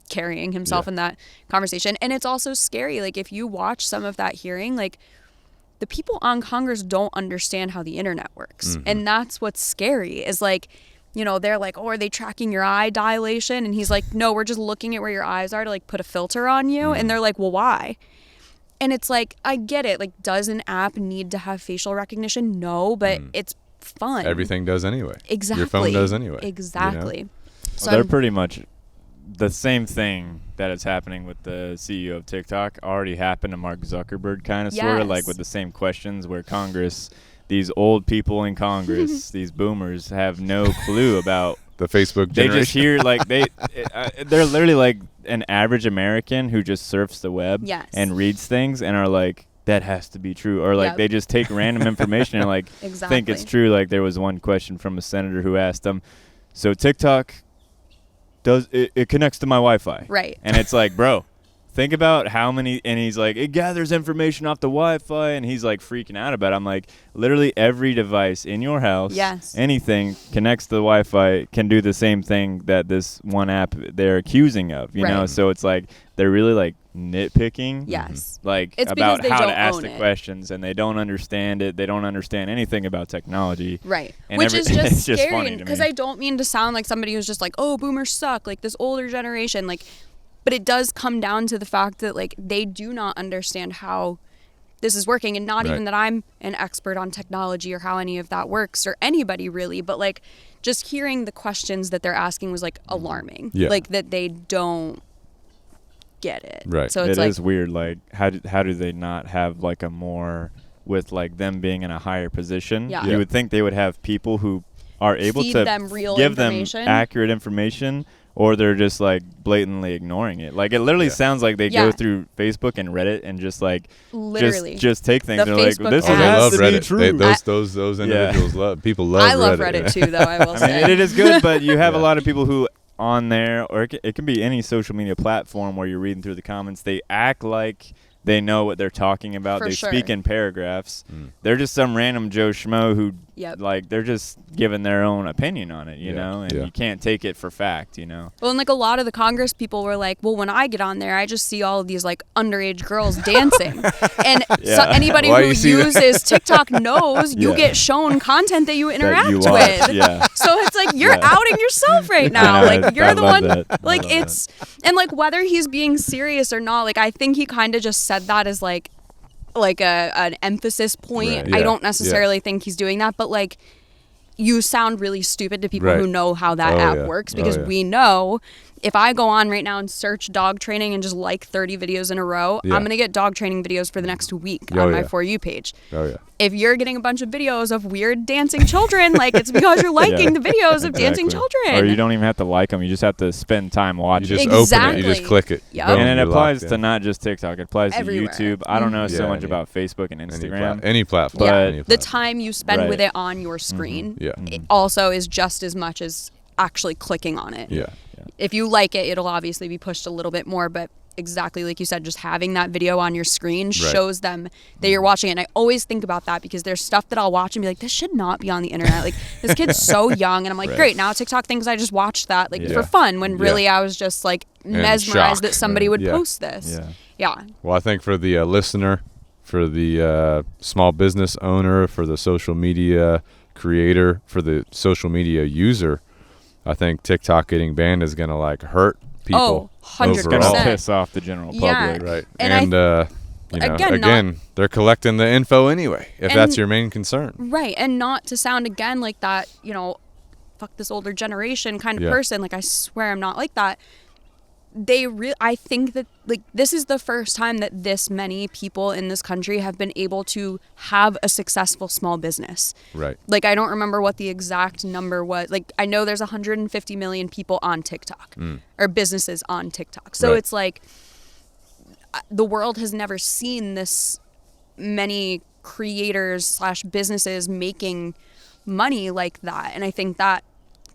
carrying himself in that conversation. And it's also scary. Like, if you watch some of that hearing, like, the people on Congress don't understand how the internet works. And that's what's scary is like, you know, they're like, oh, are they tracking your eye dilation? And he's like, no, we're just looking at where your eyes are to like put a filter on you. And they're like, well, why? And it's like, I get it. Like, does an app need to have facial recognition? No, but it's fun. Everything does anyway. Exactly. Your phone does anyway. Exactly. You know? So Well, they're pretty much the same thing that is happening with the CEO of TikTok already happened to Mark Zuckerberg, kind of sort of like with the same questions where Congress, these old people in Congress, these boomers have no clue about the Facebook they generation. just hear like they're literally like an average American who just surfs the web and reads things and are like, that has to be true, or like they just take random information and like think it's true. Like there was one question from a senator who asked them, so TikTok does it connects to my Wi-Fi, right? And it's like, bro, think about how many, and he's like, it gathers information off the Wi-Fi, and he's like freaking out about it. I'm like, literally every device in your house, anything connects to the Wi-Fi can do the same thing that this one app they're accusing of, you know? So it's like, they're really like nitpicking, like it's about how to ask the it. questions, and they don't understand it. They don't understand anything about technology. Right. And which is just it's scary because I don't mean to sound like somebody who's just like, oh, boomers suck, like this older generation, like, but it does come down to the fact that like they do not understand how this is working, and not even that I'm an expert on technology or how any of that works, or anybody really, but like just hearing the questions that they're asking was like alarming. Like that they don't get it. Right. So it's it is weird. Like how do they not have like a more, with like them being in a higher position? You would think they would have people who are able feed to them real give them information. accurate information, or they're just like blatantly ignoring it. Like it literally sounds like they go through Facebook and Reddit and just like literally just take things. The They're like, Facebook this ads. They has love to be Reddit. true. Those individuals love. People love Reddit. I love Reddit too, though. I will I say. mean, it is good, but you have a lot of people who on there, or it can be any social media platform where you're reading through the comments, they act like they know what they're talking about. They speak in paragraphs. They're just some random Joe Schmo who, like, they're just giving their own opinion on it, you know, and you can't take it for fact, you know. Well, and like a lot of the Congress people were like, well, when I get on there, I just see all of these like underage girls dancing. And so anybody who uses TikTok knows you get shown content that you interact with. So it's like you're outing yourself right now. Like you're the one, like it's, and like whether he's being serious or not, like I think he kind of just said that as like an emphasis point. I don't necessarily think he's doing that, but like you sound really stupid to people who know how that app works, because we know if I go on right now and search dog training and just like 30 videos in a row, I'm going to get dog training videos for the next week on my For You page. If you're getting a bunch of videos of weird dancing children, like it's because you're liking the videos of dancing children. Or you don't even have to like them. You just have to spend time watching. You just open it. You just click it. Yep. Boom, and it applies to not just TikTok. It applies everywhere. to YouTube. I don't know so much about Facebook and Instagram. Any platform. But the time you spend with it on your screen it also is just as much as actually clicking on it. If you like it, it'll obviously be pushed a little bit more, but exactly like you said, just having that video on your screen shows them that you're watching it. And I always think about that, because there's stuff that I'll watch and be like, this should not be on the internet. Like, this kid's so young. And I'm like, great, now TikTok thinks I just watched that like for fun, when really I was just like mesmerized that somebody would post this. Well, I think for the listener, for the small business owner, for the social media creator, for the social media user, I think TikTok getting banned is going to like hurt people. 100%. It's going to piss off the general public. Right. And you know, again, they're collecting the info anyway, if that's your main concern. Right. And not to sound again like that, you know, fuck this older generation kind of person. Like, I swear I'm not like that. I think that like this is the first time that this many people in this country have been able to have a successful small business. Right. Like, I don't remember what the exact number was. Like, I know there's 150 million people on TikTok or businesses on TikTok. So it's like the world has never seen this many creators / businesses making money like that. And I think that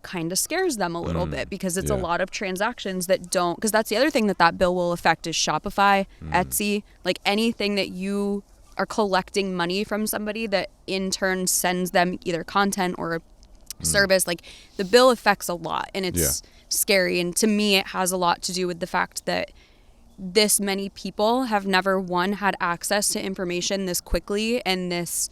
kind of scares them a little bit, because it's a lot of transactions that don't, because that's the other thing that bill will affect is Shopify, Etsy, like anything that you are collecting money from somebody that in turn sends them either content or a service. Like, the bill affects a lot, and it's scary. And to me, it has a lot to do with the fact that this many people have never, one, had access to information this quickly and this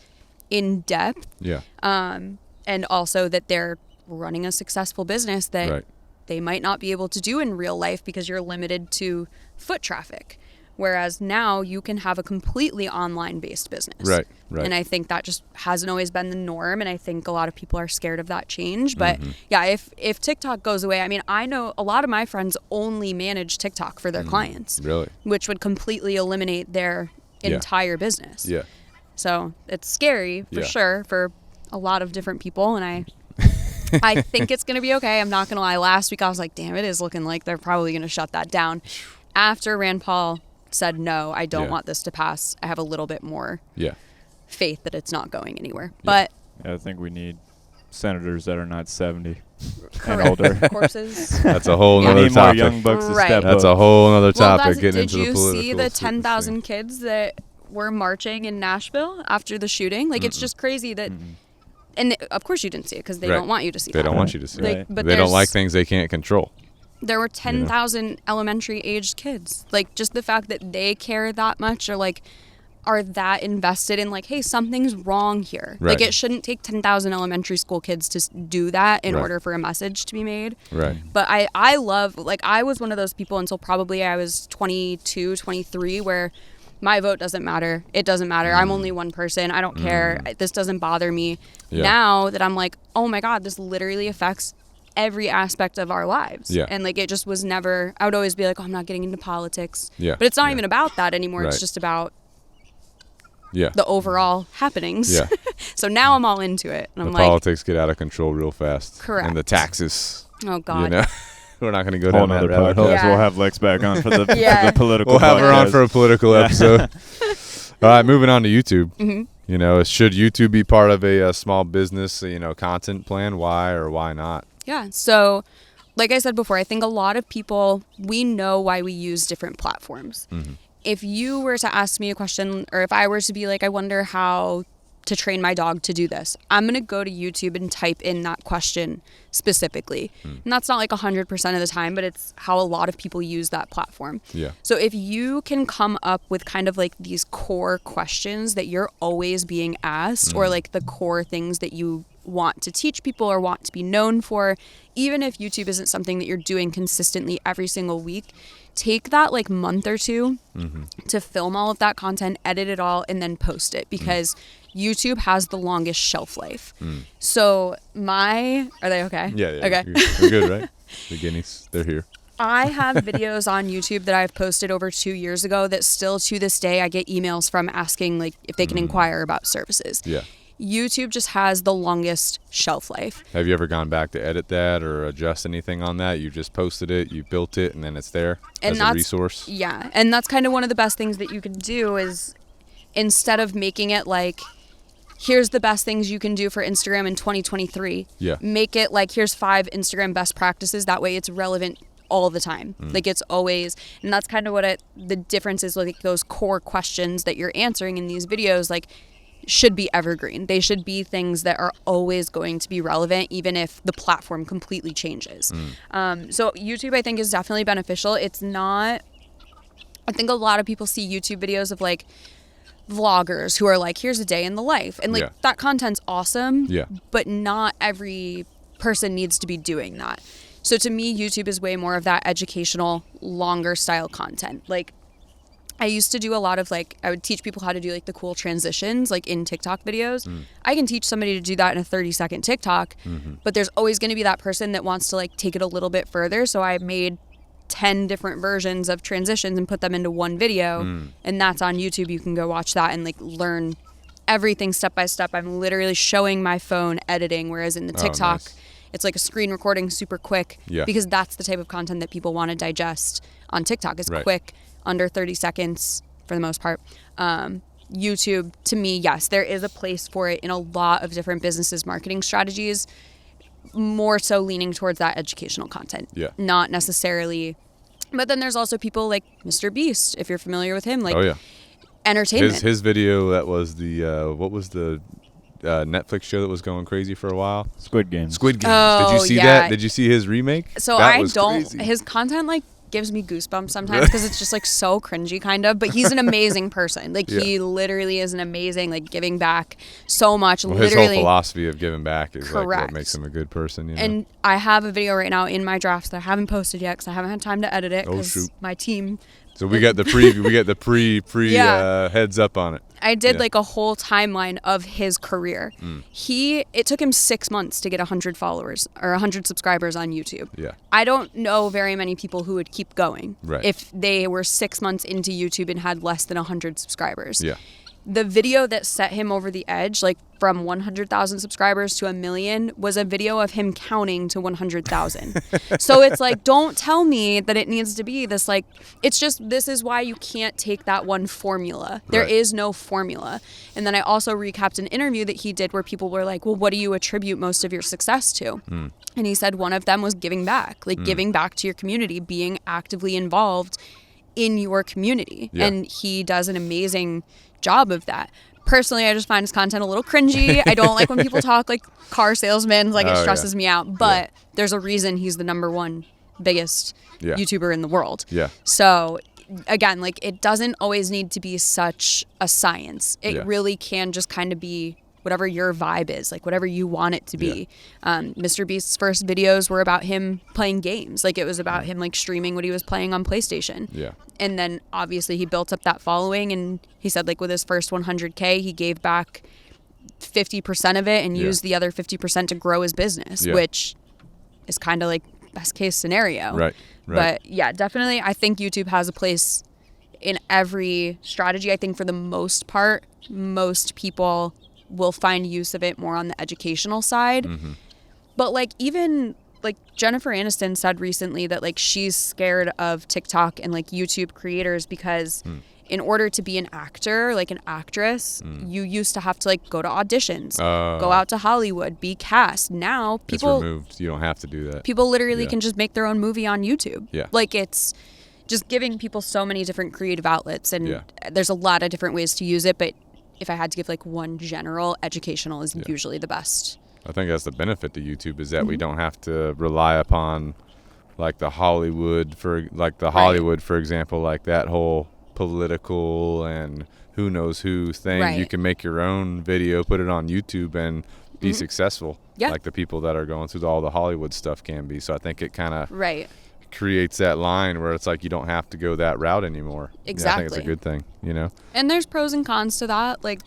in depth. Yeah. And also that they're running a successful business that they might not be able to do in real life because you're limited to foot traffic. Whereas now you can have a completely online based business. Right. And I think that just hasn't always been the norm. And I think a lot of people are scared of that change. But yeah, if TikTok goes away, I mean, I know a lot of my friends only manage TikTok for their clients. Really? Which would completely eliminate their entire business. Yeah. So it's scary for sure for a lot of different people. And I think it's going to be okay. I'm not going to lie. Last week I was like, damn, it is looking like they're probably going to shut that down. After Rand Paul said, no, I don't want this to pass, I have a little bit more faith that it's not going anywhere. But I think we need senators that are not 70 and correct. older. Courses. That's a whole We nother need more topic. young bucks to Right. step That's up. a whole other Well, topic. Getting did into the you political see the scene. 10,000 kids that were marching in Nashville after the shooting? Like, it's just crazy that, and of course you didn't see it because they don't want you to see They that. don't want you to see Like, it. but They don't like there's- things they can't control. There were 10,000 elementary aged kids. Like, just the fact that they care that much, or like are that invested in, like, hey, something's wrong here. Right. Like, it shouldn't take 10,000 elementary school kids to do that in Right. order for a message to be made. Right. But I love, like, I was one of those people until probably I was 22, 23, where my vote doesn't matter. It doesn't matter. I'm only one person. I don't care. This doesn't bother me. Yeah. Now that I'm like, oh my God, this literally affects every aspect of our lives. Yeah. And like, it just was never, I would always be like, oh, I'm not getting into politics. Yeah. But it's not Yeah. even about that anymore. Right. It's just about Yeah. the overall happenings. Yeah. So now I'm all into it. And The I'm like, politics get out of control real fast. Correct. And the taxes. oh God. You know, we're not going to go Whole down that nother rabbit podcast. hole. Yeah. We'll have Lex back on for the, Yeah. for the political We'll have her on podcast. for a political episode. All right, moving on to YouTube. You know, should YouTube be part of a small business, content plan? Why or why not? Yeah. So, like I said before, I think a lot of people, we know why we use different platforms. If you were to ask me a question, or if I were to be like, I wonder how to train my dog to do this, I'm going to go to YouTube and type in that question specifically. And that's not like 100% of the time, but it's how a lot of people use that platform. Yeah. So if you can come up with kind of like these core questions that you're always being asked, or like the core things that you want to teach people or want to be known for, even if YouTube isn't something that you're doing consistently every single week, take that like month or two to film all of that content, edit it all, and then post it, because YouTube has the longest shelf life. So are they okay? Yeah. Okay. We're good, right? The guineas, they're here. I have videos on YouTube that I've posted over 2 years ago that still to this day I get emails from asking like if they can inquire about services. Yeah. YouTube just has the longest shelf life. Have you ever gone back to edit that or adjust anything on that? You just posted it, you built it, and then it's there And as a that's- resource? Yeah, and that's kind of one of the best things that you can do is, instead of making it like, here's the best things you can do for Instagram in 2023, Yeah. make it like, here's 5 Instagram best practices. That way it's relevant all the time. Like, it's always, and that's kind of what the difference is, like those core questions that you're answering in these videos, like, should be evergreen. They should be things that are always going to be relevant, even if the platform completely changes. So YouTube, I think, is definitely beneficial. It's not, I think a lot of people see YouTube videos of like vloggers who are like, here's a day in the life. And like, Yeah. that content's awesome, Yeah. but not every person needs to be doing that. So to me, YouTube is way more of that educational, longer style content. Like, I used to do a lot of like, I would teach people how to do like the cool transitions, like in TikTok videos. I can teach somebody to do that in a 30-second TikTok, but there's always going to be that person that wants to like take it a little bit further. So I made 10 different versions of transitions and put them into one video, and that's on YouTube. You can go watch that and like learn everything step by step. I'm literally showing my phone editing, whereas in the TikTok, nice. it's like a screen recording super quick, Yeah. because that's the type of content that people want to digest on TikTok. Is Right. quick, under 30 seconds for the most part. YouTube, to me, yes, there is a place for it in a lot of different businesses' marketing strategies, more so leaning towards that educational content. Yeah. Not necessarily, but then there's also people like Mr. Beast, if you're familiar with him, like Oh, yeah. entertainment. His video, that was the, what was the Netflix show that was going crazy for a while? Squid Game. Squid Games. Oh, Did you see yeah. that? Did you see his remake? So That I was don't, crazy. his content like gives me goosebumps sometimes because it's just like so cringy kind of, but he's an amazing person. Like he literally is an amazing, like giving back so much. Well, literally, his whole philosophy of giving back is like correct. what makes him a good person, you know? And I have a video right now in my drafts that I haven't posted yet because I haven't had time to edit it Oh, because shoot. my team. So we got the preview, we get the pre Yeah. heads up on it. I did like a whole timeline of his career. It took him 6 months to get 100 followers or 100 subscribers on YouTube. Yeah. I don't know very many people who would keep going Right. if they were 6 months into YouTube and had less than 100 subscribers. Yeah. The video that set him over the edge, like from 100,000 subscribers to 1 million, was a video of him counting to 100,000. So it's like, don't tell me that it needs to be this, like, it's just, this is why you can't take that one formula. There Right. is no formula. And then I also recapped an interview that he did where people were like, well, what do you attribute most of your success to? And he said one of them was giving back, like giving back to your community, being actively involved in your community. Yeah. And he does an amazing job of that. Personally, I just find his content a little cringy. I don't like when people talk like car salesmen, like it stresses me out. But there's a reason he's the number one biggest YouTuber in the world. Yeah. So again, like it doesn't always need to be such a science. It really can just kind of be whatever your vibe is, like whatever you want it to be. Mr. Beast's first videos were about him playing games. Like it was about him like streaming what he was playing on PlayStation. Yeah. And then obviously he built up that following, and he said like with his first 100K, he gave back 50% of it and used the other 50% to grow his business, which is kind of like best case scenario. Right. But yeah, definitely I think YouTube has a place in every strategy. I think for the most part, most people will find use of it more on the educational side. But like even like Jennifer Aniston said recently that like she's scared of TikTok and like YouTube creators because in order to be an actor, like an actress, you used to have to like go to auditions, go out to Hollywood, be cast. Now people, it's removed. You don't have to do that. people literally can just make their own movie on YouTube. Yeah. Like it's just giving people so many different creative outlets, and there's a lot of different ways to use it. But if I had to give like one general, educational is usually the best. I think that's the benefit to YouTube is that we don't have to rely upon like the Hollywood for example, like that whole political and who knows who thing. Right. You can make your own video, put it on YouTube, and be successful. Yeah. Like the people that are going through all the Hollywood stuff can be. So I think it kind of creates that line where it's like you don't have to go that route anymore. Exactly. I think it's a good thing, you know? And there's pros and cons to that, like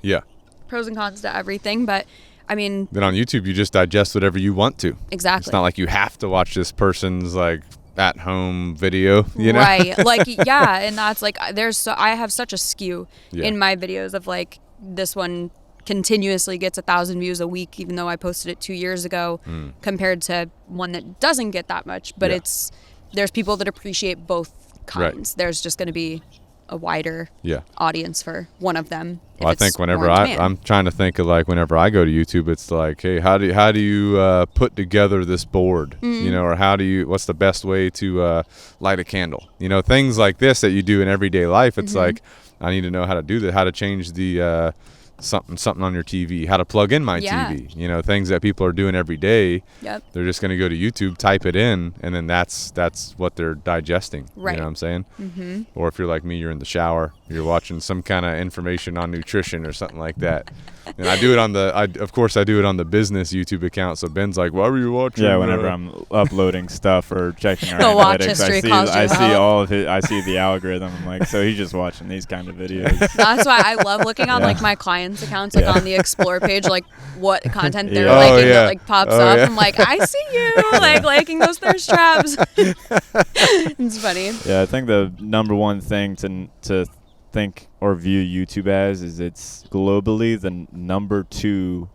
pros and cons to everything. But I mean, then on YouTube, you just digest whatever you want to. Exactly. It's not like you have to watch this person's like at home video, you know? Right. Like, yeah. And that's like, I have such a skew in my videos of like this one continuously gets 1,000 views a week, even though I posted it 2 years ago, compared to one that doesn't get that much. But there's people that appreciate both kinds. Right. There's just going to be a wider audience for one of them. Well, I think whenever I'm trying to think of like whenever I go to YouTube, it's like, hey, how do you put together this board, you know, or what's the best way to light a candle, you know, things like this that you do in everyday life. It's like, I need to know how to do that, how to change the something on your TV, how to plug in my TV, you know, things that people are doing every day. They're just going to go to YouTube, type it in, and then that's what they're digesting. Right. You know what I'm saying? Or if you're like me, you're in the shower, you're watching some kind of information on nutrition or something like that. And I do it on of course I do it on the business YouTube account. So Ben's like, why were you watching? Yeah, whenever I'm uploading stuff or checking our the watch analytics, history I see all of it. I see the algorithm. I'm like, so he's just watching these kind of videos. That's why I love looking on like my clients' accounts, like on the explore page, like what content they're liking that like pops up. I'm like, I see you like liking those thirst traps. It's funny. Yeah, I think the number one thing to think or view YouTube as is it's globally the number 2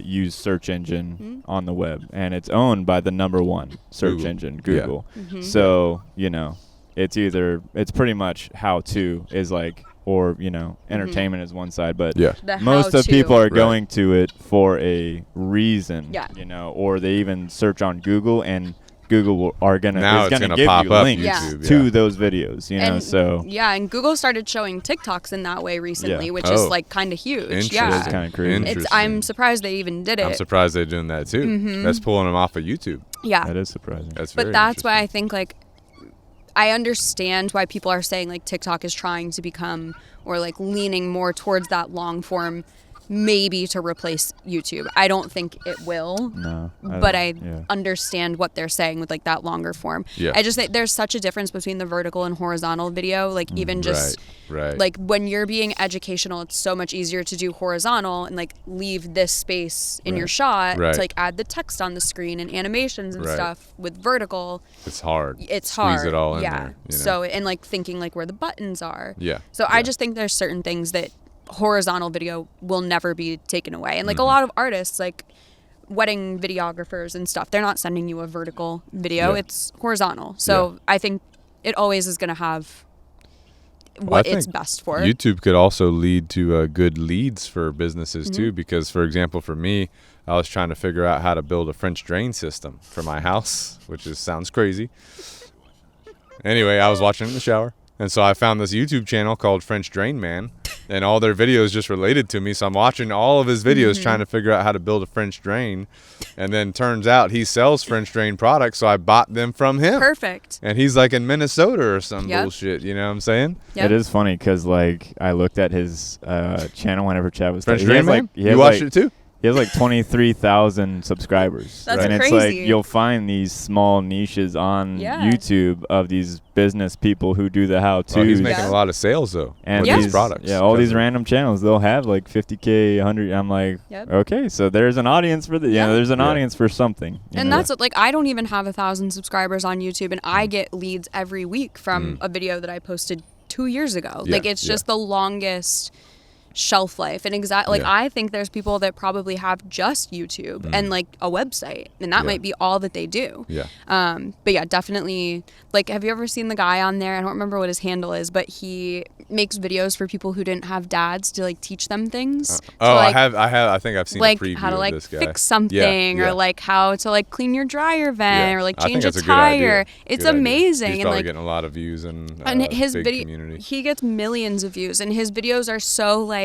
used search engine on the web, and it's owned by the number 1 search engine, Google. So, you know, it's pretty much how to is like, or, you know, entertainment is one side, but most of people are going to it for a reason, you know, or they even search on Google, and Google is going to give pop you up links YouTube, to those videos, you know, so. Yeah, and Google started showing TikToks in that way recently, which is like kind of huge. Yeah. It's kind of crazy. I'm surprised they even did it. I'm surprised they're doing that too. That's pulling them off of YouTube. Yeah. That is surprising. That's why I think like I understand why people are saying like TikTok is trying to become or like leaning more towards that long form, maybe to replace YouTube. I don't think it will. No. But I yeah. understand what they're saying with like that longer form. Yeah. I just think there's such a difference between the vertical and horizontal video. Like even just right. like when you're being educational, it's so much easier to do horizontal and like leave this space in your shot to like add the text on the screen and animations and stuff. With vertical, it's hard. It's hard. Squeeze it all in there. You know? So and like thinking like where the buttons are. Yeah. So I just think there's certain things that horizontal video will never be taken away. And like a lot of artists, like wedding videographers and stuff, they're not sending you a vertical video. It's horizontal. So I think it always is going to have what it's best for. YouTube could also lead to good leads for businesses too, because for example, for me, I was trying to figure out how to build a French drain system for my house, which sounds crazy. Anyway, I was watching it in the shower. And so I found this YouTube channel called French Drain Man, and all their videos just related to me. So I'm watching all of his videos trying to figure out how to build a French drain. And then turns out he sells French drain products, so I bought them from him. Perfect. And he's like in Minnesota or some bullshit, you know what I'm saying? Yep. It is funny because like I looked at his channel whenever Chad was French Drain Man? Like, you watched it too? He has like 23,000 subscribers. That's and crazy. it's like you'll find these small niches on YouTube of these business people who do the how-tos. Well, he's making a lot of sales though and with these these products. Yeah, all these random channels, they'll have like 50K, 100. I'm like, okay, so there's an audience for there's an audience for something. And that's like I don't even have 1,000 subscribers on YouTube, and I get leads every week from a video that I posted 2 years ago. Like it's just the longest shelf life. And I think there's people that probably have just YouTube and like a website, and that might be all that they do. But yeah, definitely, like, have you ever seen the guy on there? I don't remember what his handle is, but he makes videos for people who didn't have dads to like teach them things. I think I've seen like a preview how to like of this guy. fix something or like how to like clean your dryer vent or like change a good tire. idea. It's Good amazing. Idea. He's and probably like getting a lot of views and his big video, community. he gets millions of views, and his videos are so like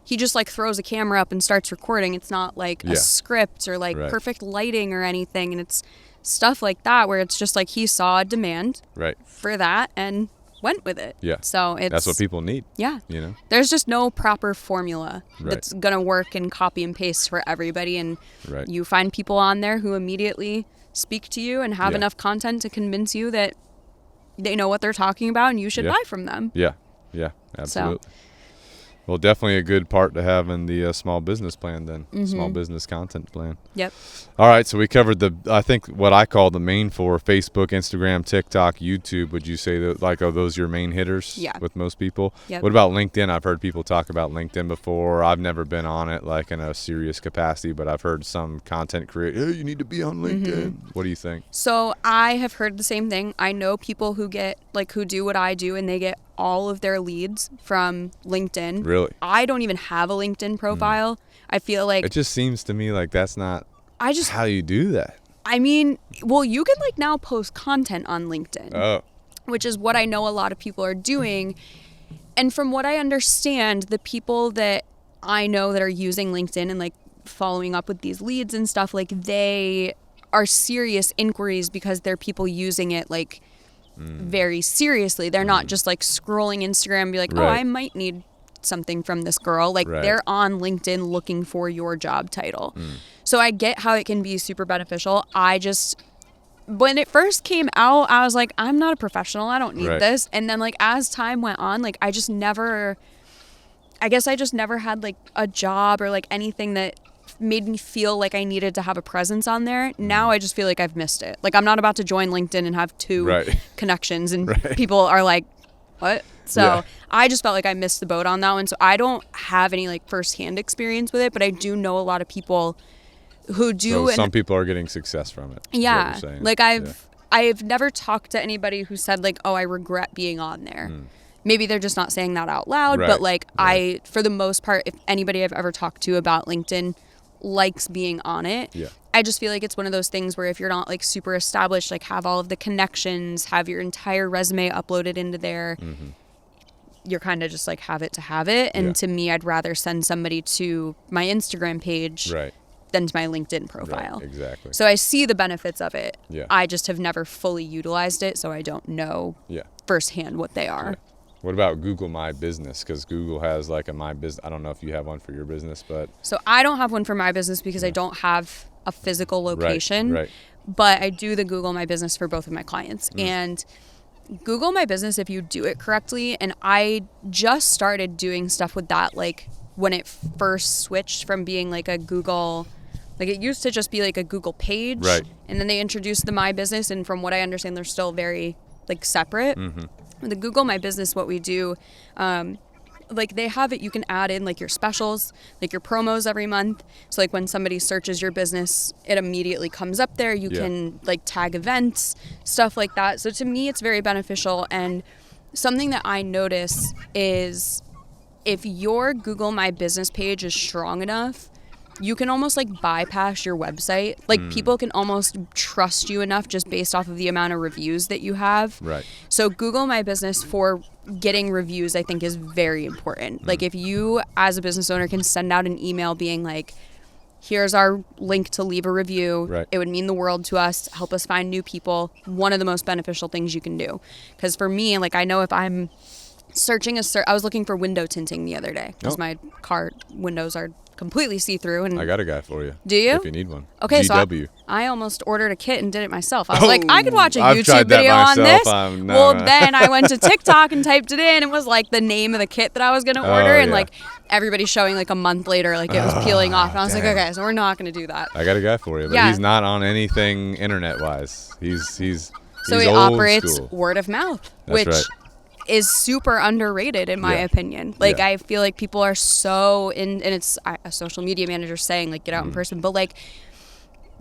he just like throws a camera up and starts recording. It's not like a script or like perfect lighting or anything, and it's stuff like that where it's just like he saw a demand for that and went with it. So that's what people need. You know, there's just no proper formula that's gonna work and copy and paste for everybody, and you find people on there who immediately speak to you and have enough content to convince you that they know what they're talking about and you should buy from them. Yeah, absolutely. Well, definitely a good part to have in the small business plan then, small business content plan. Yep. All right, so we covered I think what I call the main four: Facebook, Instagram, TikTok, YouTube. Would you say that are those your main hitters with most people? Yep. What about LinkedIn? I've heard people talk about LinkedIn before. I've never been on it like in a serious capacity, but I've heard some content creators, hey, you need to be on LinkedIn. What do you think? So I have heard the same thing. I know people who who do what I do, and they get all of their leads from LinkedIn. Really? I don't even have a LinkedIn profile. I feel like it just seems to me like that's not how you do that. I mean, well, you can like now post content on LinkedIn, which is what I know a lot of people are doing. And from what I understand, the people that I know that are using LinkedIn and like following up with these leads and stuff, like they are serious inquiries because they're people using it like very seriously. They're not just like scrolling Instagram and be like, oh, I might need something from this girl. Like they're on LinkedIn looking for your job title. So I get how it can be super beneficial. When it first came out, I was like, I'm not a professional. I don't need this. And then like as time went on, like I just never had like a job or like anything that made me feel like I needed to have a presence on there. Now I just feel like I've missed it. Like I'm not about to join LinkedIn and have 2 connections and people are like, what? So I just felt like I missed the boat on that one. So I don't have any like firsthand experience with it, but I do know a lot of people who do. So some people are getting success from it. Yeah. Like I've never talked to anybody who said like, oh, I regret being on there. Maybe they're just not saying that out loud, but like for the most part, if anybody I've ever talked to about LinkedIn likes being on it. I just feel like it's one of those things where if you're not like super established, like have all of the connections, have your entire resume uploaded into there, you're kind of just like have it to have it. And to me, I'd rather send somebody to my Instagram page than to my LinkedIn profile. Right, exactly. So I see the benefits of it. Yeah. I just have never fully utilized it, so I don't know firsthand what they are. Yeah. What about Google My Business? Because Google has like a My Business. I don't know if you have one for your business, but So I don't have one for my business because I don't have a physical location. Right. But I do the Google My Business for both of my clients. And Google My Business, if you do it correctly, and I just started doing stuff with that, like when it first switched from being like a Google, like it used to just be like a Google page. Right. And then they introduced the My Business. And from what I understand, they're still very like separate. The Google My Business, what we do, like they have it, you can add in like your specials, like your promos every month. So like when somebody searches your business, it immediately comes up there. You can like tag events, stuff like that. So to me, it's very beneficial. And something that I notice is if your Google My Business page is strong enough, you can almost like bypass your website. Like people can almost trust you enough just based off of the amount of reviews that you have. Right. So Google My Business for getting reviews, I think, is very important. Like if you as a business owner can send out an email being like, here's our link to leave a review. Right. It would mean the world to us, help us find new people. One of the most beneficial things you can do. Because for me, like I know if I'm searching I was looking for window tinting the other day because my car windows are completely see-through. And I got a guy for you. Do you? If you need one. Okay, GW. so I almost ordered a kit and did it myself. I was like, I could watch a I've YouTube tried that video on myself. this. No. Then I went to TikTok and typed it in. It was like the name of the kit that I was going to order. And like everybody's showing like a month later, like it was peeling off. And I was like, okay, so we're not going to do that. I got a guy for you, but he's not on anything internet-wise. He's so he old operates school. word of mouth, That's which right. is super underrated in my opinion. Like I feel like people are so in, and it's a social media manager saying like get out in person, but like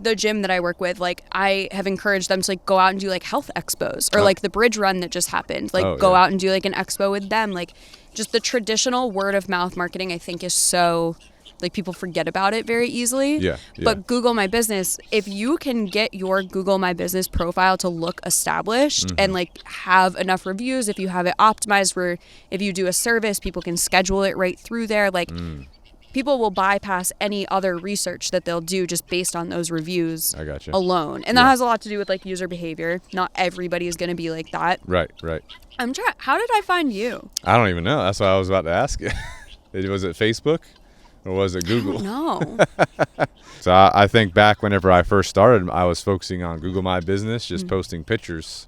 the gym that I work with, like I have encouraged them to like go out and do like health expos or like the bridge run that just happened, like go out and do like an expo with them. Like just the traditional word of mouth marketing, I think is so like people forget about it very easily. But Google My Business, if you can get your Google My Business profile to look established and like have enough reviews, if you have it optimized where if you do a service, people can schedule it right through there. Like people will bypass any other research that they'll do just based on those reviews alone. And that has a lot to do with like user behavior. Not everybody is going to be like that. Right. How did I find you? I don't even know. That's what I was about to ask you. Was it Facebook? Or was it Google? No. So I think back whenever I first started, I was focusing on Google My Business, just posting pictures.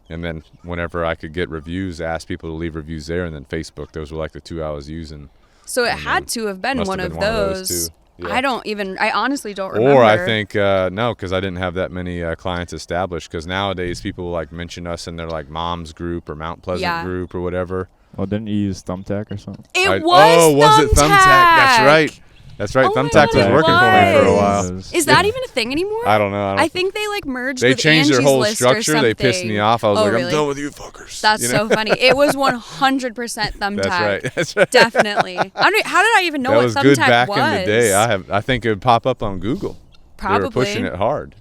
And then whenever I could get reviews, ask people to leave reviews there. And then Facebook, those were like the two I was using. So it had to have been one of those. Yeah. I honestly don't remember. Or I think, no, because I didn't have that many clients established. Because nowadays people like mention us in their like mom's group or Mount Pleasant group or whatever. Well, didn't you use Thumbtack or something? Was it Thumbtack? That's right. That's right. Oh Thumbtack was working for me for a while. Is that even a thing anymore? I don't know. I think they like merged. They with changed Angie's their whole List structure. Or something. They pissed me off. I was like, really? I'm done with you fuckers. That's so funny. It was 100% Thumbtack. That's right. Definitely. How did I even know that what was Thumbtack good back was? in the day. I think it would pop up on Google. Probably. They were pushing it hard.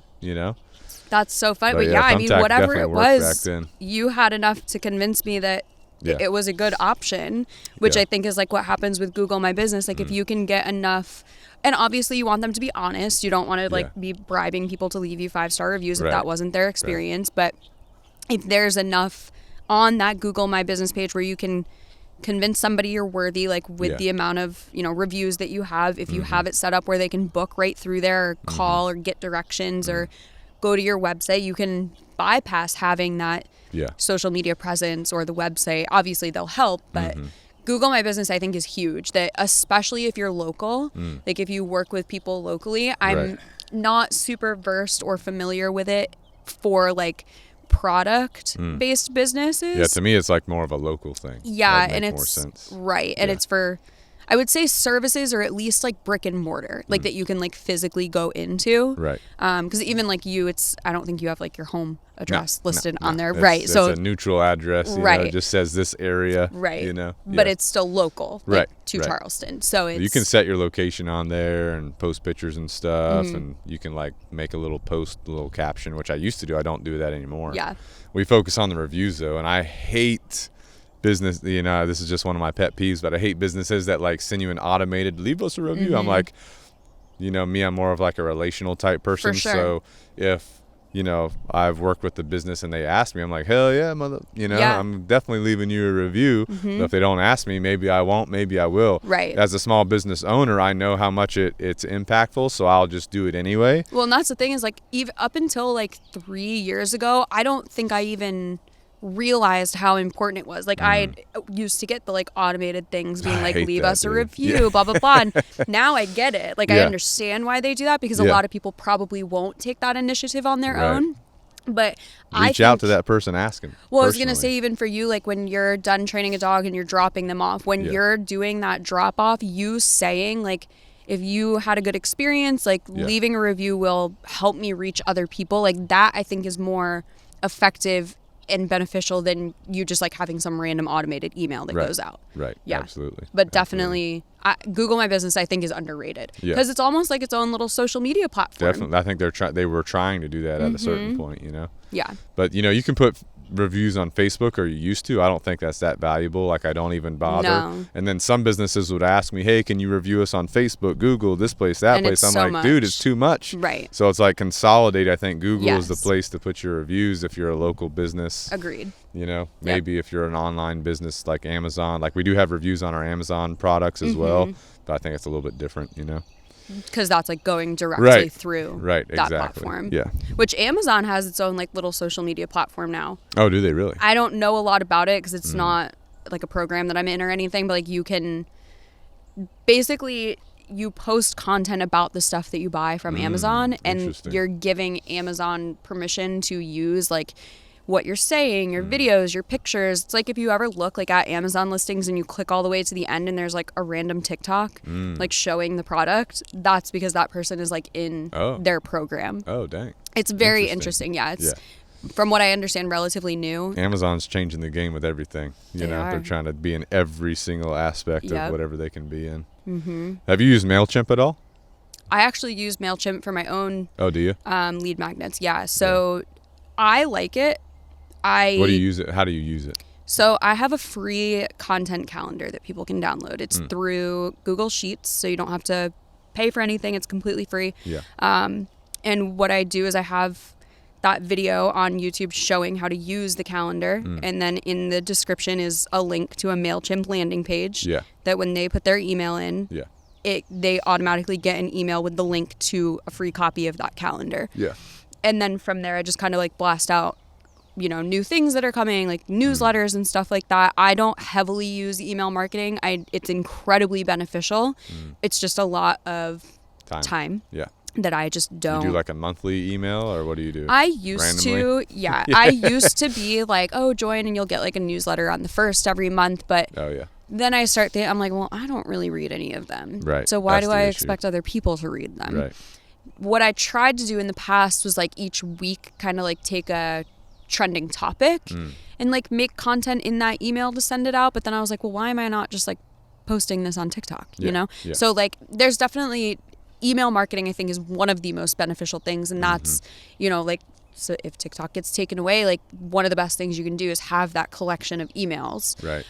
That's so funny. But yeah, I mean, Thumbtack whatever it definitely worked was, back then. you had enough to convince me that it was a good option, which I think is like what happens with Google My Business. Like if you can get enough, and obviously you want them to be honest. You don't want to like be bribing people to leave you 5-star reviews if that wasn't their experience. But if there's enough on that Google My Business page where you can convince somebody you're worthy, like with the amount of, reviews that you have, if you have it set up where they can book right through there or call or get directions or go to your website, you can bypass having that social media presence or the website. Obviously they'll help, but Google My Business I think is huge, that especially if you're local, like if you work with people locally. I'm not super versed or familiar with it for like product based businesses. Yeah, to me it's like more of a local thing. Yeah, and it's more sense. Right. And it's for, I would say, services or at least like brick and mortar, like that you can like physically go into. Right. Because even like you, I don't think you have like your home address listed on there. It's, right. So it's a neutral address. You know, it just says this area. Right. You know. But it's still local. Right. To Charleston. So it's. You can set your location on there and post pictures and stuff, and you can like make a little post, a little caption, which I used to do. I don't do that anymore. Yeah. We focus on the reviews though, and I hate business, this is just one of my pet peeves, but I hate businesses that like send you an automated leave us a review. I'm like, You know, me, I'm more of like a relational type person. For sure. So if, you know, I've worked with the business and they ask me, I'm like, hell yeah, mother, you know, Yeah. I'm definitely leaving you a review. But if they don't ask me, maybe I won't, maybe I will. Right. As a small business owner, I know how much it's impactful, so I'll just do it anyway. Well, and that's the thing is like even up until like 3 years ago, I don't think I even realized how important it was. Like I used to get the like automated things being I like, hate leave that, us a dude. review, Yeah. blah, blah, blah. And now I get it. Like I Yeah. understand why they do that because a Yeah. lot of people probably won't take that initiative on their Right. own. But Reach out to that person, ask him. Well, I was going to personally. say, even for you, like when you're done training a dog and you're dropping them off, when Yeah. you're doing that drop off, you saying like, if you had a good experience, like leaving a review will help me reach other people. Like that, I think is more effective and beneficial than you just like having some random automated email that Right. goes out. Right. Yeah. Absolutely. But definitely, Google My Business, I think, is underrated Yeah. because it's almost like its own little social media platform. Definitely. I think they were trying to do that at a certain point, you know. Yeah. But you know, you can put reviews on Facebook, or you used to. I don't think that's that valuable. Like I don't even bother. No. And then some businesses would ask me, "Hey, can you review us on Facebook, Google, this place, that And place?" it's I'm so like, "Dude, much. it's too much." Right. So it's like consolidate. I think Google is the Yes. place to put your reviews if you're a local business. Agreed. You know, maybe if you're an online business like Amazon, like we do have reviews on our Amazon products as well, but I think it's a little bit different, you know. Because that's like going directly Right. through Right, that exactly. platform. Yeah. Which Amazon has its own like little social media platform now. Oh, do they really? I don't know a lot about it because it's not like a program that I'm in or anything, but like you can basically you post content about the stuff that you buy from Amazon and interesting. you're giving Amazon permission to use like what you're saying, your videos, your pictures. It's like if you ever look like at Amazon listings and you click all the way to the end and there's like a random TikTok like showing the product, that's because that person is like in their program. Oh, dang. It's very interesting. Yeah, it's from what I understand relatively new. Amazon's changing the game with everything. You They know, are. they're trying to be in every single aspect Yep. of whatever they can be in. Mm-hmm. Have you used MailChimp at all? I actually use MailChimp for my own Oh, do you? lead magnets. Yeah, so I like it. What do you use it? How do you use it? So I have a free content calendar that people can download. It's through Google Sheets, so you don't have to pay for anything. It's completely free. Yeah. And what I do is I have that video on YouTube showing how to use the calendar, and then in the description is a link to a MailChimp landing page. Yeah. That when they put their email in, Yeah. they automatically get an email with the link to a free copy of that calendar. Yeah. And then from there, I just kind of like blast out, you know, new things that are coming, like newsletters and stuff like that. I don't heavily use email marketing. It's incredibly beneficial. It's just a lot of time Yeah. that I just don't. You do like a monthly email, or what do you do? I used Randomly? to, yeah. I used to be like, oh, join and you'll get like a newsletter on the 1st every month. But Oh, yeah. then I start thinking, I'm like, well, I don't really read any of them. Right. So why That's do the I issue. expect other people to read them? Right. What I tried to do in the past was like each week kind of like take a trending topic and like make content in that email to send it out. But then I was like, well, why am I not just like posting this on TikTok, you know? Yeah. So like there's definitely email marketing, I think, is one of the most beneficial things. And that's, you know, like, so if TikTok gets taken away, like one of the best things you can do is have that collection of emails. Right.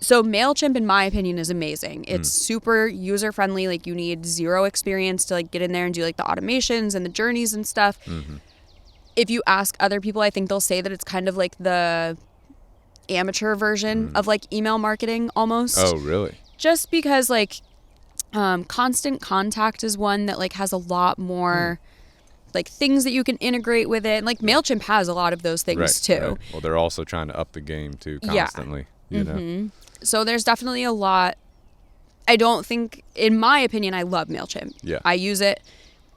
So MailChimp, in my opinion, is amazing. It's super user friendly. Like you need zero experience to like get in there and do like the automations and the journeys and stuff. If you ask other people, I think they'll say that it's kind of like the amateur version of like email marketing almost. Oh, really? Just because like Constant Contact is one that like has a lot more like things that you can integrate with it. And like MailChimp has a lot of those things Right. too. Right. Well, they're also trying to up the game too Yeah. constantly. You know. So there's definitely a lot. I don't think, in my opinion, I love MailChimp. Yeah. I use it,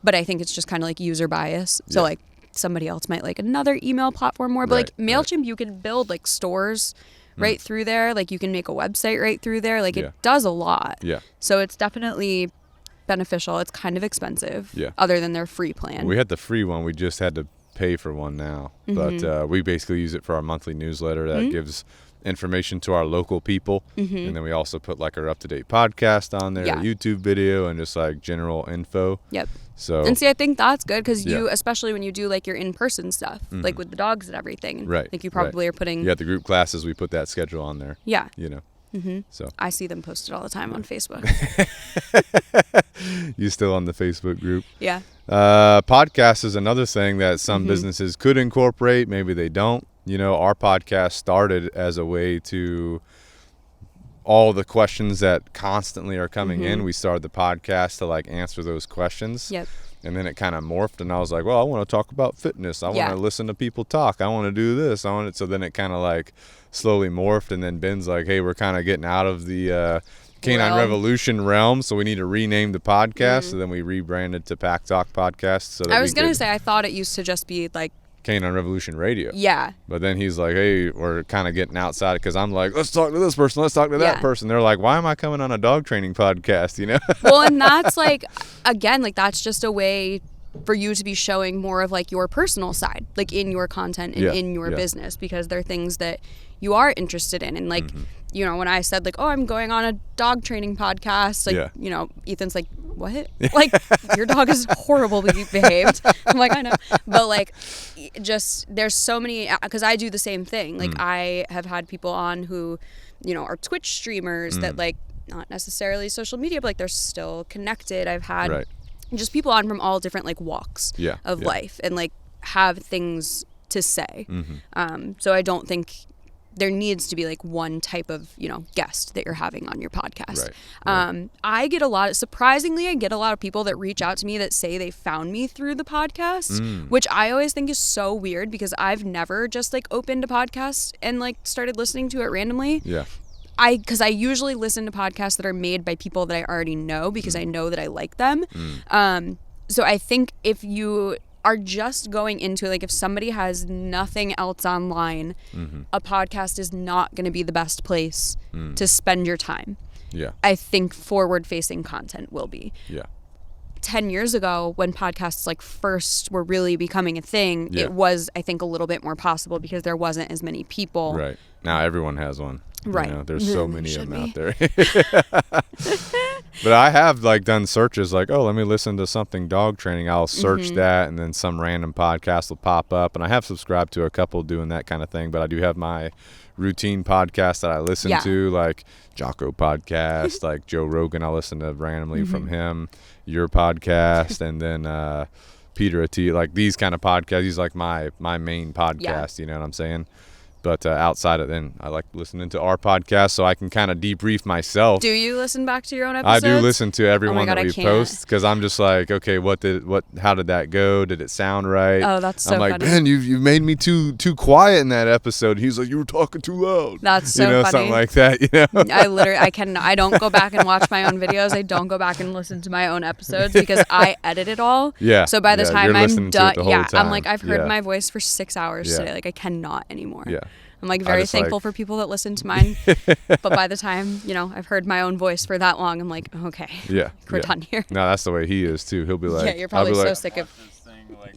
but I think it's just kind of like user bias. So Yeah. like somebody else might like another email platform more, but Right, like MailChimp, you can build like stores right through there. Like you can make a website right through there. Like Yeah. it does a lot. Yeah. So it's definitely beneficial. It's kind of expensive. Yeah. Other than their free plan. We had the free one. We just had to pay for one now. But we basically use it for our monthly newsletter that gives information to our local people. And then we also put like our up-to-date podcast on there, Yeah. a YouTube video, and just like general info. Yep. So And see, I think that's good because you, Yeah. especially when you do like your in-person stuff, like with the dogs and everything. Right, Like you right. probably are putting. yeah, the group classes, we put that schedule on there. Yeah. You know. So I see them posted all the time on Facebook. you still on the Facebook group? Yeah. Podcast is another thing that some Mm-hmm. businesses could incorporate. Maybe they don't. You know, our podcast started as a way to all the questions that constantly are coming in. We started the podcast to like answer those questions. Yep. And then it kind of morphed, and I was like, well, I want to talk about fitness. I want to listen to people talk. I want to do this. So then it kind of like slowly morphed, and then Ben's like, hey, we're kind of getting out of the Canine Revolution realm, so we need to rename the podcast. So then we rebranded to Pack Talk Podcast. So that I was going to say, I thought it used to just be like Canine Revolution Radio. Yeah. But then he's like, hey, we're kind of getting outside, because I'm like, let's talk to this person, let's talk to that Yeah. person. They're like, why am I coming on a dog training podcast, you know? Well, and that's like, again, like that's just a way for you to be showing more of like your personal side, like in your content and in your business, because they're things that you are interested in. And like, you know, when I said like, oh, I'm going on a dog training podcast, like, you know, Ethan's like, what? Like, your dog is horribly behaved. I'm like, I know. But like, just there's so many, because I do the same thing. Like, I have had people on who, you know, are Twitch streamers that like, not necessarily social media, but like they're still connected. I've had just people on from all different like walks of life and like have things to say. So I don't think there needs to be like one type of, you know, guest that you're having on your podcast. I get surprisingly, I get a lot of people that reach out to me that say they found me through the podcast, which I always think is so weird, because I've never just like opened a podcast and like started listening to it randomly. Because I usually listen to podcasts that are made by people that I already know, because I know that I like them. So I think if you are just going into, like, if somebody has nothing else online, a podcast is not going to be the best place to spend your time. I think forward-facing content will be. 10 years ago, when podcasts like first were really becoming a thing, it was, I think, a little bit more possible because there wasn't as many people. Now everyone has one. Right. You know, there's so many of them out there. But I have like done searches like, oh, let me listen to something dog training. I'll search that, and then some random podcast will pop up. And I have subscribed to a couple doing that kind of thing. But I do have my routine podcast that I listen to, like Jocko podcast, like Joe Rogan. I'll listen to randomly from him, your podcast, and then Peter T. Like these kind of podcasts. He's like my main podcast. You know what I'm saying? But outside of then, I like listening to our podcast so I can kind of debrief myself. Do you listen back to your own episodes? I do listen to every one God, that we post, because I'm just like, okay, how did that go? Did it sound right? Oh, that's so I'm like, funny. Ben, you made me too quiet in that episode. He's like, you were talking too loud. That's so funny. Something like that. You know, I don't go back and watch my own videos. I don't go back and listen to my own episodes because I edit it all. So by the time I'm done, I'm like, I've heard my voice for 6 hours today. Like I cannot anymore. I'm like very thankful for people that listen to mine. But by the time, you know, I've heard my own voice for that long, I'm like, okay, we're done here. No, that's the way he is too. He'll be like, you're probably so sick of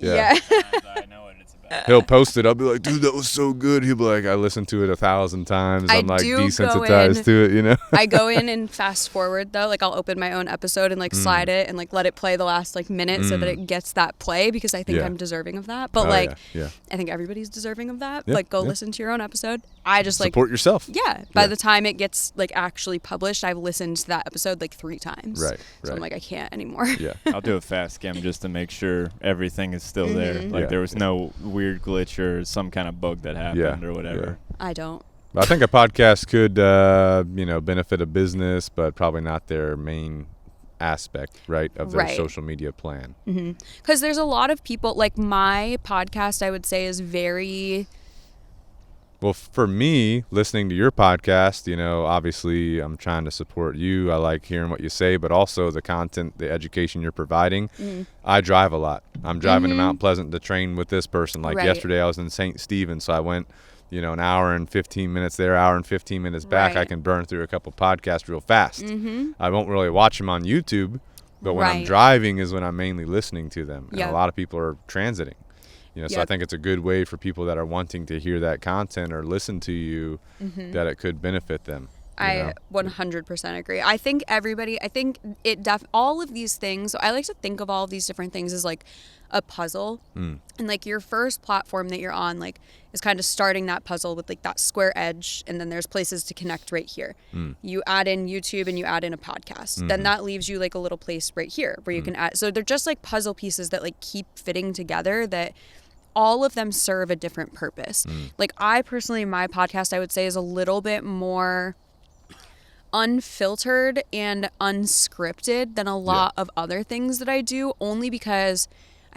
I know what it's about. He'll post it. I'll be like, dude, that was so good. He'll be like, I listened to it 1,000 times. I'm like desensitized to it, you know? I go in and fast forward though. Like I'll open my own episode and like slide it and like let it play the last like minute so that it gets that play, because I think I'm deserving of that. But I think everybody's deserving of that. Like go listen to your own episode. I just like support yourself. By the time it gets like actually published, I've listened to that episode like 3 times. So I'm like, I can't anymore. I'll do a fast skim just to make sure everything is still there. Like there was no weird glitch or some kind of bug that happened or whatever. I don't. I think a podcast could, benefit a business, but probably not their main aspect, of their social media plan. Because there's a lot of people, like my podcast, I would say is very... Well, for me, listening to your podcast, obviously I'm trying to support you. I like hearing what you say, but also the content, the education you're providing. I drive a lot. I'm driving to Mount Pleasant to train with this person. Like yesterday I was in St. Stephen, so I went, an hour and 15 minutes there, hour and 15 minutes back. I can burn through a couple podcasts real fast. I won't really watch them on YouTube, but when I'm driving is when I'm mainly listening to them. And a lot of people are transiting. So I think it's a good way for people that are wanting to hear that content or listen to you that it could benefit them. I 100% agree. I think all of these things, I like to think of all of these different things as like a puzzle. And like your first platform that you're on like is kind of starting that puzzle with like that square edge, and then there's places to connect right here. You add in YouTube and you add in a podcast. Then that leaves you like a little place right here where you can add. So they're just like puzzle pieces that like keep fitting together, that all of them serve a different purpose. Like I personally, my podcast, I would say, is a little bit more unfiltered and unscripted than a lot of other things that I do, only because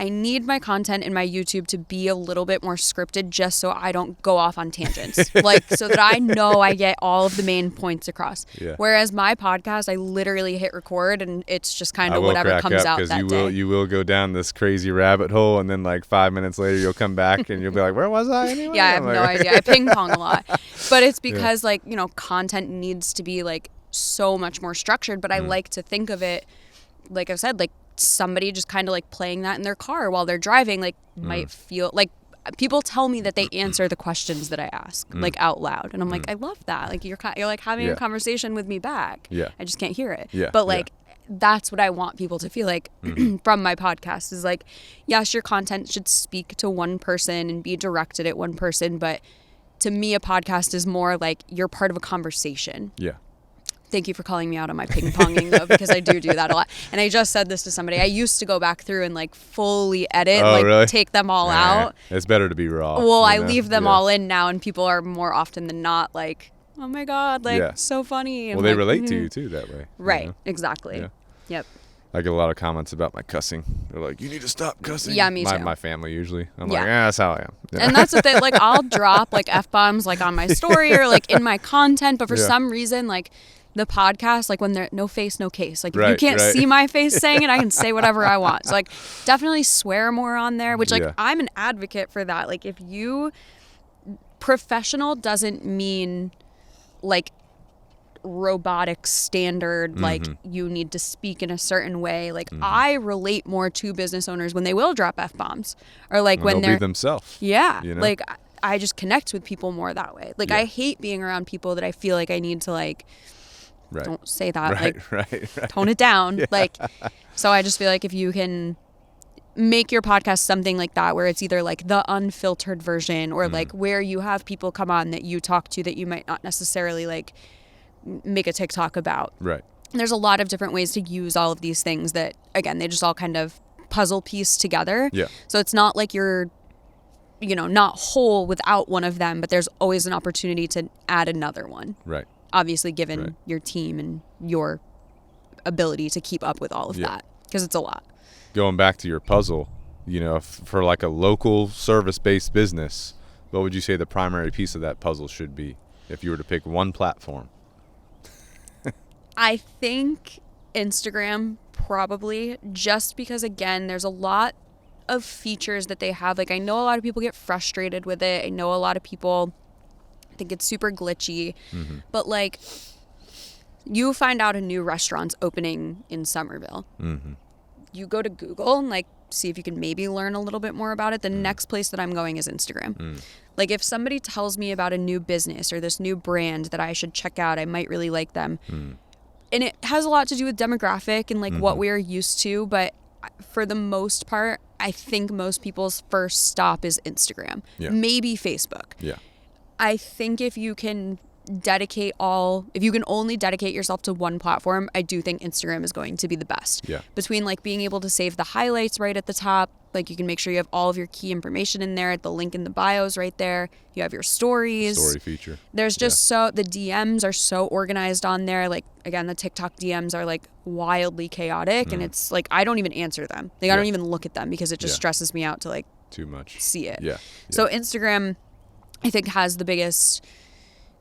I need my content in my YouTube to be a little bit more scripted, just so I don't go off on tangents. Like, so that I know I get all of the main points across. Whereas my podcast, I literally hit record and it's just kind of whatever comes out that day. You will go down this crazy rabbit hole, and then like 5 minutes later you'll come back and you'll be like, where was I anyway? Yeah, I have no idea. I ping pong a lot. But it's because like, you know, content needs to be like so much more structured. But I like to think of it, like I said, like somebody just kind of like playing that in their car while they're driving, like might feel like people tell me that they answer the questions that I ask like out loud, and I'm like, I love that. Like you're like having a conversation with me back. I just can't hear it. But like that's what I want people to feel like from my podcast, is like, yes, your content should speak to one person and be directed at one person, but to me a podcast is more like you're part of a conversation. Thank you for calling me out on my ping ponging though, because I do that a lot. And I just said this to somebody. I used to go back through and like fully edit, really? Take them all out. It's better to be raw. Well, I leave them all in now, and people are more often than not like, oh my God, like so funny. And well, they like, relate to you too that way. Right. You know? Exactly. Yep. I get a lot of comments about my cussing. They're like, you need to stop cussing. Yeah, me too. My family usually. I'm like, that's how I am. And that's the thing. Like I'll drop like F-bombs like on my story or like in my content, but for some reason, like the podcast, like when they're no face, no case. Like if you can't see my face saying it, I can say whatever I want. So like definitely swear more on there, which like I'm an advocate for that. Like if you, professional doesn't mean like robotic standard, like you need to speak in a certain way. Like I relate more to business owners when they will drop F-bombs, or like when they're be themselves. Yeah. You know? Like I just connect with people more that way. Like I hate being around people that I feel like I need to like, don't say that, like tone it down. Like, so I just feel like if you can make your podcast something like that, where it's either like the unfiltered version, or like where you have people come on that you talk to that you might not necessarily like make a TikTok about. Right. And there's a lot of different ways to use all of these things that, again, they just all kind of puzzle piece together. So it's not like you're, you know, not whole without one of them, but there's always an opportunity to add another one. Right. Obviously, given your team and your ability to keep up with all of that, because it's a lot. Going back to your puzzle, you know, for like a local service-based business, what would you say the primary piece of that puzzle should be if you were to pick one platform? I think Instagram, probably, just because, again, there's a lot of features that they have. Like, I know a lot of people get frustrated with it. I know a lot of people think it's super glitchy. But, like, you find out a new restaurant's opening in Somerville. You go to Google and, like, see if you can maybe learn a little bit more about it. The next place that I'm going is Instagram. Like, if somebody tells me about a new business or this new brand that I should check out, I might really like them. And it has a lot to do with demographic and like what we're used to, but for the most part, I think most people's first stop is Instagram, maybe Facebook. I think if you can only dedicate yourself to one platform, I do think Instagram is going to be the best. Between like being able to save the highlights right at the top, like you can make sure you have all of your key information in there, the link in the bios right there. You have your story feature. There's just the DMs are so organized on there. Like, again, the TikTok DMs are like wildly chaotic, and it's like I don't even answer them. Like I don't even look at them because it just stresses me out to like too much see it. So Instagram, I think, has the biggest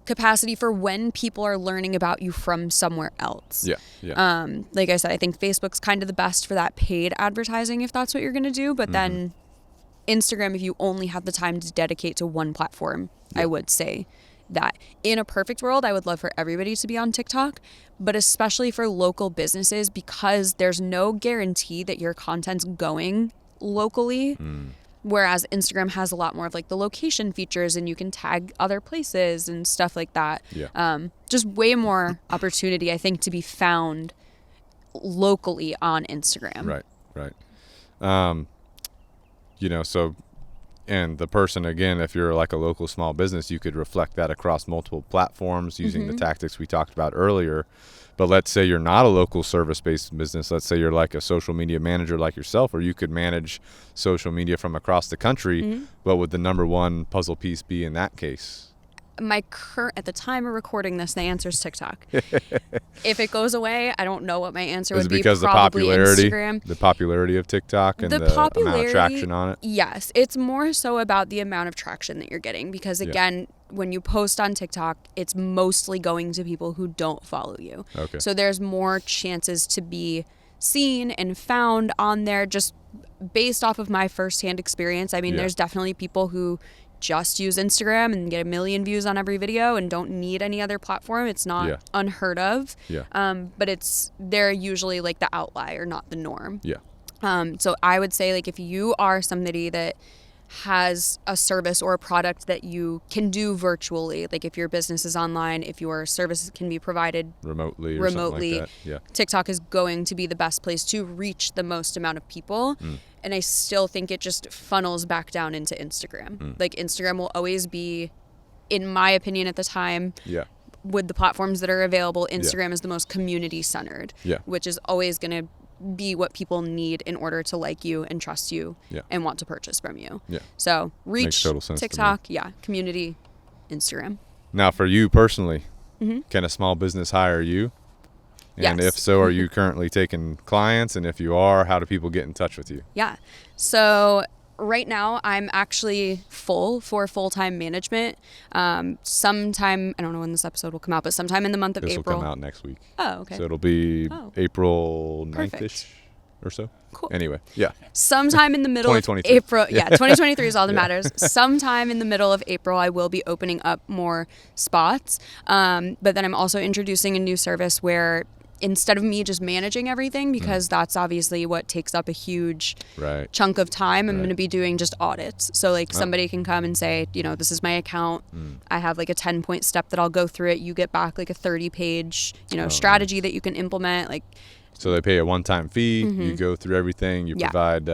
capacity for when people are learning about you from somewhere else. Like I said, I think Facebook's kind of the best for that paid advertising if that's what you're going to do. But then Instagram, if you only have the time to dedicate to one platform, I would say that. In a perfect world, I would love for everybody to be on TikTok, but especially for local businesses, because there's no guarantee that your content's going locally. Whereas Instagram has a lot more of like the location features, and you can tag other places and stuff like that. Just way more opportunity, I think, to be found locally on Instagram. Right. So, and the person, again, if you're like a local small business, you could reflect that across multiple platforms using the tactics we talked about earlier. But let's say you're not a local service-based business. Let's say you're like a social media manager like yourself, or you could manage social media from across the country. What would the number one puzzle piece be in that case? At the time of recording this, the answer is TikTok. If it goes away, I don't know what my answer would be. Is it because Probably the popularity of TikTok and the amount of traction on it? Yes, it's more so about the amount of traction that you're getting, because again, when you post on TikTok, it's mostly going to people who don't follow you. Okay. So there's more chances to be seen and found on there, just based off of my firsthand experience. I mean, there's definitely people who just use Instagram and get 1 million views on every video and don't need any other platform. It's not unheard of. But they're usually like the outlier, not the norm. So I would say, like, if you are somebody that has a service or a product that you can do virtually, like if your business is online, if your service can be provided remotely, something like that. TikTok is going to be the best place to reach the most amount of people. And I still think it just funnels back down into Instagram. Like, Instagram will always be, in my opinion at the time, with the platforms that are available, Instagram is the most community centered, which is always going to be what people need in order to like you and trust you and want to purchase from you. So reach, makes total sense TikTok, community, Instagram. Now, for you personally, can a small business hire you? And if so, are you currently taking clients? And if you are, how do people get in touch with you? So right now I'm actually full for full-time management. Sometime, I don't know when this episode will come out, but sometime in the month of April. This will come out next week. Oh, okay. So it'll be April 9th-ish or so. Cool. Anyway, sometime in the middle of April. 2023 is all that matters. Sometime in the middle of April, I will be opening up more spots. But then I'm also introducing a new service where, instead of me just managing everything, because that's obviously what takes up a huge chunk of time, I'm going to be doing just audits. So like somebody can come and say, this is my account. I have like a 10-point step that I'll go through it. You get back like a 30-page, strategy that you can implement. Like, so they pay a one-time fee. You go through everything. You provide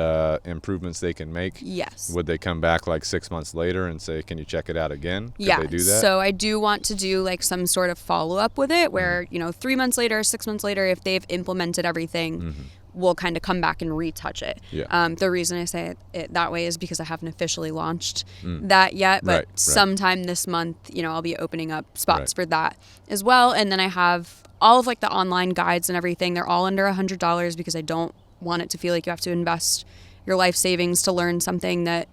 improvements they can make. Yes. Would they come back like 6 months later and say, can you check it out again? Could they do that? So I do want to do like some sort of follow-up with it where, 3 months later, 6 months later, if they've implemented everything, we'll kind of come back and retouch it. The reason I say it that way is because I haven't officially launched that yet, but sometime this month, I'll be opening up spots for that as well. And then I have all of like the online guides and everything. They're all under $100 because I don't want it to feel like you have to invest your life savings to learn something that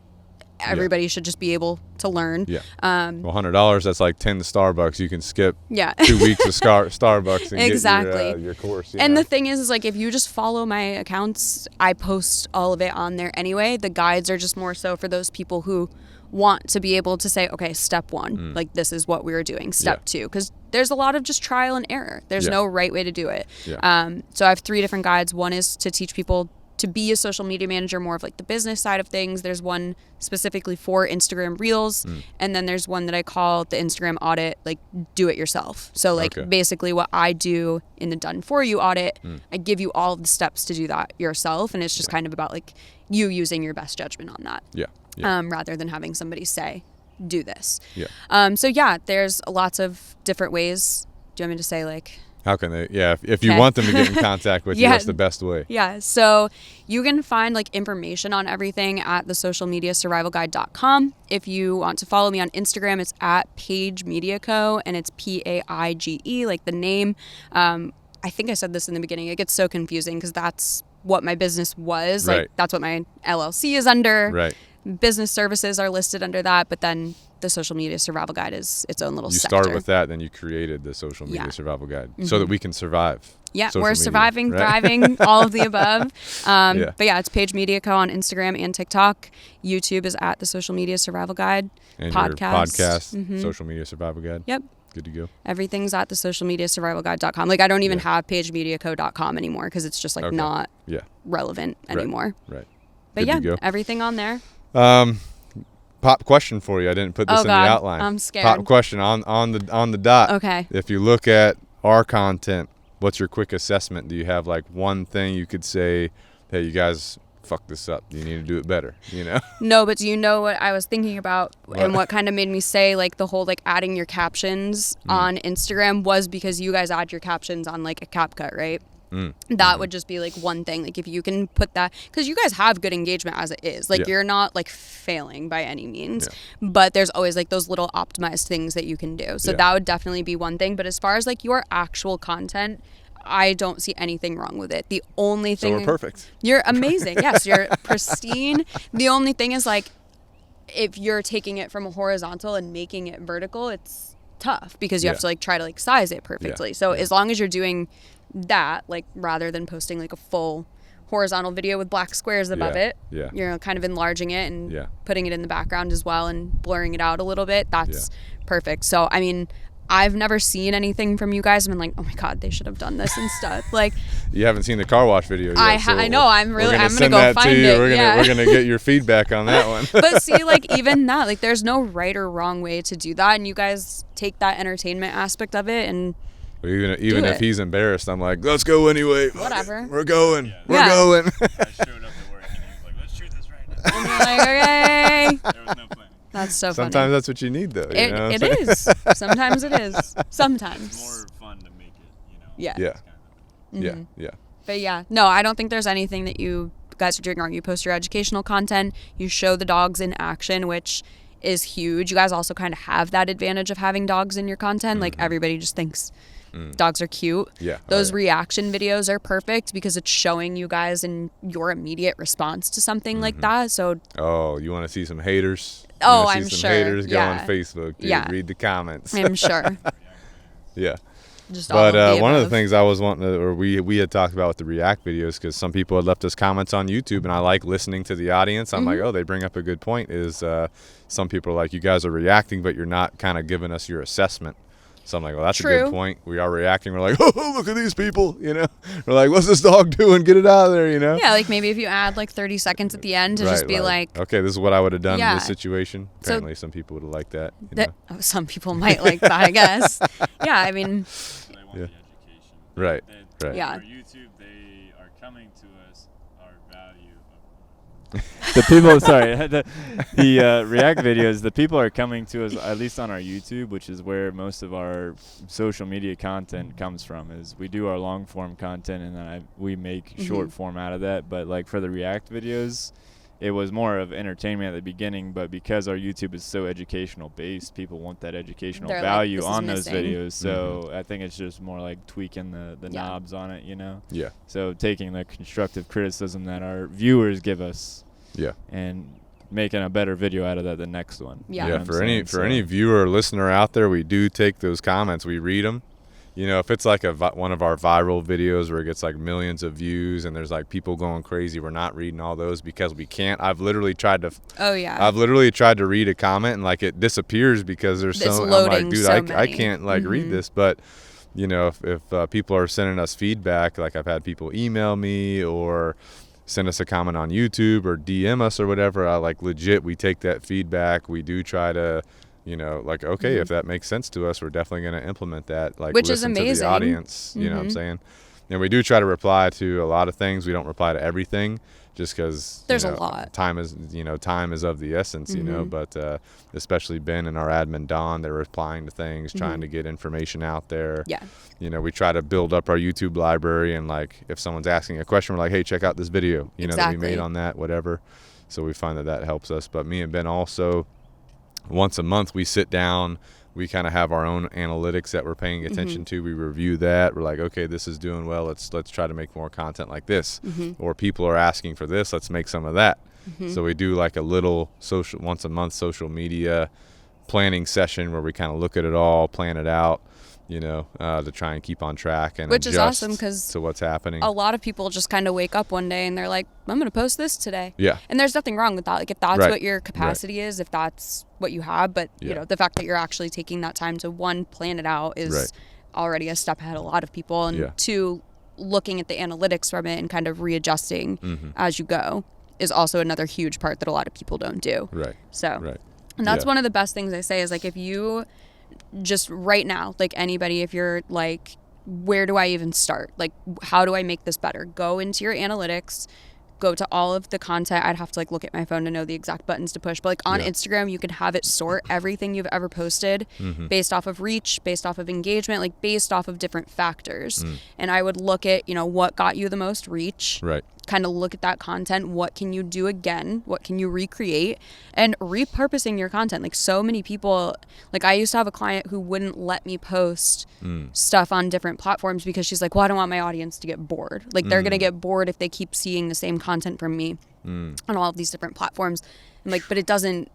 everybody should just be able to learn. Well, $100, that's like 10 to Starbucks. You can skip 2 weeks of Starbucks and get your course. And the thing is like, if you just follow my accounts, I post all of it on there anyway. The guides are just more so for those people who want to be able to say, okay, step 1, like this is what we were doing. Step 2, because there's a lot of just trial and error. There's no right way to do it. So I have 3 different guides. One is to teach people to be a social media manager, more of like the business side of things. There's one specifically for Instagram Reels. And then there's one that I call the Instagram audit, like do it yourself. So like basically what I do in the done for you audit, I give you all the steps to do that yourself. And it's just kind of about like you using your best judgment on that. Rather than having somebody say, do this. So there's lots of different ways. Do you want me to say like, how can they, if you want them to get in contact with you, what's the best way? So you can find like information on everything at thesocialmediasurvivalguide.com. If you want to follow me on Instagram, it's at Paige Media Co. and it's PAIGE, like the name. I think I said this in the beginning. It gets so confusing because that's what my business was. Like that's what my LLC is under. Business services are listed under that, but then the Social Media Survival Guide is its own little sector. You started with that, then you created the Social Media Survival Guide so that we can survive. We're surviving, thriving, all of the above. But it's Paige Media Co. on Instagram and TikTok. YouTube is at the Social Media Survival Guide. And your podcast, Social Media Survival Guide. Good to go. Everything's at the socialmediasurvivalguide.com. Like I don't even have pagemediaco.com anymore because it's just like not relevant anymore. But everything on there. Pop question for you. I didn't put this in the outline. I'm scared. Pop question on the dot. Okay. If you look at our content, what's your quick assessment? Do you have like one thing you could say, hey, you guys fuck this up. You need to do it better, you know? No, but do you know what I was thinking about and what kind of made me say, like, the whole, like, adding your captions on Instagram was because you guys add your captions on, like, a CapCut, right? That would just be, like, one thing. Like, if you can put that, because you guys have good engagement as it is. Like, you're not, like, failing by any means. But there's always, like, those little optimized things that you can do. So that would definitely be one thing. But as far as, like, your actual content, I don't see anything wrong with it. The only thing... So we're perfect. You're amazing. Yes, you're pristine. The only thing is, like, if you're taking it from a horizontal and making it vertical, it's tough because you have to, like, try to, like, size it perfectly. So as long as you're doing that, like, rather than posting, like, a full horizontal video with black squares above it, you're kind of enlarging it and putting it in the background as well and blurring it out a little bit. That's perfect. So, I mean... I've never seen anything from you guys and been like, oh my God, they should have done this and stuff. Like, you haven't seen the car wash video yet. I know. I'm gonna go that find to you. it. We're gonna get your feedback on that one. But see, like, even that, like, there's no right or wrong way to do that, and you guys take that entertainment aspect of it and. Even if he's embarrassed, I'm like, let's go anyway. Whatever. We're going. Yeah. We're going. I showed up at work and he was like, let's shoot this right now. And you're like, okay. There was no plan. That's so funny. Sometimes that's what you need, though. It is. Sometimes it is. Sometimes. It's more fun to make it, you know. Yeah. Yeah. But yeah, no, I don't think there's anything that you guys are doing wrong. You post your educational content. You show the dogs in action, which is huge. You guys also kind of have that advantage of having dogs in your content. Like, everybody just thinks dogs are cute. Yeah. Those reaction videos are perfect because it's showing you guys in your immediate response to something like that. So. Oh, you want to see some haters? Oh, I'm some sure. Haters go on Facebook. Dude. Yeah. Read the comments. I'm sure. Yeah. Just but all of the one of the above. things I was wanting to, or we had talked about with the React videos, because some people had left us comments on YouTube, and I like listening to the audience. I'm like, oh, they bring up a good point. Is some people are like, you guys are reacting, but you're not kind of giving us your assessment. So I'm like, well, that's a good point. We are reacting. We're like, oh, look at these people, you know. We're like, what's this dog doing? Get it out of there, you know. Yeah, like maybe if you add like 30 seconds at the end to just be like, okay, this is what I would have done in this situation. Apparently, some people would have liked that. Some people might like that, I guess. Yeah, I mean. So they want the education. Right. Yeah. For YouTube, they are coming to us our value of the people. Sorry, the React videos. The people are coming to us, at least on our YouTube, which is where most of our social media content comes from. Is we do our long form content and then we make short form out of that. But like for the React videos, it was more of entertainment at the beginning, but because our YouTube is so educational based, people want that educational value on those videos. So I think it's just more like tweaking the knobs on it, you know? Yeah. So taking the constructive criticism that our viewers give us and making a better video out of that the next one. Yeah. Yeah, for any viewer or listener out there, we do take those comments. We read them. You know, if it's like one of our viral videos where it gets like millions of views and there's like people going crazy, we're not reading all those because we can't. I've literally tried to. Oh yeah. I've literally tried to read a comment and like it disappears because there's it's so. Loading I'm like, dude, so I can't like read this. But you know, if people are sending us feedback, like I've had people email me or send us a comment on YouTube or DM us or whatever, I like legit. We take that feedback. We do try to. You know, like, okay, if that makes sense to us, we're definitely going to implement that. Like, which is listen amazing. To the audience, you know what I'm saying? And we do try to reply to a lot of things. We don't reply to everything just because there's a lot. Time is of the essence, you know, but especially Ben and our admin, Don, they're replying to things, trying to get information out there. Yeah. You know, we try to build up our YouTube library and like, if someone's asking a question, we're like, hey, check out this video, you know, that we made on that, whatever. So we find that helps us. But me and Ben also, once a month we sit down, we kind of have our own analytics that we're paying attention to. We review that. We're like, okay, this is doing well. Let's try to make more content like this. Or people are asking for this. Let's make some of that. So we do like a little once a month social media planning session where we kind of look at it all, plan it out, you know, to try and keep on track and which is adjust awesome because to what's happening. A lot of people just kind of wake up one day and they're like, I'm going to post this today. Yeah. And there's nothing wrong with that. Like if that's what your capacity is, if that's what you have, but you know, the fact that you're actually taking that time to one, plan it out is already a step ahead of a lot of people. And two, looking at the analytics from it and kind of readjusting as you go is also another huge part that a lot of people don't do. Right. So, and that's one of the best things I say is like, if you just right now, like anybody, if you're like, where do I even start? Like, how do I make this better? Go into your analytics, go to all of the content. I'd have to like look at my phone to know the exact buttons to push. But like on Instagram, you can have it sort everything you've ever posted based off of reach, based off of engagement, like based off of different factors. And I would look at, what got you the most reach. Right. Kind of look at that content. What can you do again? What can you recreate? And repurposing your content. Like so many people, like I used to have a client who wouldn't let me post stuff on different platforms because she's like, well, I don't want my audience to get bored. Like they're going to get bored if they keep seeing the same content from me on all of these different platforms. I'm like, but it doesn't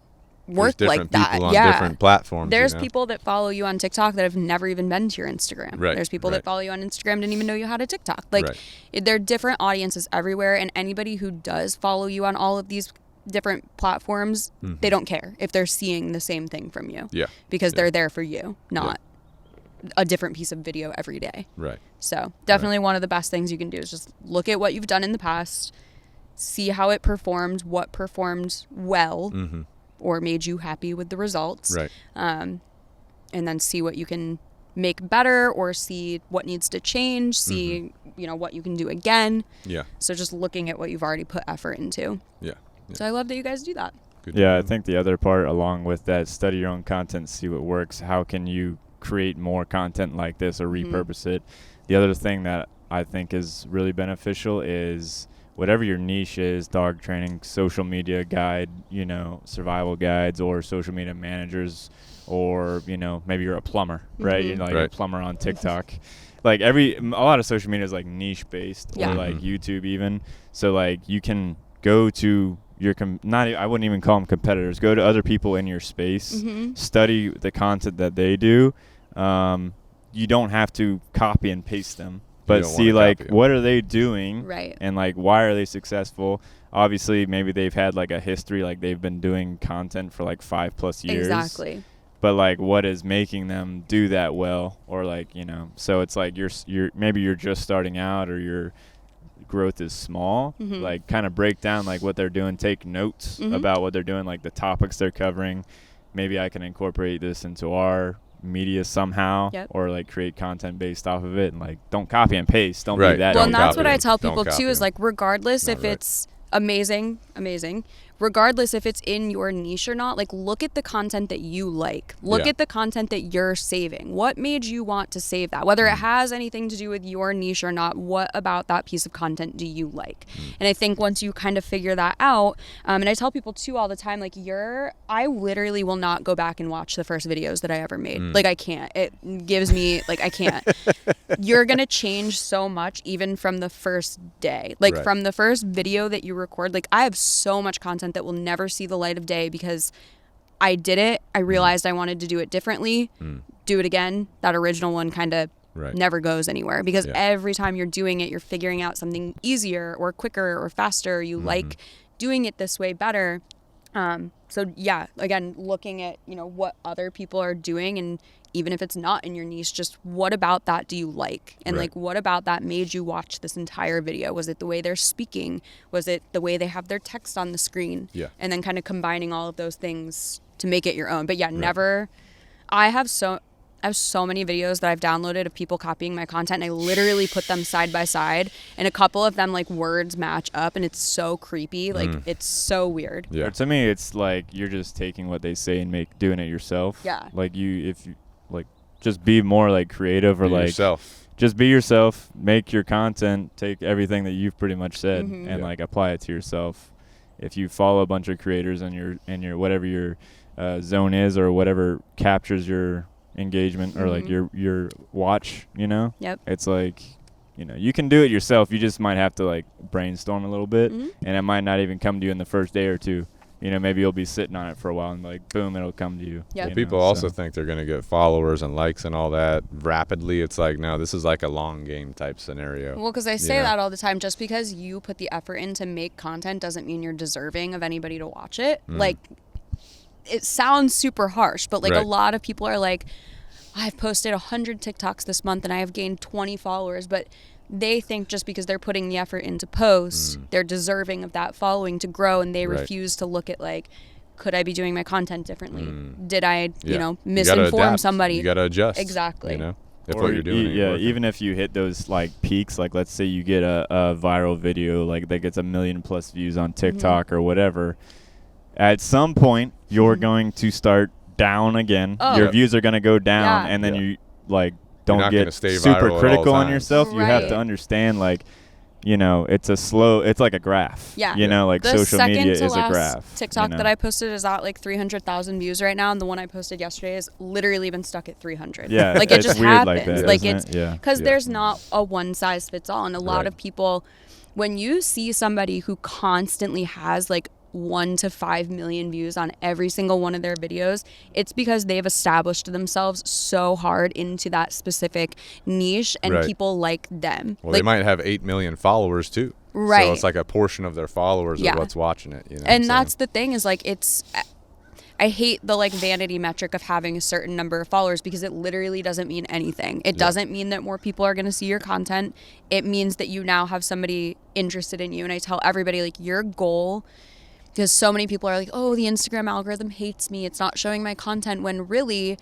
work like that. People on different platforms. There's people that follow you on TikTok that have never even been to your Instagram. Right. There's people that follow you on Instagram didn't even know you had a TikTok. Like there are different audiences everywhere, and anybody who does follow you on all of these different platforms, they don't care if they're seeing the same thing from you. Yeah. Because they're there for you, not a different piece of video every day. Right. So definitely one of the best things you can do is just look at what you've done in the past, see how it performed, what performed well, or made you happy with the results. Right. And then see what you can make better, or see what needs to change, see, what you can do again. Yeah. So just looking at what you've already put effort into. Yeah. So I love that you guys do that. Good. Yeah, I think the other part along with that, study your own content, see what works. How can you create more content like this or repurpose it? The other thing that I think is really beneficial is whatever your niche is, dog training, social media guide, survival guides, or social media managers, or, maybe you're a plumber, right? You're like a plumber on TikTok. Like a lot of social media is like niche based, or like YouTube even. So like you can go to your, I wouldn't even call them competitors, go to other people in your space, study the content that they do. You don't have to copy and paste them. But see, like, what are they doing? Right. And, like, why are they successful? Obviously, maybe they've had, like, a history. Like, they've been doing content for, like, 5+ years. Exactly. But, like, what is making them do that well? Or, like, so it's like maybe you're just starting out, or your growth is small. Like, kind of break down, like, what they're doing. Take notes about what they're doing, like, the topics they're covering. Maybe I can incorporate this into our media somehow, or like create content based off of it, and like don't copy and paste. Don't be that. Well, and that's what I tell people too, is like regardless if it's amazing, regardless if it's in your niche or not, like look at the content that you like. Look at the content that you're saving. What made you want to save that? Whether it has anything to do with your niche or not, what about that piece of content do you like? And I think once you kind of figure that out, and I tell people too all the time, like I literally will not go back and watch the first videos that I ever made. Like I can't. It gives me, like I can't. You're going to change so much even from the first day. Like from the first video that you record, like I have so much content that will never see the light of day because I did it. I realized I wanted to do it differently. Do it again. That original one kind of never goes anywhere because every time you're doing it, you're figuring out something easier or quicker or faster. You like doing it this way better. So yeah, again, looking at, what other people are doing, and even if it's not in your niche, just what about that do you like? And like, what about that made you watch this entire video? Was it the way they're speaking? Was it the way they have their text on the screen? Yeah. And then kind of combining all of those things to make it your own. But yeah, I have so many videos that I've downloaded of people copying my content, and I literally put them side by side, and a couple of them like words match up, and it's so creepy. Like it's so weird. Yeah. To me, it's like you're just taking what they say and doing it yourself. Yeah. Like if you like just be more like creative, or like yourself. Just be yourself, make your content, take everything that you've pretty much said and like apply it to yourself. If you follow a bunch of creators and your whatever your zone is, or whatever captures your engagement, or like your watch, it's like, you can do it yourself. You just might have to like brainstorm a little bit, and it might not even come to you in the first day or two. Maybe you'll be sitting on it for a while, and like boom, it'll come to you. Yeah. People also think they're going to get followers and likes and all that rapidly. It's like, no, this is like a long game type scenario. Well, because I say that all the time. Just because you put the effort in to make content doesn't mean you're deserving of anybody to watch it. Like, it sounds super harsh, but like a lot of people are like, I've posted 100 TikToks this month and I have gained 20 followers, but they think just because they're putting the effort into posts, they're deserving of that following to grow, and they refuse to look at like, could I be doing my content differently? Did I, misinform somebody? You got to adjust. Exactly. if Or what you're doing. ain't working. even if you hit those like peaks, like let's say you get a viral video like that gets 1 million+ views on TikTok or whatever, at some point you're going to start down again. Oh. Your Yep. views are going to go down, Yeah. and then Yeah. you like You're don't not gonna get stay super viral at all critical on times. yourself. You have to Right. understand, like, you know, it's like a graph. Yeah. You know, like The social second media to is a last graph. TikTok you know? that I posted is at like 300,000 views right now, and the one I posted yesterday has literally been stuck at 300. Yeah, like it it's just weird happens. like that, like isn't it's it? Yeah. because Yeah. there's not a one size fits all, and a lot Right. of people, when you see somebody who constantly has like 1 to 5 million views on every single one of their videos, it's because they've established themselves so hard into that specific niche, and Right. people like them. Well, like, they might have 8 million followers too. Right. So it's like a portion of their followers Yeah. are what's watching it. You know. and so- that's the thing is like I hate the like vanity metric of having a certain number of followers, because it literally doesn't mean anything. It doesn't mean that more people are going to see your content. It means that you now have somebody interested in you. And I tell everybody, like, your goal, because so many people are like, oh, the Instagram algorithm hates me, it's not showing my content, when really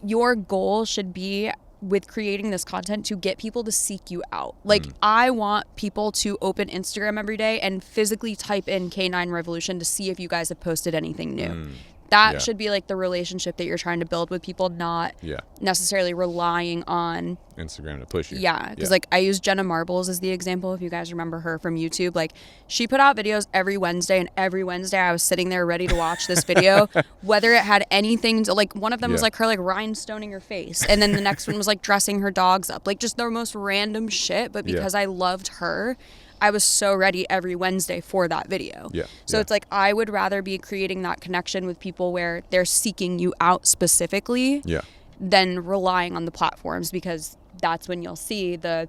your goal should be with creating this content to get people to seek you out. Like, I want people to open Instagram every day and physically type in K9 Revolution to see if you guys have posted anything new. That Yeah. should be like the relationship that you're trying to build with people, not Yeah. necessarily relying on Instagram to push you. yeah, because like I use Jenna Marbles as the example. If you guys remember her from YouTube, like she put out videos every Wednesday, and every Wednesday I was sitting there ready to watch this video, whether it had anything to, like, one of them was Yeah. like her like rhinestoning her face, and then the next one was like dressing her dogs up, like just the most random shit. But Yeah. because I loved her, I was so ready every Wednesday for that video. Yeah, So yeah. it's like I would rather be creating that connection with people where they're seeking you out specifically Yeah. than relying on the platforms, because that's when you'll see the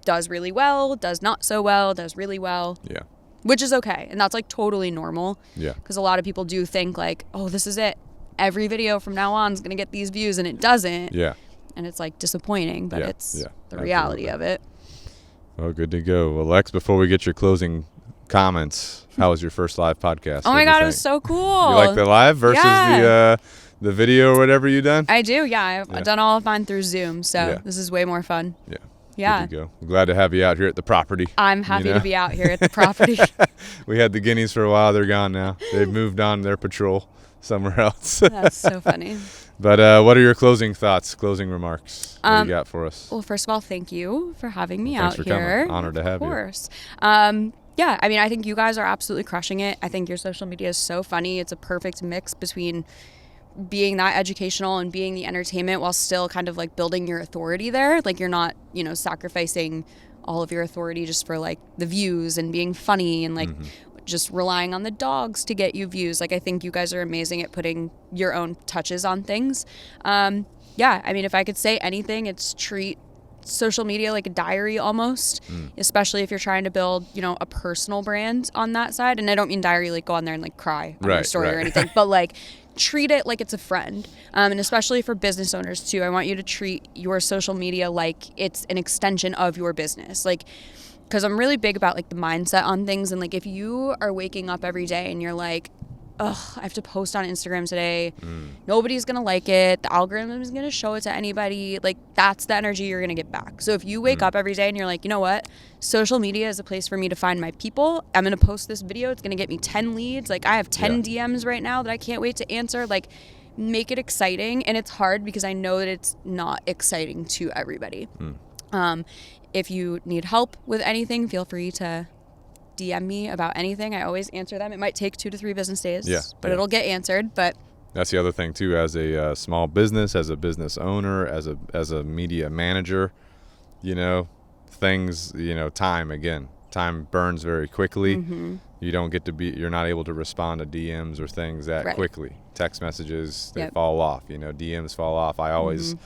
does really well, does not so well, does really well, Yeah. which is okay. And that's like totally normal, Yeah. because a lot of people do think like, oh, this is it. Every video from now on is going to get these views, and it doesn't. Yeah. And it's like disappointing, but Yeah, it's yeah, the reality absolutely. of it. Well, good to go. Well, Lex, before we get your closing comments, how was your first live podcast? Oh What'd my you God, it think? was so cool. You like the live versus the video or whatever you done? I do, yeah. I've done all of mine through Zoom, so Yeah. this is way more fun. Yeah. Yeah. Good to go. I'm glad to have you out here at the property. I'm happy know? to be out here at the property. We had the guineas for a while. They're gone now. They've moved on their patrol somewhere else. That's so funny. But what are your closing thoughts, closing remarks? What do you got for us? Well, first of all, thank you for having me Thanks out for coming. here. Honored to have you. Of course. Yeah, I mean, I think you guys are absolutely crushing it. I think your social media is so funny. It's a perfect mix between being that educational and being the entertainment while still kind of like building your authority there. Like, you're not, sacrificing all of your authority just for like the views and being funny and like just relying on the dogs to get you views. Like, I think you guys are amazing at putting your own touches on things. Yeah, I mean, if I could say anything, it's treat social media like a diary almost, especially if you're trying to build, a personal brand on that side. And I don't mean diary like go on there and like cry on your Right, story right. or anything, but like treat it like it's a friend. And especially for business owners too, I want you to treat your social media like it's an extension of your business. Like, because I'm really big about like the mindset on things. And like, if you are waking up every day and you're like, ugh, I have to post on Instagram today. Nobody's going to like it. The algorithm is going to show it to anybody. Like, that's the energy you're going to get back. So if you wake up every day and you're like, you know what? Social media is a place for me to find my people. I'm going to post this video. It's going to get me 10 leads. Like, I have 10 DMs right now that I can't wait to answer. Like, make it exciting. And it's hard because I know that it's not exciting to everybody. If you need help with anything, feel free to DM me about anything. I always answer them. It might take 2 to 3 business days, but it'll get answered. But That's the other thing too. As a small business, as a business owner, as a media manager, things. Time burns very quickly. You don't get to you're not able to respond to DMs or things that Right. quickly. Text messages, they Yep. fall off. DMs fall off. I always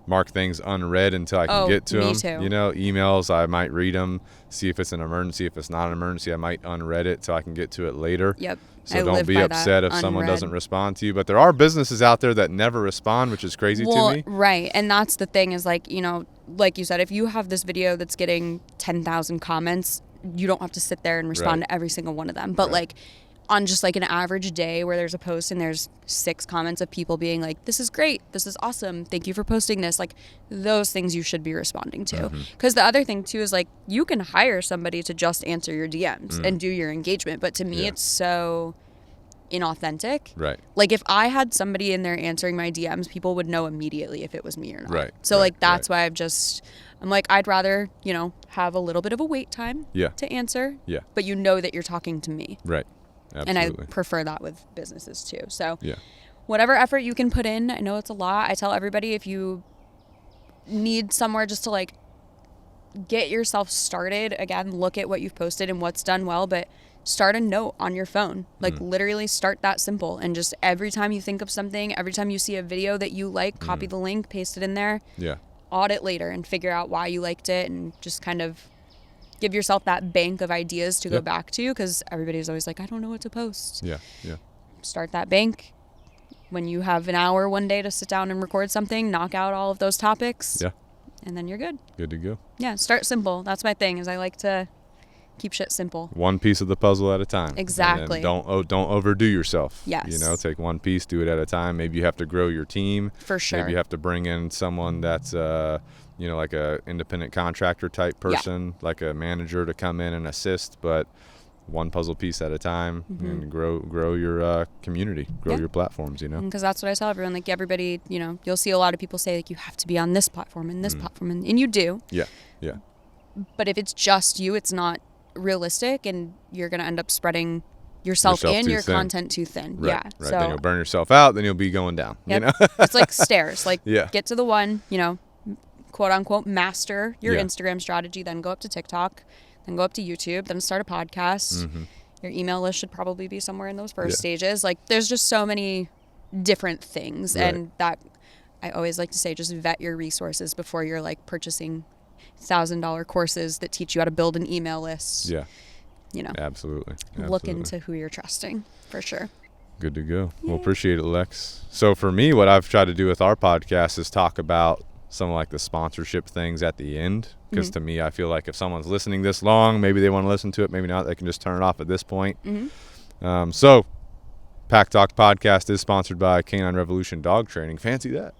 mark things unread until I can get to me them. too. Emails, I might read them, see if it's an emergency. If it's not an emergency, I might unread it till I can get to it later. yep. So I don't live be by upset that, if someone unread. doesn't respond to you. But there are businesses out there that never respond, which is crazy to me. Right. And that's the thing is like, like you said, if you have this video that's getting 10,000 comments, you don't have to sit there and respond Right. to every single one of them. But Right. like, on just like an average day where there's a post and there's 6 comments of people being like, this is great, this is awesome, thank you for posting this, like those things you should be responding to. Because the other thing too is like you can hire somebody to just answer your DMs and do your engagement, but to me it's so inauthentic. Right. Like if I had somebody in there answering my DMs, people would know immediately if it was me or not. Right. So like that's why I'm like, I'd rather, you know, have a little bit of a wait time to answer. Yeah. But you know that you're talking to me. Right. Absolutely. And I prefer that with businesses too. So yeah. whatever effort you can put in, I know it's a lot. I tell everybody if you need somewhere just to like get yourself started, again, look at what you've posted and what's done well, but start a note on your phone. Like literally start that simple, and just every time you think of something, every time you see a video that you like, copy the link, paste it in there. Yeah. Audit later and figure out why you liked it, and just kind of give yourself that bank of ideas to go back to, because everybody's always like, I don't know what to post. Yeah. Yeah. Start that bank. When you have an hour one day to sit down and record something, knock out all of those topics. Yeah. And then you're good. Good to go. Yeah, start simple. That's my thing, is I like to keep shit simple. One piece of the puzzle at a time. Exactly. And don't overdo yourself. Yes. You know, take one piece, do it at a time. Maybe you have to grow your team. For sure. Maybe you have to bring in someone that's you know, like a independent contractor type person, like a manager to come in and assist, but one puzzle piece at a time, and grow your community, grow your platforms, you know. Because that's what I tell everyone. Like everybody, you know, you'll see a lot of people say like you have to be on this platform and this platform, and you do. Yeah. Yeah. But if it's just you, it's not realistic, and you're going to end up spreading yourself in your content too thin. Right, yeah. Right. So then you'll burn yourself out, then you'll be going down. You know? It's like stairs. Like get to the one, you know, quote unquote, master your Instagram strategy, then go up to TikTok, then go up to YouTube, then start a podcast. Your email list should probably be somewhere in those first stages. Like there's just so many different things. And that I always like to say, just vet your resources before you're like purchasing $1,000 courses that teach you how to build an email list. Yeah. You know, Absolutely. look into who you're trusting for sure. Good to go. Well, appreciate it, Lex. So for me, what I've tried to do with our podcast is talk about some of like the sponsorship things at the end. Because to me, I feel like if someone's listening this long, maybe they want to listen to it, maybe not, they can just turn it off at this point. So Pack Talk Podcast is sponsored by Canine Revolution Dog Training. Fancy that.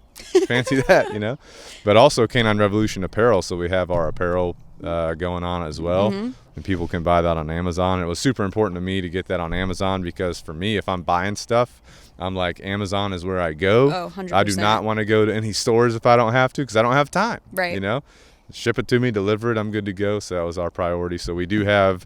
Fancy that, you know. But also Canine Revolution Apparel. So we have our apparel going on as well. And people can buy that on Amazon. It was super important to me to get that on Amazon, because for me, if I'm buying stuff, I'm like, Amazon is where I go. Oh, 100%. I do not want to go to any stores if I don't have to, because I don't have time. Right. You know, ship it to me, deliver it, I'm good to go. So that was our priority. So we do have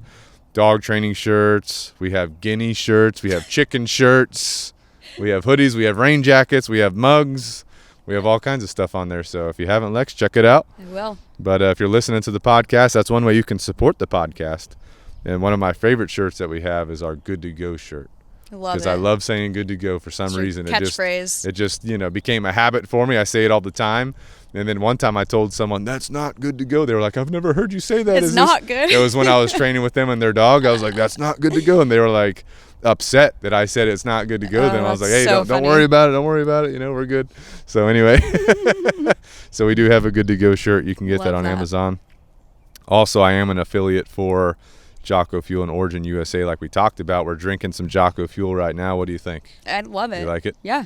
dog training shirts. We have guinea shirts. We have chicken shirts. We have hoodies. We have rain jackets. We have mugs. We have all kinds of stuff on there. So if you haven't, Lex, check it out. I will. But if you're listening to the podcast, that's one way you can support the podcast. And one of my favorite shirts that we have is our Good to Go shirt. I love it. Because I love saying good to go for some reason. Catchphrase. It just, you know, became a habit for me. I say it all the time. And then one time I told someone, that's not good to go. They were like, I've never heard you say that. It's not good. It was when I was training with them and their dog. I was like, that's not good to go. And they were like upset that I said it's not good to go. Then I was like, hey, don't worry about it. Don't worry about it. You know, we're good. So anyway, so we do have a good to go shirt. You can get that on Amazon. Also, I am an affiliate for Jocko Fuel and Origin USA, like we talked about. We're drinking some Jocko Fuel right now. What do you think? I love it. You like it? Yeah.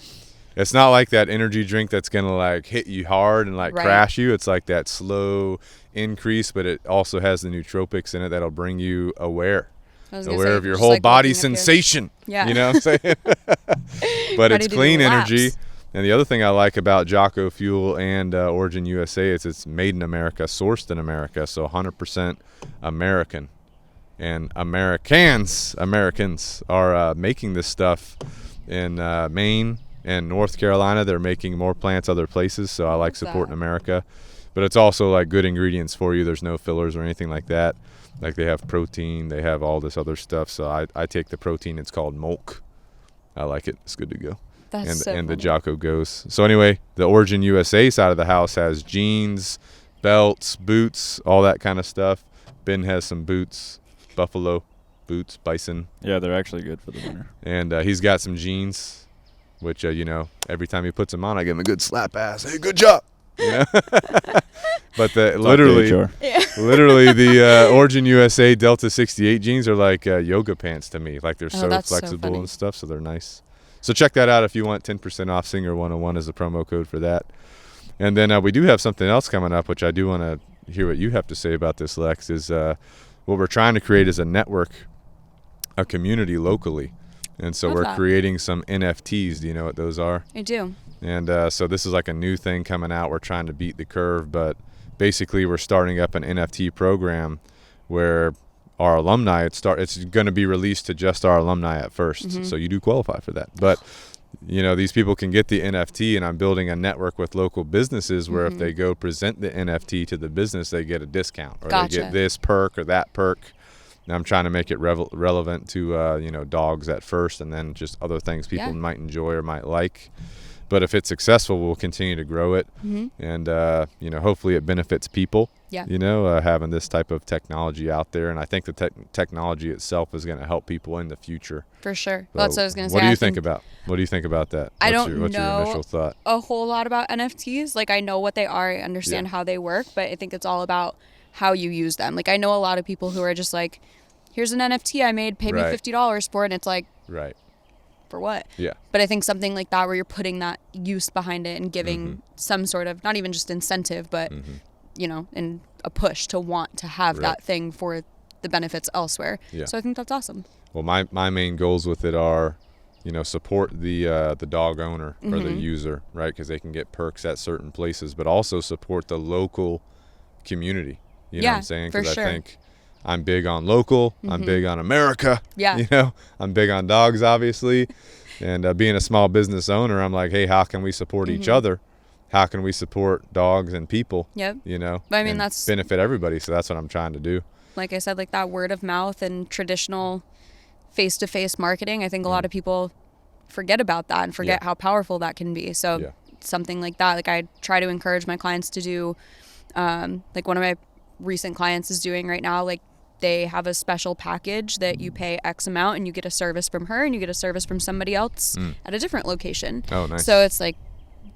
It's not like that energy drink that's going to like hit you hard and like crash you. It's like that slow increase, but it also has the nootropics in it that'll bring you aware of your whole body sensation. Yeah. You know what I'm saying? But it's clean energy. And the other thing I like about Jocko Fuel and Origin USA is it's made in America, sourced in America, so 100% American. And Americans are making this stuff in Maine and North Carolina. They're making more plants other places, so I like supporting America. But it's also like good ingredients for you. There's no fillers or anything like that. Like they have protein, they have all this other stuff. So I take the protein. It's called Molk. I like it. It's good to go. And the Jocko goes. So anyway, the Origin USA side of the house has jeans, belts, boots, all that kind of stuff. Ben has some boots. Buffalo boots, bison. Yeah, they're actually good for the winter. And he's got some jeans, which, you know, every time he puts them on, I give him a good slap ass. Hey, good job. You know? But Talk to literally HR. Yeah. literally the Origin USA Delta 68 jeans are like yoga pants to me. Like they're so that's so flexible funny. and stuff, so they're nice. So check that out if you want 10% off. Singer 101 is the promo code for that. And then we do have something else coming up, which I do want to hear what you have to say about this, Lex, is what we're trying to create is a network, a community locally. And so Love we're that. creating some NFTs. Do you know what those are? I do. And so this is like a new thing coming out. We're trying to beat the curve, but basically we're starting up an NFT program where our alumni, it's going to be released to just our alumni at first. So you do qualify for that. But, you know, these people can get the NFT, and I'm building a network with local businesses where if they go present the NFT to the business, they get a discount or they get this perk or that perk. And I'm trying to make it relevant to, you know, dogs at first, and then just other things people might enjoy or might like. But if it's successful, we'll continue to grow it. And, you know, hopefully it benefits people, you know, having this type of technology out there. And I think the technology itself is going to help people in the future. For sure. So Well, that's what I was going to say. What do you think about that? I What's don't what's your know initial thought? a whole lot about NFTs. Like, I know what they are. I understand how they work. But I think it's all about how you use them. Like, I know a lot of people who are just like, here's an NFT I made, pay me $50 for it. And it's like, for what? Yeah. But I think something like that where you're putting that use behind it and giving some sort of, not even just incentive, but, you know, and a push to want to have that thing for the benefits elsewhere. Yeah. So I think that's awesome. Well, my main goals with it are, you know, support the dog owner or the user, right? Because they can get perks at certain places, but also support the local community. You know what I'm saying? For Because sure. I think I'm big on local. I'm big on America. Yeah. You know, I'm big on dogs, obviously. And being a small business owner, I'm like, hey, how can we support each other? How can we support dogs and people? Yep. You know, But I mean, and that's benefit everybody. So that's what I'm trying to do. like I said, like that word of mouth and traditional face-to-face marketing. I think a lot of people forget about that and forget how powerful that can be. So something like that, like I try to encourage my clients to do, like one of my recent clients is doing right now, like they have a special package that you pay X amount and you get a service from her and you get a service from somebody else at a different location. Oh, nice. So it's like,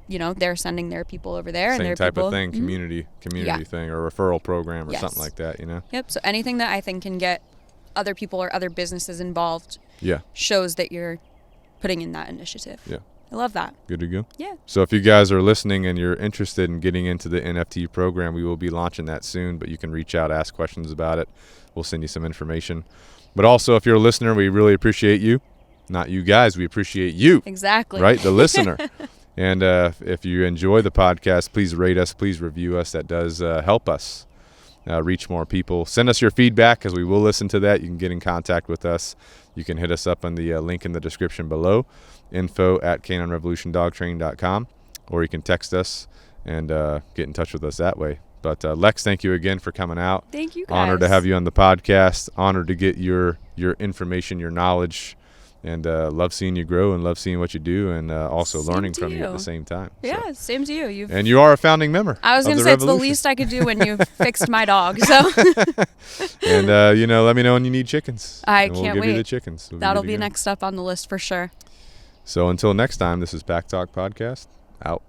you know, they're sending their people over there. Same and their type people, of thing, community thing, or referral program or something like that, you know? Yep. So anything that I think can get other people or other businesses involved shows that you're putting in that initiative. Yeah. I love that. Good to go. Yeah. So if you guys are listening and you're interested in getting into the NFT program, we will be launching that soon, but you can reach out, ask questions about it. We'll send you some information. But also, if you're a listener, we really appreciate you. Not you guys, we appreciate you. Exactly. Right? The listener. And if you enjoy the podcast, please rate us, please review us. That does help us reach more people. Send us your feedback because we will listen to that. You can get in contact with us. You can hit us up on the link in the description below, info@caninerevolutiondogtraining.com, or you can text us and get in touch with us that way. But Lex, thank you again for coming out. Thank you guys. Honored to have you on the podcast. Honored to get your information, your knowledge, and love seeing you grow and love seeing what you do, and also Same learning to from you at you. the same time. Yeah, So. same to you. And you are a founding member. I was going to say it's the least I could do when you fixed my dog. So And you know, let me know when you need chickens. I and can't we'll give wait. you the chickens. That'll be next up on the list for sure. So until next time, this is Pack Talk Podcast. Out.